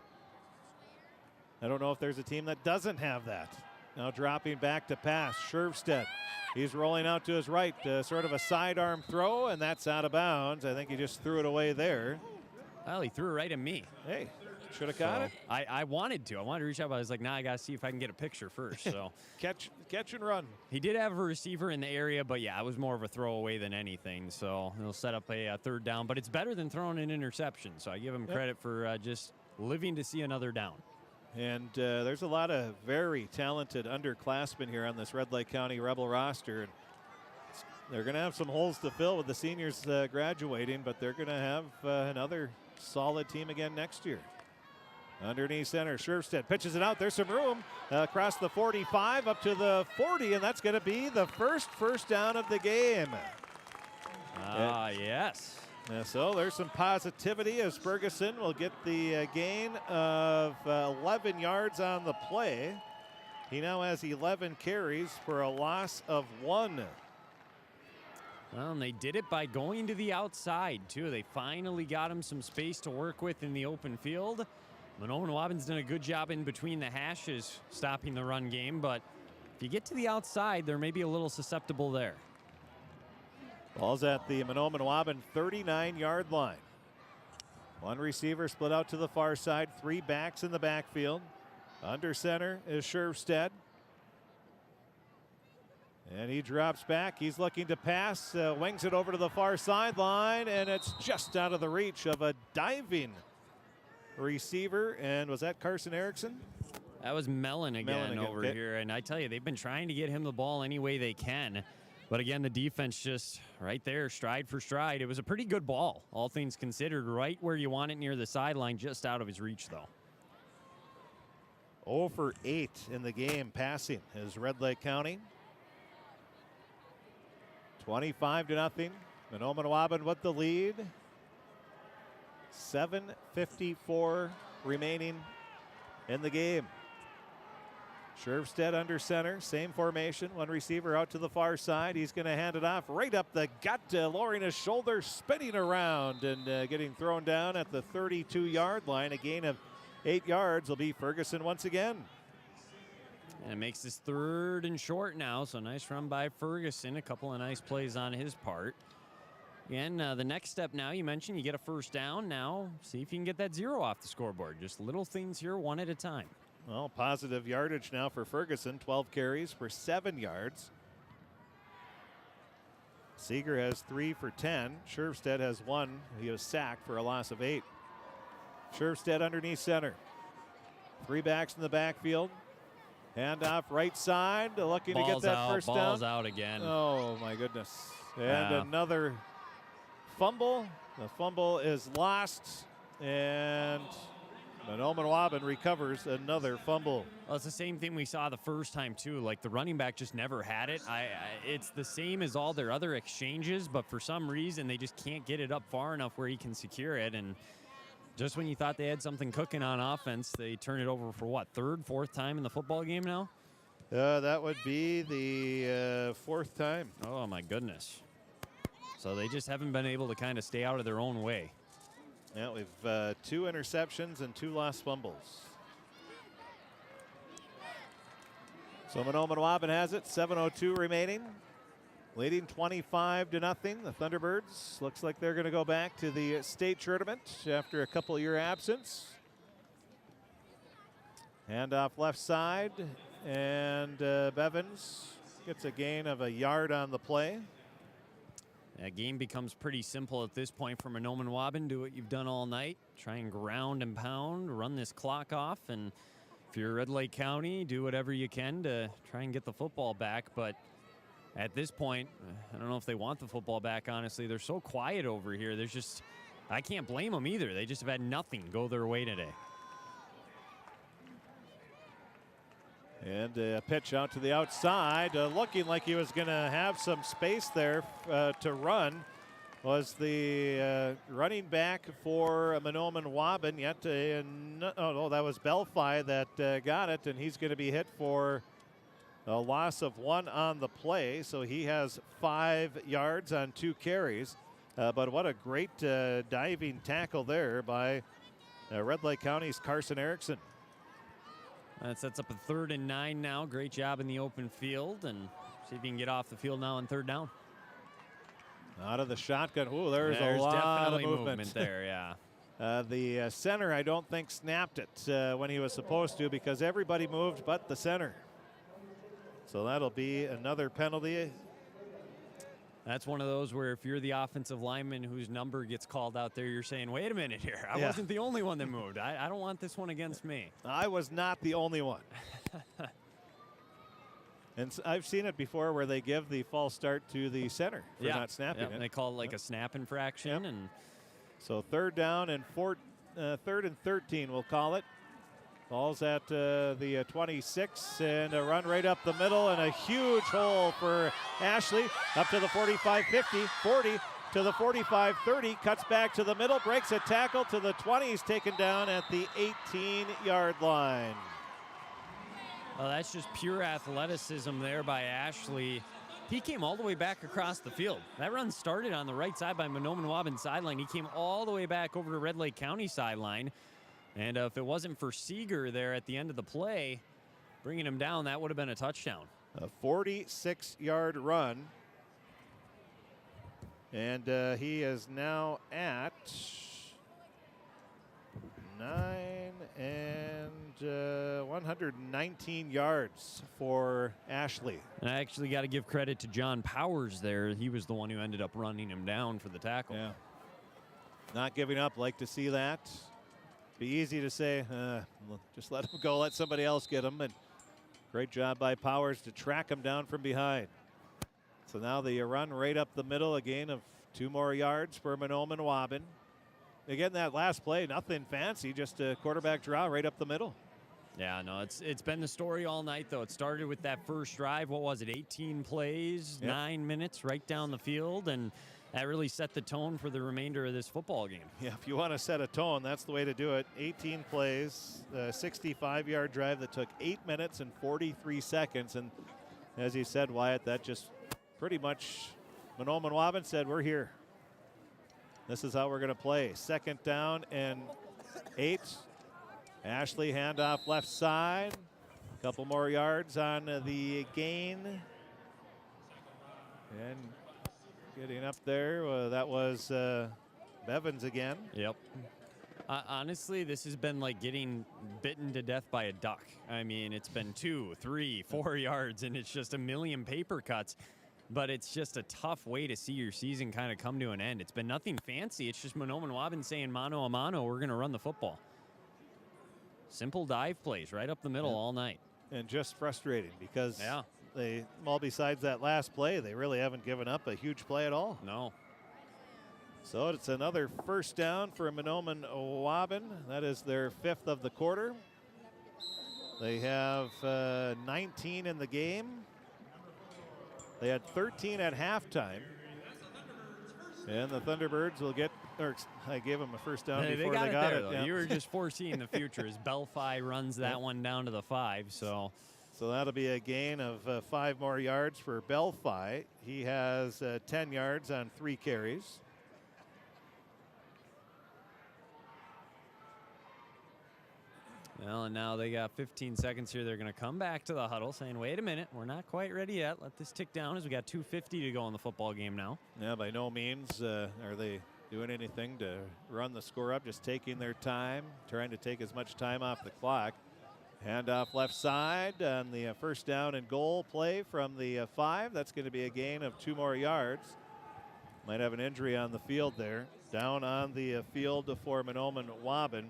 I don't know if there's a team that doesn't have that. Now dropping back to pass, Scherfstedt. He's rolling out to his right, sort of a sidearm throw, and that's out of bounds. I think he just threw it away there. Well, he threw it right at me. Hey, should have caught it. I wanted to. I wanted to reach out, but I was like, nah, I got to see if I can get a picture first. So catch and run. He did have a receiver in the area, but yeah, it was more of a throwaway than anything. So he'll set up a third down, but it's better than throwing an interception. So I give him credit for just living to see another down. And there's a lot of very talented underclassmen here on this Red Lake County Rebel roster. And they're going to have some holes to fill with the seniors graduating, but they're going to have another solid team again next year. Underneath center, Scherfstedt pitches it out. There's some room across the 45 up to the 40, and that's going to be the first down of the game. Yes. So there's some positivity as Ferguson will get the gain of 11 yards on the play. He now has 11 carries for a loss of 1. Well, and they did it by going to the outside, too. They finally got him some space to work with in the open field. Mahnomen-Waubun's done a good job in between the hashes stopping the run game, but If you get to the outside, they're maybe a little susceptible there. Ball's at the Mahnomen-Waubun 39-yard line. One receiver split out to the far side, 3 backs in the backfield. Under center is Scherfstedt. And he drops back. He's looking to pass, wings it over to the far sideline, and it's just out of the reach of a diving receiver. And was that Carson Erickson? That was Mellon again over here. And I tell you, they've been trying to get him the ball any way they can. But again, the defense just right there, stride for stride. It was a pretty good ball, all things considered, right where you want it near the sideline, just out of his reach, though. 0 for 8 in the game passing is Red Lake County. 25-0. Mahnomen-Waubun with the lead. 7:54 remaining in the game. Scherfstedt under center, same formation. One receiver out to the far side. He's going to hand it off right up the gut, lowering his shoulder, spinning around and getting thrown down at the 32-yard line. A gain of 8 yards will be Ferguson once again. And it makes this 3rd and short now, so nice run by Ferguson. A couple of nice plays on his part. Again, the next step now, you mentioned you get a first down. Now, see if you can get that 0 off the scoreboard. Just little things here, one at a time. Well, positive yardage now for Ferguson. 12 carries for 7 yards. Seeger has 3 for 10. Scherfstedt has 1. He was sacked for a loss of 8. Scherfstedt underneath center. 3 backs in the backfield. Hand off right side, looking to get that first down. Ball's out again. Oh, my goodness. And another fumble. The fumble is lost, and Mahnomen-Waubun recovers another fumble. Well, it's the same thing we saw the first time, too. Like, the running back just never had it. It's the same as all their other exchanges, but for some reason, they just can't get it up far enough where he can secure it. And just when you thought they had something cooking on offense, they turn it over for what, 3rd, 4th time in the football game now? That would be the 4th time. Oh, my goodness. So they just haven't been able to kind of stay out of their own way. Yeah, we've 2 interceptions and 2 lost fumbles. So Mahnomen-Waubun has it, 7:02 remaining. Leading 25-0. The Thunderbirds looks like they're going to go back to the state tournament after a couple-year absence. Handoff left side, and Bevins gets a gain of a yard on the play. That game becomes pretty simple at this point for Mahnomen-Waubun. Do what you've done all night. Try and ground and pound, run this clock off, and if you're Red Lake County, do whatever you can to try and get the football back. But at this point, I don't know if they want the football back, honestly. They're so quiet over here. There's just, I can't blame them either. They just have had nothing go their way today. And a pitch out to the outside, looking like he was going to have some space there to run, was the running back for Mahnomen-Waubun. Yet, that was Belfi that got it, and he's going to be hit for a loss of 1 on the play. So he has 5 yards on 2 carries. But what a great diving tackle there by Red Lake County's Carson Erickson. That sets up a 3rd and 9 now. Great job in the open field, and see if you can get off the field now on 3rd down. Out of the shotgun. Ooh, there's a lot definitely of movement there, yeah. The center, I don't think, snapped it when he was supposed to, because everybody moved but the center. So that'll be another penalty. That's one of those where if you're the offensive lineman whose number gets called out there, you're saying, wait a minute here. I wasn't the only one that moved. I don't want this one against me. I was not the only one. And I've seen it before where they give the false start to the center for not snapping it. They call it like a snap infraction. And so 3rd down and 3rd and 13, we'll call it. Ball's at the 26, and a run right up the middle, and a huge hole for Ashley. Up to the 45-50, 40 to the 45-30, cuts back to the middle, breaks a tackle to the 20. He's taken down at the 18-yard line. Well, that's just pure athleticism there by Ashley. He came all the way back across the field. That run started on the right side by Mahnomen-Waubun sideline. He came all the way back over to Red Lake County sideline. And if it wasn't for Seeger there at the end of the play, bringing him down, that would have been a touchdown. A 46-yard run. And he is now at 119 yards for Ashley. And I actually got to give credit to John Powers there. He was the one who ended up running him down for the tackle. Yeah. Not giving up. Like to see that. Be easy to say, just let him go. Let somebody else get him. And great job by Powers to track him down from behind. So now the run right up the middle, a gain of 2 more yards for Mahnomen-Waubun. Again, that last play, nothing fancy, just a quarterback draw right up the middle. Yeah, no, it's been the story all night, though. It started with that first drive. What was it, 18 plays, 9 minutes right down the field, and that really set the tone for the remainder of this football game. Yeah, if you want to set a tone, that's the way to do it. 18 plays, a 65-yard drive that took 8 minutes and 43 seconds. And as you said, Wyatt, that just pretty much Mahnomen-Waubun said, we're here. This is how we're going to play. 2nd down and 8. Ashley handoff left side. A couple more yards on the gain. And getting up there, that was Bevins again. Yep. Honestly, this has been like getting bitten to death by a duck. I mean, it's been 2, 3, 4 yards, and it's just a million paper cuts. But it's just a tough way to see your season kind of come to an end. It's been nothing fancy. It's just Mahnomen-Waubun saying mano a mano, we're going to run the football. Simple dive plays right up the middle all night. And just frustrating because they, well, besides that last play, they really haven't given up a huge play at all. No. So it's another 1st down for Mahnomen-Waubun. That is their 5th of the quarter. They have 19 in the game. They had 13 at halftime. And the Thunderbirds will get, or I gave them a 1st down before they got it. Yeah. You were just foreseeing the future as Belfi runs that one down to the 5. So that'll be a gain of 5 more yards for Belfi. He has 10 yards on 3 carries. Well, and now they got 15 seconds here. They're going to come back to the huddle saying, wait a minute, we're not quite ready yet. Let this tick down as we got 2:50 to go in the football game now. Yeah, by no means are they doing anything to run the score up, just taking their time, trying to take as much time off the clock. Handoff left side on the 1st down and goal play from the 5. That's going to be a gain of 2 more yards. Might have an injury on the field there. Down on the field for Mahnomen-Waubun.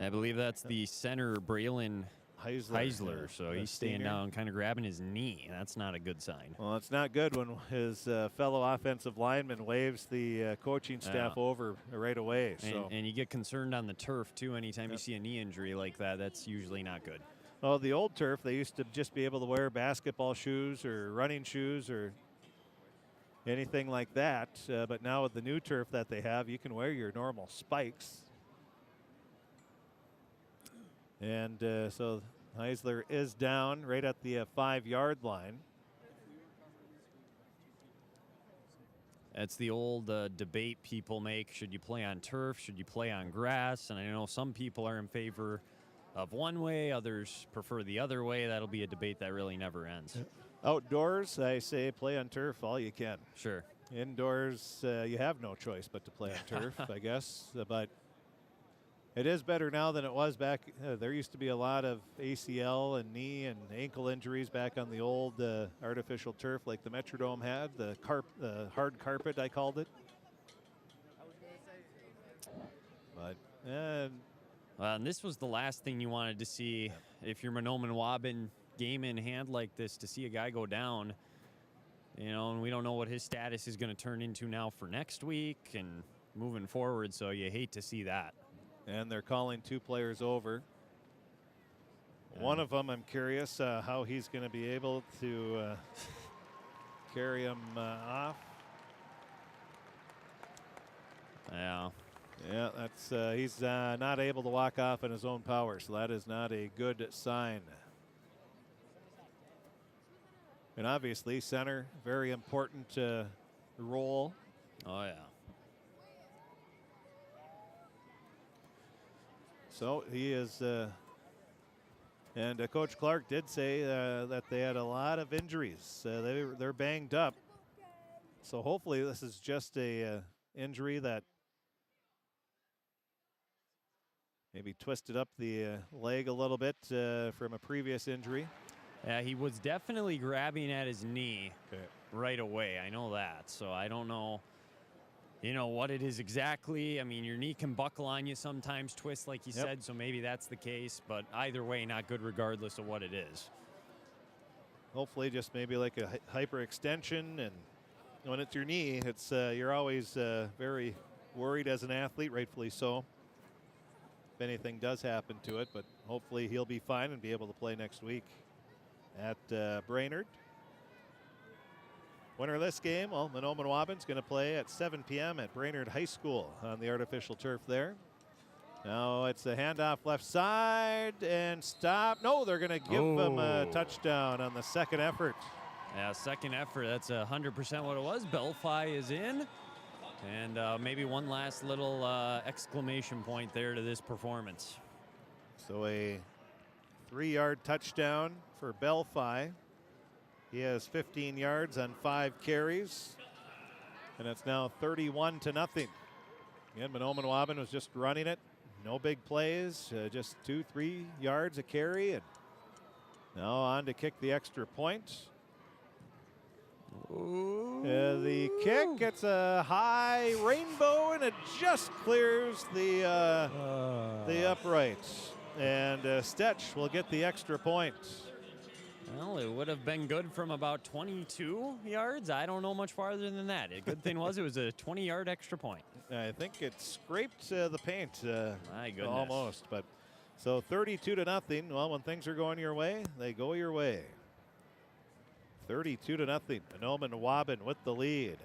I believe that's the center, Braylon Heisler. So he's staying down, kind of grabbing his knee. That's not a good sign. Well, it's not good when his fellow offensive lineman waves the coaching staff over right away. And you get concerned on the turf, too, anytime you see a knee injury like that. That's usually not good. Well, the old turf, they used to just be able to wear basketball shoes or running shoes or anything like that. But now with the new turf that they have, you can wear your normal spikes. And so Heisler is down right at the 5-yard line. That's the old debate people make. Should you play on turf? Should you play on grass? And I know some people are in favor of one way. Others prefer the other way. That'll be a debate that really never ends. Outdoors, I say play on turf all you can. Sure. Indoors, you have no choice but to play on turf, I guess. But it is better now than it was back. There used to be a lot of ACL and knee and ankle injuries back on the old artificial turf like the Metrodome had, the hard carpet, I called it. But, and this was the last thing you wanted to see if you're Mahnomen-Waubun, game in hand like this, to see a guy go down. You know, and we don't know what his status is going to turn into now for next week and moving forward, so you hate to see that. And they're calling 2 players over. One of them, I'm curious how he's going to be able to carry him off. Yeah. Yeah, that's he's not able to walk off in his own power, so that is not a good sign. And obviously, center, very important role. Oh, yeah. So he is And Coach Clark did say that they had a lot of injuries. They're banged up. So hopefully this is just a injury that maybe twisted up the leg a little bit from a previous injury. Yeah, he was definitely grabbing at his knee right away. I know that. So I don't know, what it is exactly. I mean, your knee can buckle on you sometimes, twist like you said, so maybe that's the case. But either way, not good regardless of what it is. Hopefully just maybe like a hyperextension. And when it's your knee, it's you're always very worried as an athlete, rightfully so, if anything does happen to it. But hopefully he'll be fine and be able to play next week at Brainerd. Winner of this game, well, Mahnomen-Waubun's going to play at 7 p.m. at Brainerd High School on the artificial turf there. Now it's a handoff left side and stop. No, they're going to give them a touchdown on the second effort. Yeah, second effort. That's 100% what it was. Belfi is in. And maybe one last little exclamation point there to this performance. So a 3-yard touchdown for Belfi. He has 15 yards on 5 carries. And it's now 31-0. Again, Mahnomen-Waubun was just running it. No big plays, just 2-3 yards a carry. And now on to kick the extra point. The kick gets a high rainbow and it just clears the upright. And Stetch will get the extra point. Well, it would have been good from about 22 yards. I don't know much farther than that. A good thing was it was a 20-yard extra point. I think it scraped the paint My goodness. almost. But so 32-0. Well, when things are going your way, they go your way. 32-0. Mahnomen-Waubun with the lead.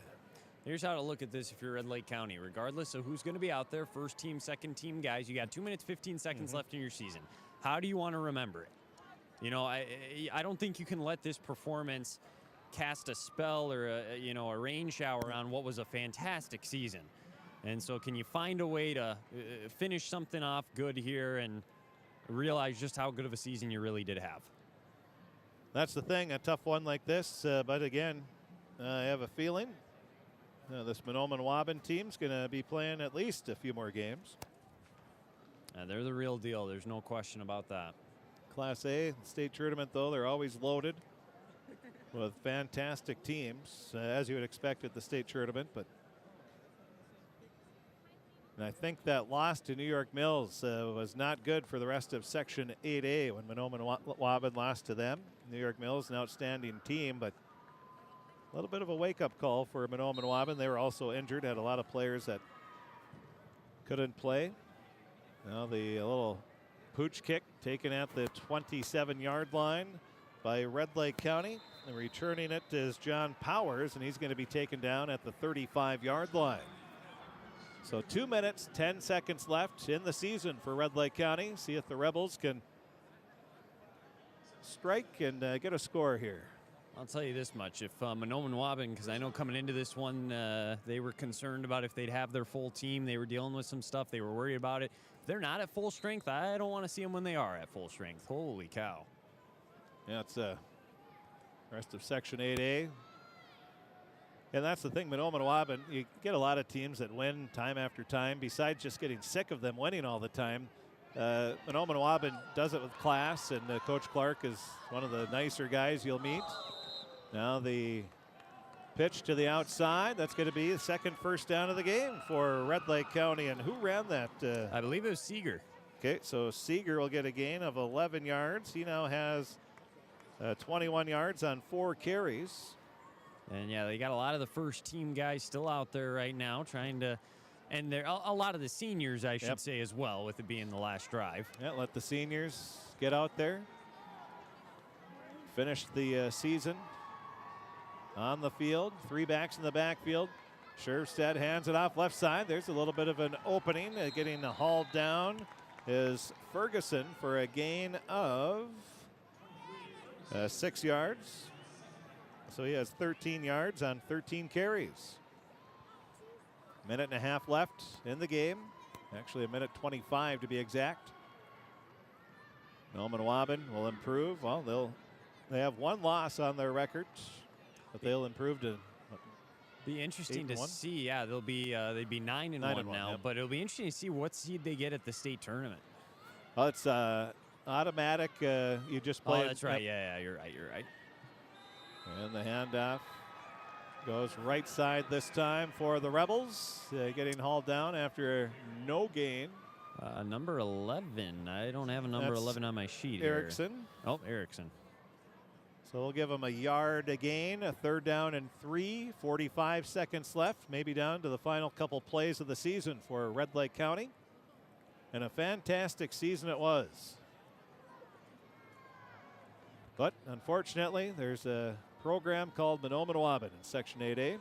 Here's how to look at this if you're Red Lake County. Regardless of who's going to be out there, first team, second team guys, you got 2 minutes, 15 seconds left in your season. How do you want to remember it? I don't think you can let this performance cast a spell or a rain shower on what was a fantastic season. And so can you find a way to finish something off good here and realize just how good of a season you really did have? That's the thing, a tough one like this. But again, I have a feeling this Mahnomen-Waubun team's going to be playing at least a few more games. They're the real deal. There's no question about that. Class A state tournament, though, they're always loaded with fantastic teams, as you would expect at the state tournament. And I think that loss to New York Mills was not good for the rest of Section 8A when Mahnomen-Waubun lost to them. New York Mills, an outstanding team, but a little bit of a wake-up call for Mahnomen-Waubun. They were also injured, had a lot of players that couldn't play. Now the little pooch kick taken at the 27-yard line by Red Lake County. And returning it is John Powers, and he's going to be taken down at the 35-yard line. So 2 minutes, 10 seconds left in the season for Red Lake County. See if the Rebels can strike and get a score here. I'll tell you this much. If Mahnomen-Waubun, because I know coming into this one, they were concerned about if they'd have their full team. They were dealing with some stuff. They were worried about it. If they're not at full strength, I don't want to see them when they are at full strength. Holy cow. Yeah, it's the rest of Section 8A. And that's the thing, Mahnomen-Waubun, you get a lot of teams that win time after time. Besides just getting sick of them winning all the time, Mahnomen-Waubun does it with class, and Coach Clark is one of the nicer guys you'll meet. Now the pitch to the outside. That's going to be the second first down of the game for Red Lake County. And who ran that? I believe it was Seeger. Okay, so Seeger will get a gain of 11 yards. He now has 21 yards on 4 carries. And yeah, they got a lot of the first team guys still out there right now trying to, and they're a lot of the seniors, I should say, as well, with it being the last drive. Yeah, let the seniors get out there, finish the season on the field. 3 backs in the backfield. Scherfstedt hands it off left side. There's a little bit of an opening. Getting hauled down is Ferguson for a gain of 6 yards. So he has 13 yards on 13 carries. Minute and a half left in the game. Actually, a minute 25 to be exact. Mahnomen-Waubun will improve. Well, they have one loss on their record, but they'll improve to be interesting to 8-1? see. Yeah, they'd be 9-1 now, yep. but it'll be interesting to see what seed they get at the state tournament. Well, it's automatic. You just play. Oh, that's right. Yeah, you're right. And the handoff goes right side this time for the Rebels, getting hauled down after no gain. Number 11. I don't have a number 11 on my sheet. Erickson. Here. Oh, Erickson. So we'll give them a yard a gain, a 3rd down and 3, 45 seconds left, maybe down to the final couple plays of the season for Red Lake County. And a fantastic season it was. But unfortunately, there's a program called Mahnomen-Waubun in Section 8A.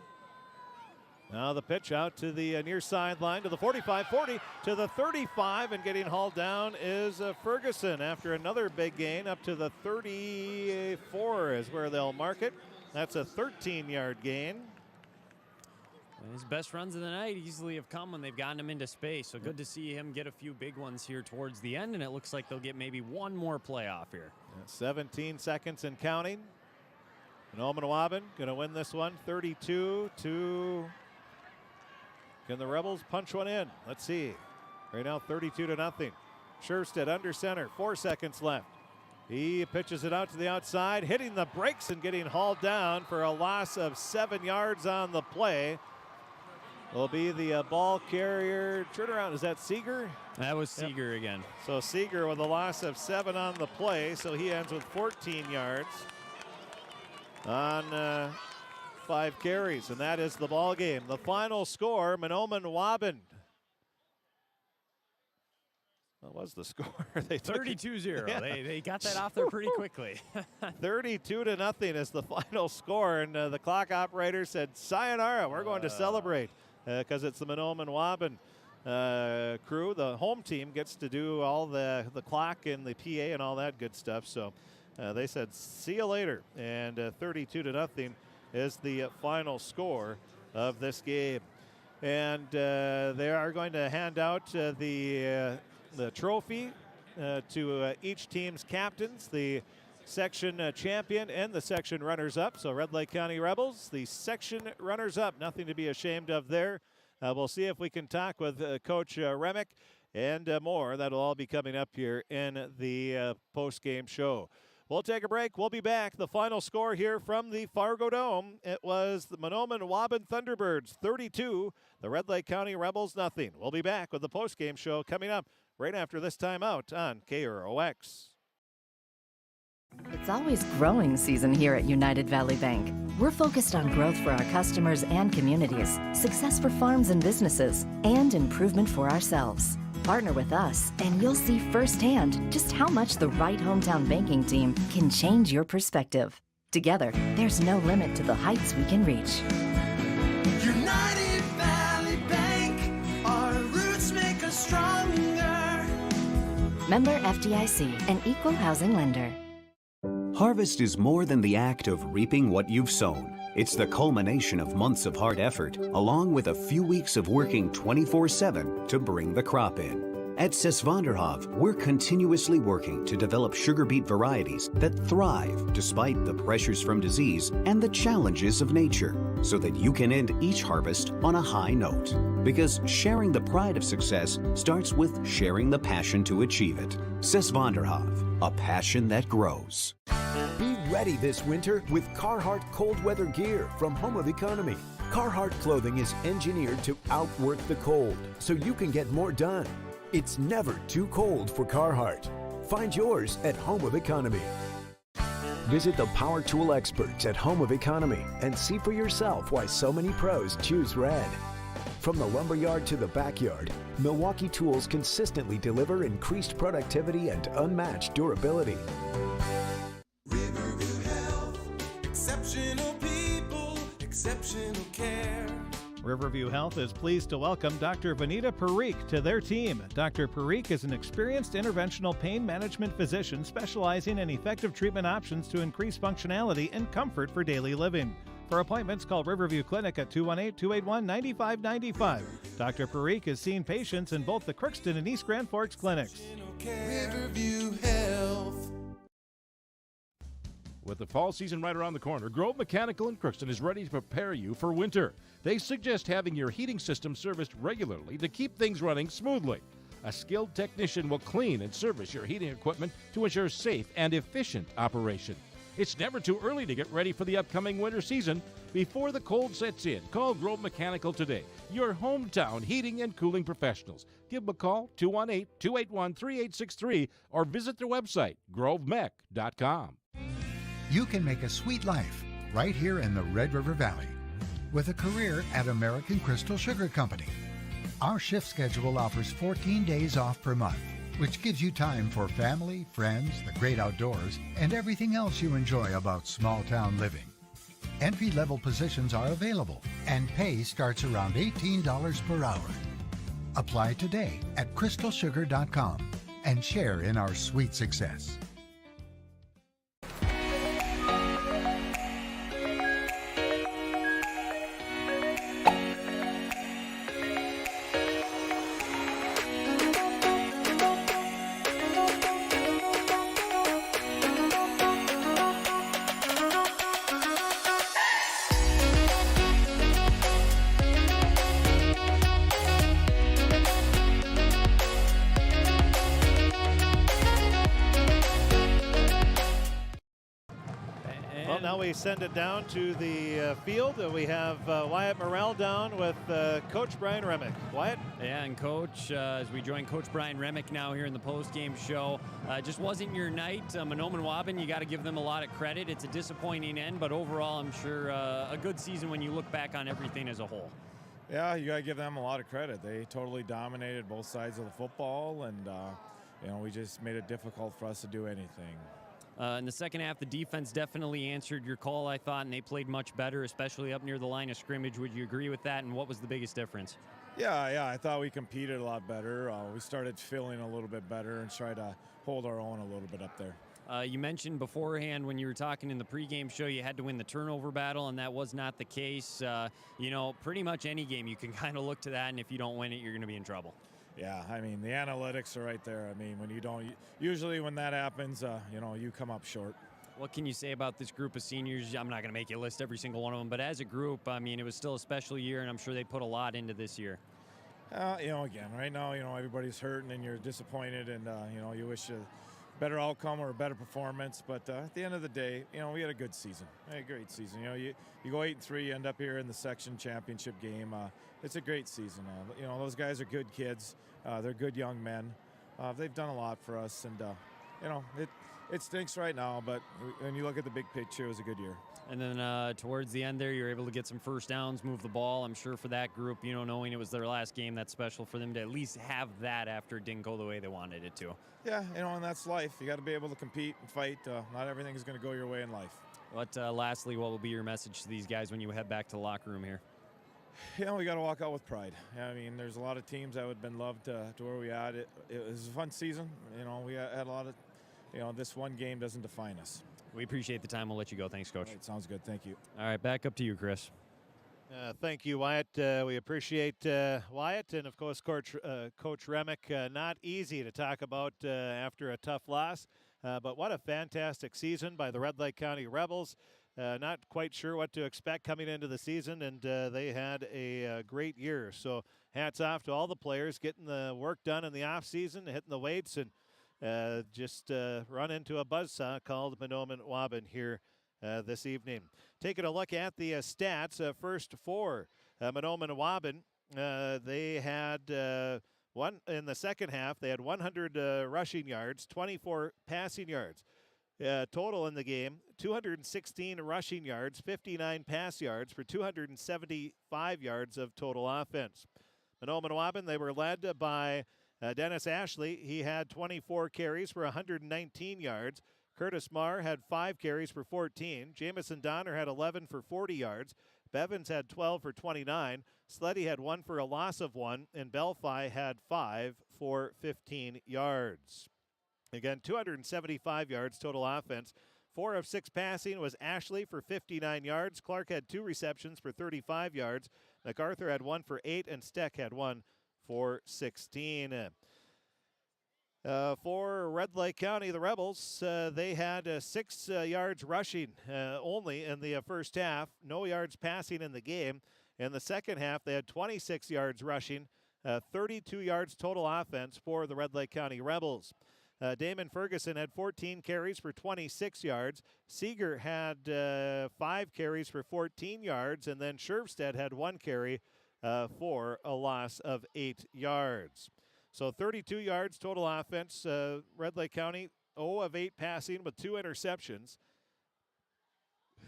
Now the pitch out to the near sideline to the 45-40 to the 35, and getting hauled down is Ferguson after another big gain up to the 34 is where they'll mark it. That's a 13-yard gain. His best runs of the night easily have come when they've gotten him into space. So good to see him get a few big ones here towards the end, and it looks like they'll get maybe one more playoff here. 17 seconds and counting. Mahnomen-Waubun going to win this one 32-. Can the Rebels punch one in? Let's see. Right now 32-0. Sherstead under center, 4 seconds left. He pitches it out to the outside, hitting the brakes and getting hauled down for a loss of 7 yards on the play. Will be the ball carrier. Turnaround, is that Seeger? That was Seeger again. So Seeger with a loss of 7 on the play, so he ends with 14 yards on 5 carries, and that is the ball game. The final score, Mahnomen-Waubun. What was the score? 32-0. Yeah. They got that off there pretty quickly. 32-0 is the final score, and the clock operator said, sayonara, we're going to celebrate because it's the Mahnomen-Waubun crew. The home team gets to do all the clock and the PA and all that good stuff. So they said, see you later. And 32-0 is the final score of this game. And they are going to hand out the trophy to each team's captains, the section champion and the section runners-up. So Red Lake County Rebels, the section runners-up, nothing to be ashamed of there. We'll see if we can talk with Coach Remick and more. That'll all be coming up here in the post-game show. We'll take a break. We'll be back. The final score here from the Fargodome. It was the Mahnomen-Waubun Thunderbirds 32, the Red Lake County Rebels nothing. We'll be back with the post-game show coming up right after this timeout on KROX. It's always growing season here at United Valley Bank. We're focused on growth for our customers and communities, success for farms and businesses, and improvement for ourselves. Partner with us, and you'll see firsthand just how much the right hometown banking team can change your perspective. Together, there's no limit to the heights we can reach. United Valley Bank, our roots make us stronger. Member FDIC, an equal housing lender. Harvest is more than the act of reaping what you've sown. It's the culmination of months of hard effort, along with a few weeks of working 24/7 to bring the crop in. At Sesvanderhof, we're continuously working to develop sugar beet varieties that thrive despite the pressures from disease and the challenges of nature, so that you can end each harvest on a high note. Because sharing the pride of success starts with sharing the passion to achieve it. Sesvanderhof, a passion that grows. Be ready this winter with Carhartt cold weather gear from Home of Economy. Carhartt clothing is engineered to outwork the cold, so you can get more done. It's never too cold for Carhartt. Find yours at Home of Economy. Visit the power tool experts at Home of Economy and see for yourself why so many pros choose red. From the lumberyard to the backyard, Milwaukee Tools consistently deliver increased productivity and unmatched durability. Exceptional people, exceptional care. Riverview Health is pleased to welcome Dr. Vanita Parikh to their team. Dr. Parikh is an experienced interventional pain management physician specializing in effective treatment options to increase functionality and comfort for daily living. For appointments, call Riverview Clinic at 218-281-9595. Dr. Parikh is seeing patients in both the Crookston and East Grand Forks clinics. Riverview Health. With the fall season right around the corner, Grove Mechanical in Crookston is ready to prepare you for winter. They suggest having your heating system serviced regularly to keep things running smoothly. A skilled technician will clean and service your heating equipment to ensure safe and efficient operation. It's never too early to get ready for the upcoming winter season. Before the cold sets in, call Grove Mechanical today, your hometown heating and cooling professionals. Give them a call, 218-281-3863, or visit their website, grovemech.com. You can make a sweet life right here in the Red River Valley with a career at American Crystal Sugar Company. Our shift schedule offers 14 days off per month, which gives you time for family, friends, the great outdoors, and everything else you enjoy about small town living. Entry-level positions are available, and pay starts around $18 per hour. Apply today at crystalsugar.com and share in our sweet success. Send it down to the field. We have Wyatt Morrell down with Coach Brian Remick. Wyatt? Yeah, and Coach, as we join Coach Brian Remick now here in the post-game show, just wasn't your night. Mahnomen-Waubun, you got to give them a lot of credit. It's a disappointing end, but overall, I'm sure a good season when you look back on everything as a whole. Yeah, you got to give them a lot of credit. They totally dominated both sides of the football, and we just made it difficult for us to do anything. In the second half, the defense definitely answered your call, I thought, and they played much better, especially up near the line of scrimmage. Would you agree with that, and what was the biggest difference? Yeah, I thought we competed a lot better. We started feeling a little bit better and tried to hold our own a little bit up there. You mentioned beforehand when you were talking in the pregame show you had to win the turnover battle, and that was not the case. Pretty much any game you can kind of look to that, and if you don't win it, you're going to be in trouble. Yeah, I mean, the analytics are right there. I mean, when you don't, usually when that happens, you come up short. What can you say about this group of seniors? I'm not going to make you list every single one of them, but as a group, I mean, it was still a special year, and I'm sure they put a lot into this year. Again, right now, everybody's hurting and you're disappointed, and, you wish a better outcome or a better performance. But at the end of the day, we had a good season, a great season. You go 8-3, you end up here in the section championship game. It's a great season. Those guys are good kids. They're good young men. They've done a lot for us, and it stinks right now, but when you look at the big picture, it was a good year. And then towards the end there, you're able to get some first downs, move the ball. I'm sure for that group, knowing it was their last game, that's special for them to at least have that after it didn't go the way they wanted it to. Yeah, and that's life. You got to be able to compete and fight. Not everything is going to go your way in life. Lastly, what will be your message to these guys when you head back to the locker room here? We got to walk out with pride. I mean, there's a lot of teams that would have been loved to where we at. It was a fun season. We had a lot of, this one game doesn't define us. We appreciate the time. We'll let you go. Thanks, Coach. All right, sounds good. Thank you. All right, back up to you, Chris. Thank you, Wyatt. We appreciate Wyatt and, of course, Coach Remick. Not easy to talk about after a tough loss, but what a fantastic season by the Red Lake County Rebels. Not quite sure what to expect coming into the season, and they had a great year. So hats off to all the players getting the work done in the offseason, hitting the weights, and just run into a buzzsaw called Mahnomen-Waubun here this evening. Taking a look at the stats, first for Mahnomen-Waubun, they had one in the second half. They had 100 rushing yards, 24 passing yards. Total in the game, 216 rushing yards, 59 pass yards for 275 yards of total offense. Mahnomen-Waubun, they were led by Dennis Ashley. He had 24 carries for 119 yards. Curtis Marr had 5 carries for 14. Jamison Donner had 11 for 40 yards. Bevins had 12 for 29. Sleddy had 1 for a loss of 1. And Belfi had 5 for 15 yards. Again, 275 yards total offense. 4 of 6 passing was Ashley for 59 yards. Clark had 2 receptions for 35 yards. MacArthur had 1 for 8, and Steck had 1 for 16. For Red Lake County, the Rebels, they had 6 yards rushing only in the first half. No yards passing in the game. In the second half, they had 26 yards rushing, 32 yards total offense for the Red Lake County Rebels. Damon Ferguson had 14 carries for 26 yards. Seeger had 5 carries for 14 yards. And then Scherfstedt had 1 carry for a loss of 8 yards. So 32 yards total offense. Red Lake County 0 of 8 passing with 2 interceptions.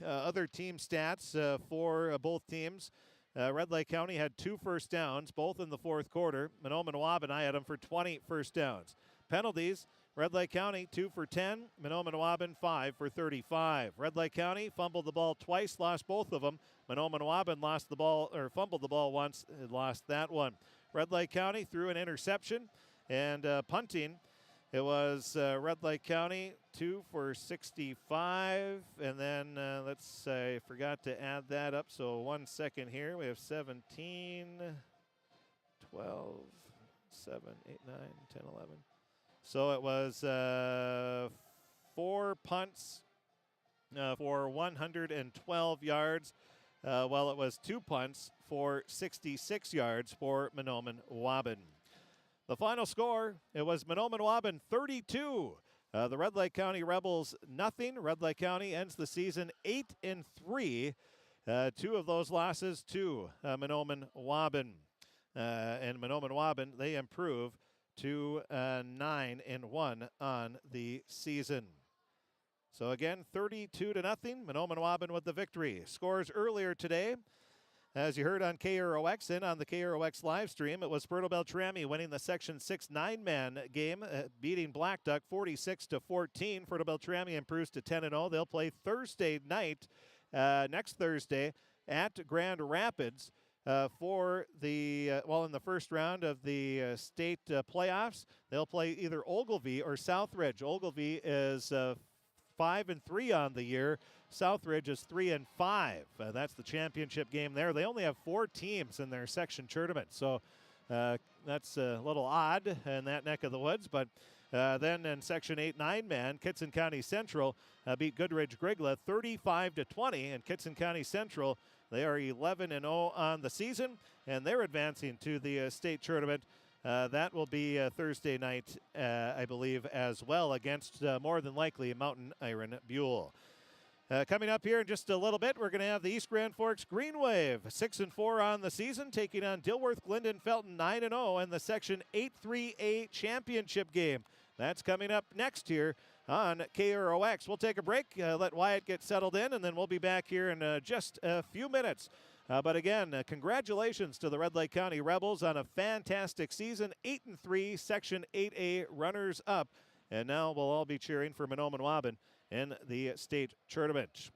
Other team stats for both teams. Red Lake County had 2 first downs, both in the fourth quarter. Mahnomen-Waubun, I had them for 20 first downs. Penalties, Red Lake County 2 for 10, Mahnomen-Waubun 5 for 35. Red Lake County fumbled the ball twice, lost both of them. Mahnomen-Waubun lost the ball, or fumbled the ball once, and lost that one. Red Lake County threw an interception, and punting, it was Red Lake County 2 for 65, and then let's say, forgot to add that up, so 1 second here. We have 17, 12, 7, 8, 9, 10, 11. So it was 4 punts for 112 yards, while it was 2 punts for 66 yards for Mahnomen-Waubun. The final score, it was Mahnomen-Waubun 32. The Red Lake County Rebels nothing. Red Lake County ends the season 8-3. 2 of those losses to Mahnomen-Waubun. And Mahnomen-Waubun, they improve to 9-1 on the season. So again, 32-0. Mahnomen-Waubun with the victory. Scores earlier today, as you heard on KROX and on the KROX live stream, it was Puerto Beltrami winning the Section 6 9-man game, beating Black Duck 46-14. Puerto Beltrami improves to 10-0. They'll play Thursday night, next Thursday, at Grand Rapids for the, in the first round of the state playoffs. They'll play either Ogilvie or Southridge. Ogilvie is 5-3 on the year. Southridge is 3-5. That's the championship game there. They only have 4 teams in their section tournament, so that's a little odd in that neck of the woods. But then in Section 8 9-man, Kitson County Central beat Goodridge Grigla 35-20, and Kitson County Central, they are 11-0 on the season, and they're advancing to the state tournament. That will be Thursday night, I believe, as well, against more than likely Mountain Iron Buell. Coming up here in just a little bit, we're going to have the East Grand Forks Green Wave, 6-4 on the season, taking on Dilworth Glendon Felton 9-0 in the Section 8-3A championship game. That's coming up next here on KROX. We'll take a break, let Wyatt get settled in, and then we'll be back here in just a few minutes. But again, congratulations to the Red Lake County Rebels on a fantastic season, 8-3, Section 8A runners-up. And now we'll all be cheering for Mahnomen-Waubun in the state tournament.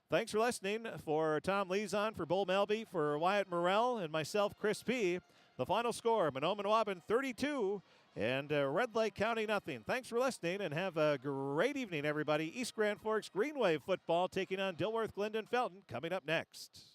Thanks for listening. For Tom Lezon, for Bull Melby, for Wyatt Morrell, and myself, Chris P., the final score, Mahnomen-Waubun 32 and Red Lake County nothing. Thanks for listening, and have a great evening, everybody. East Grand Forks Green Wave football taking on Dilworth Glendon Felton coming up next.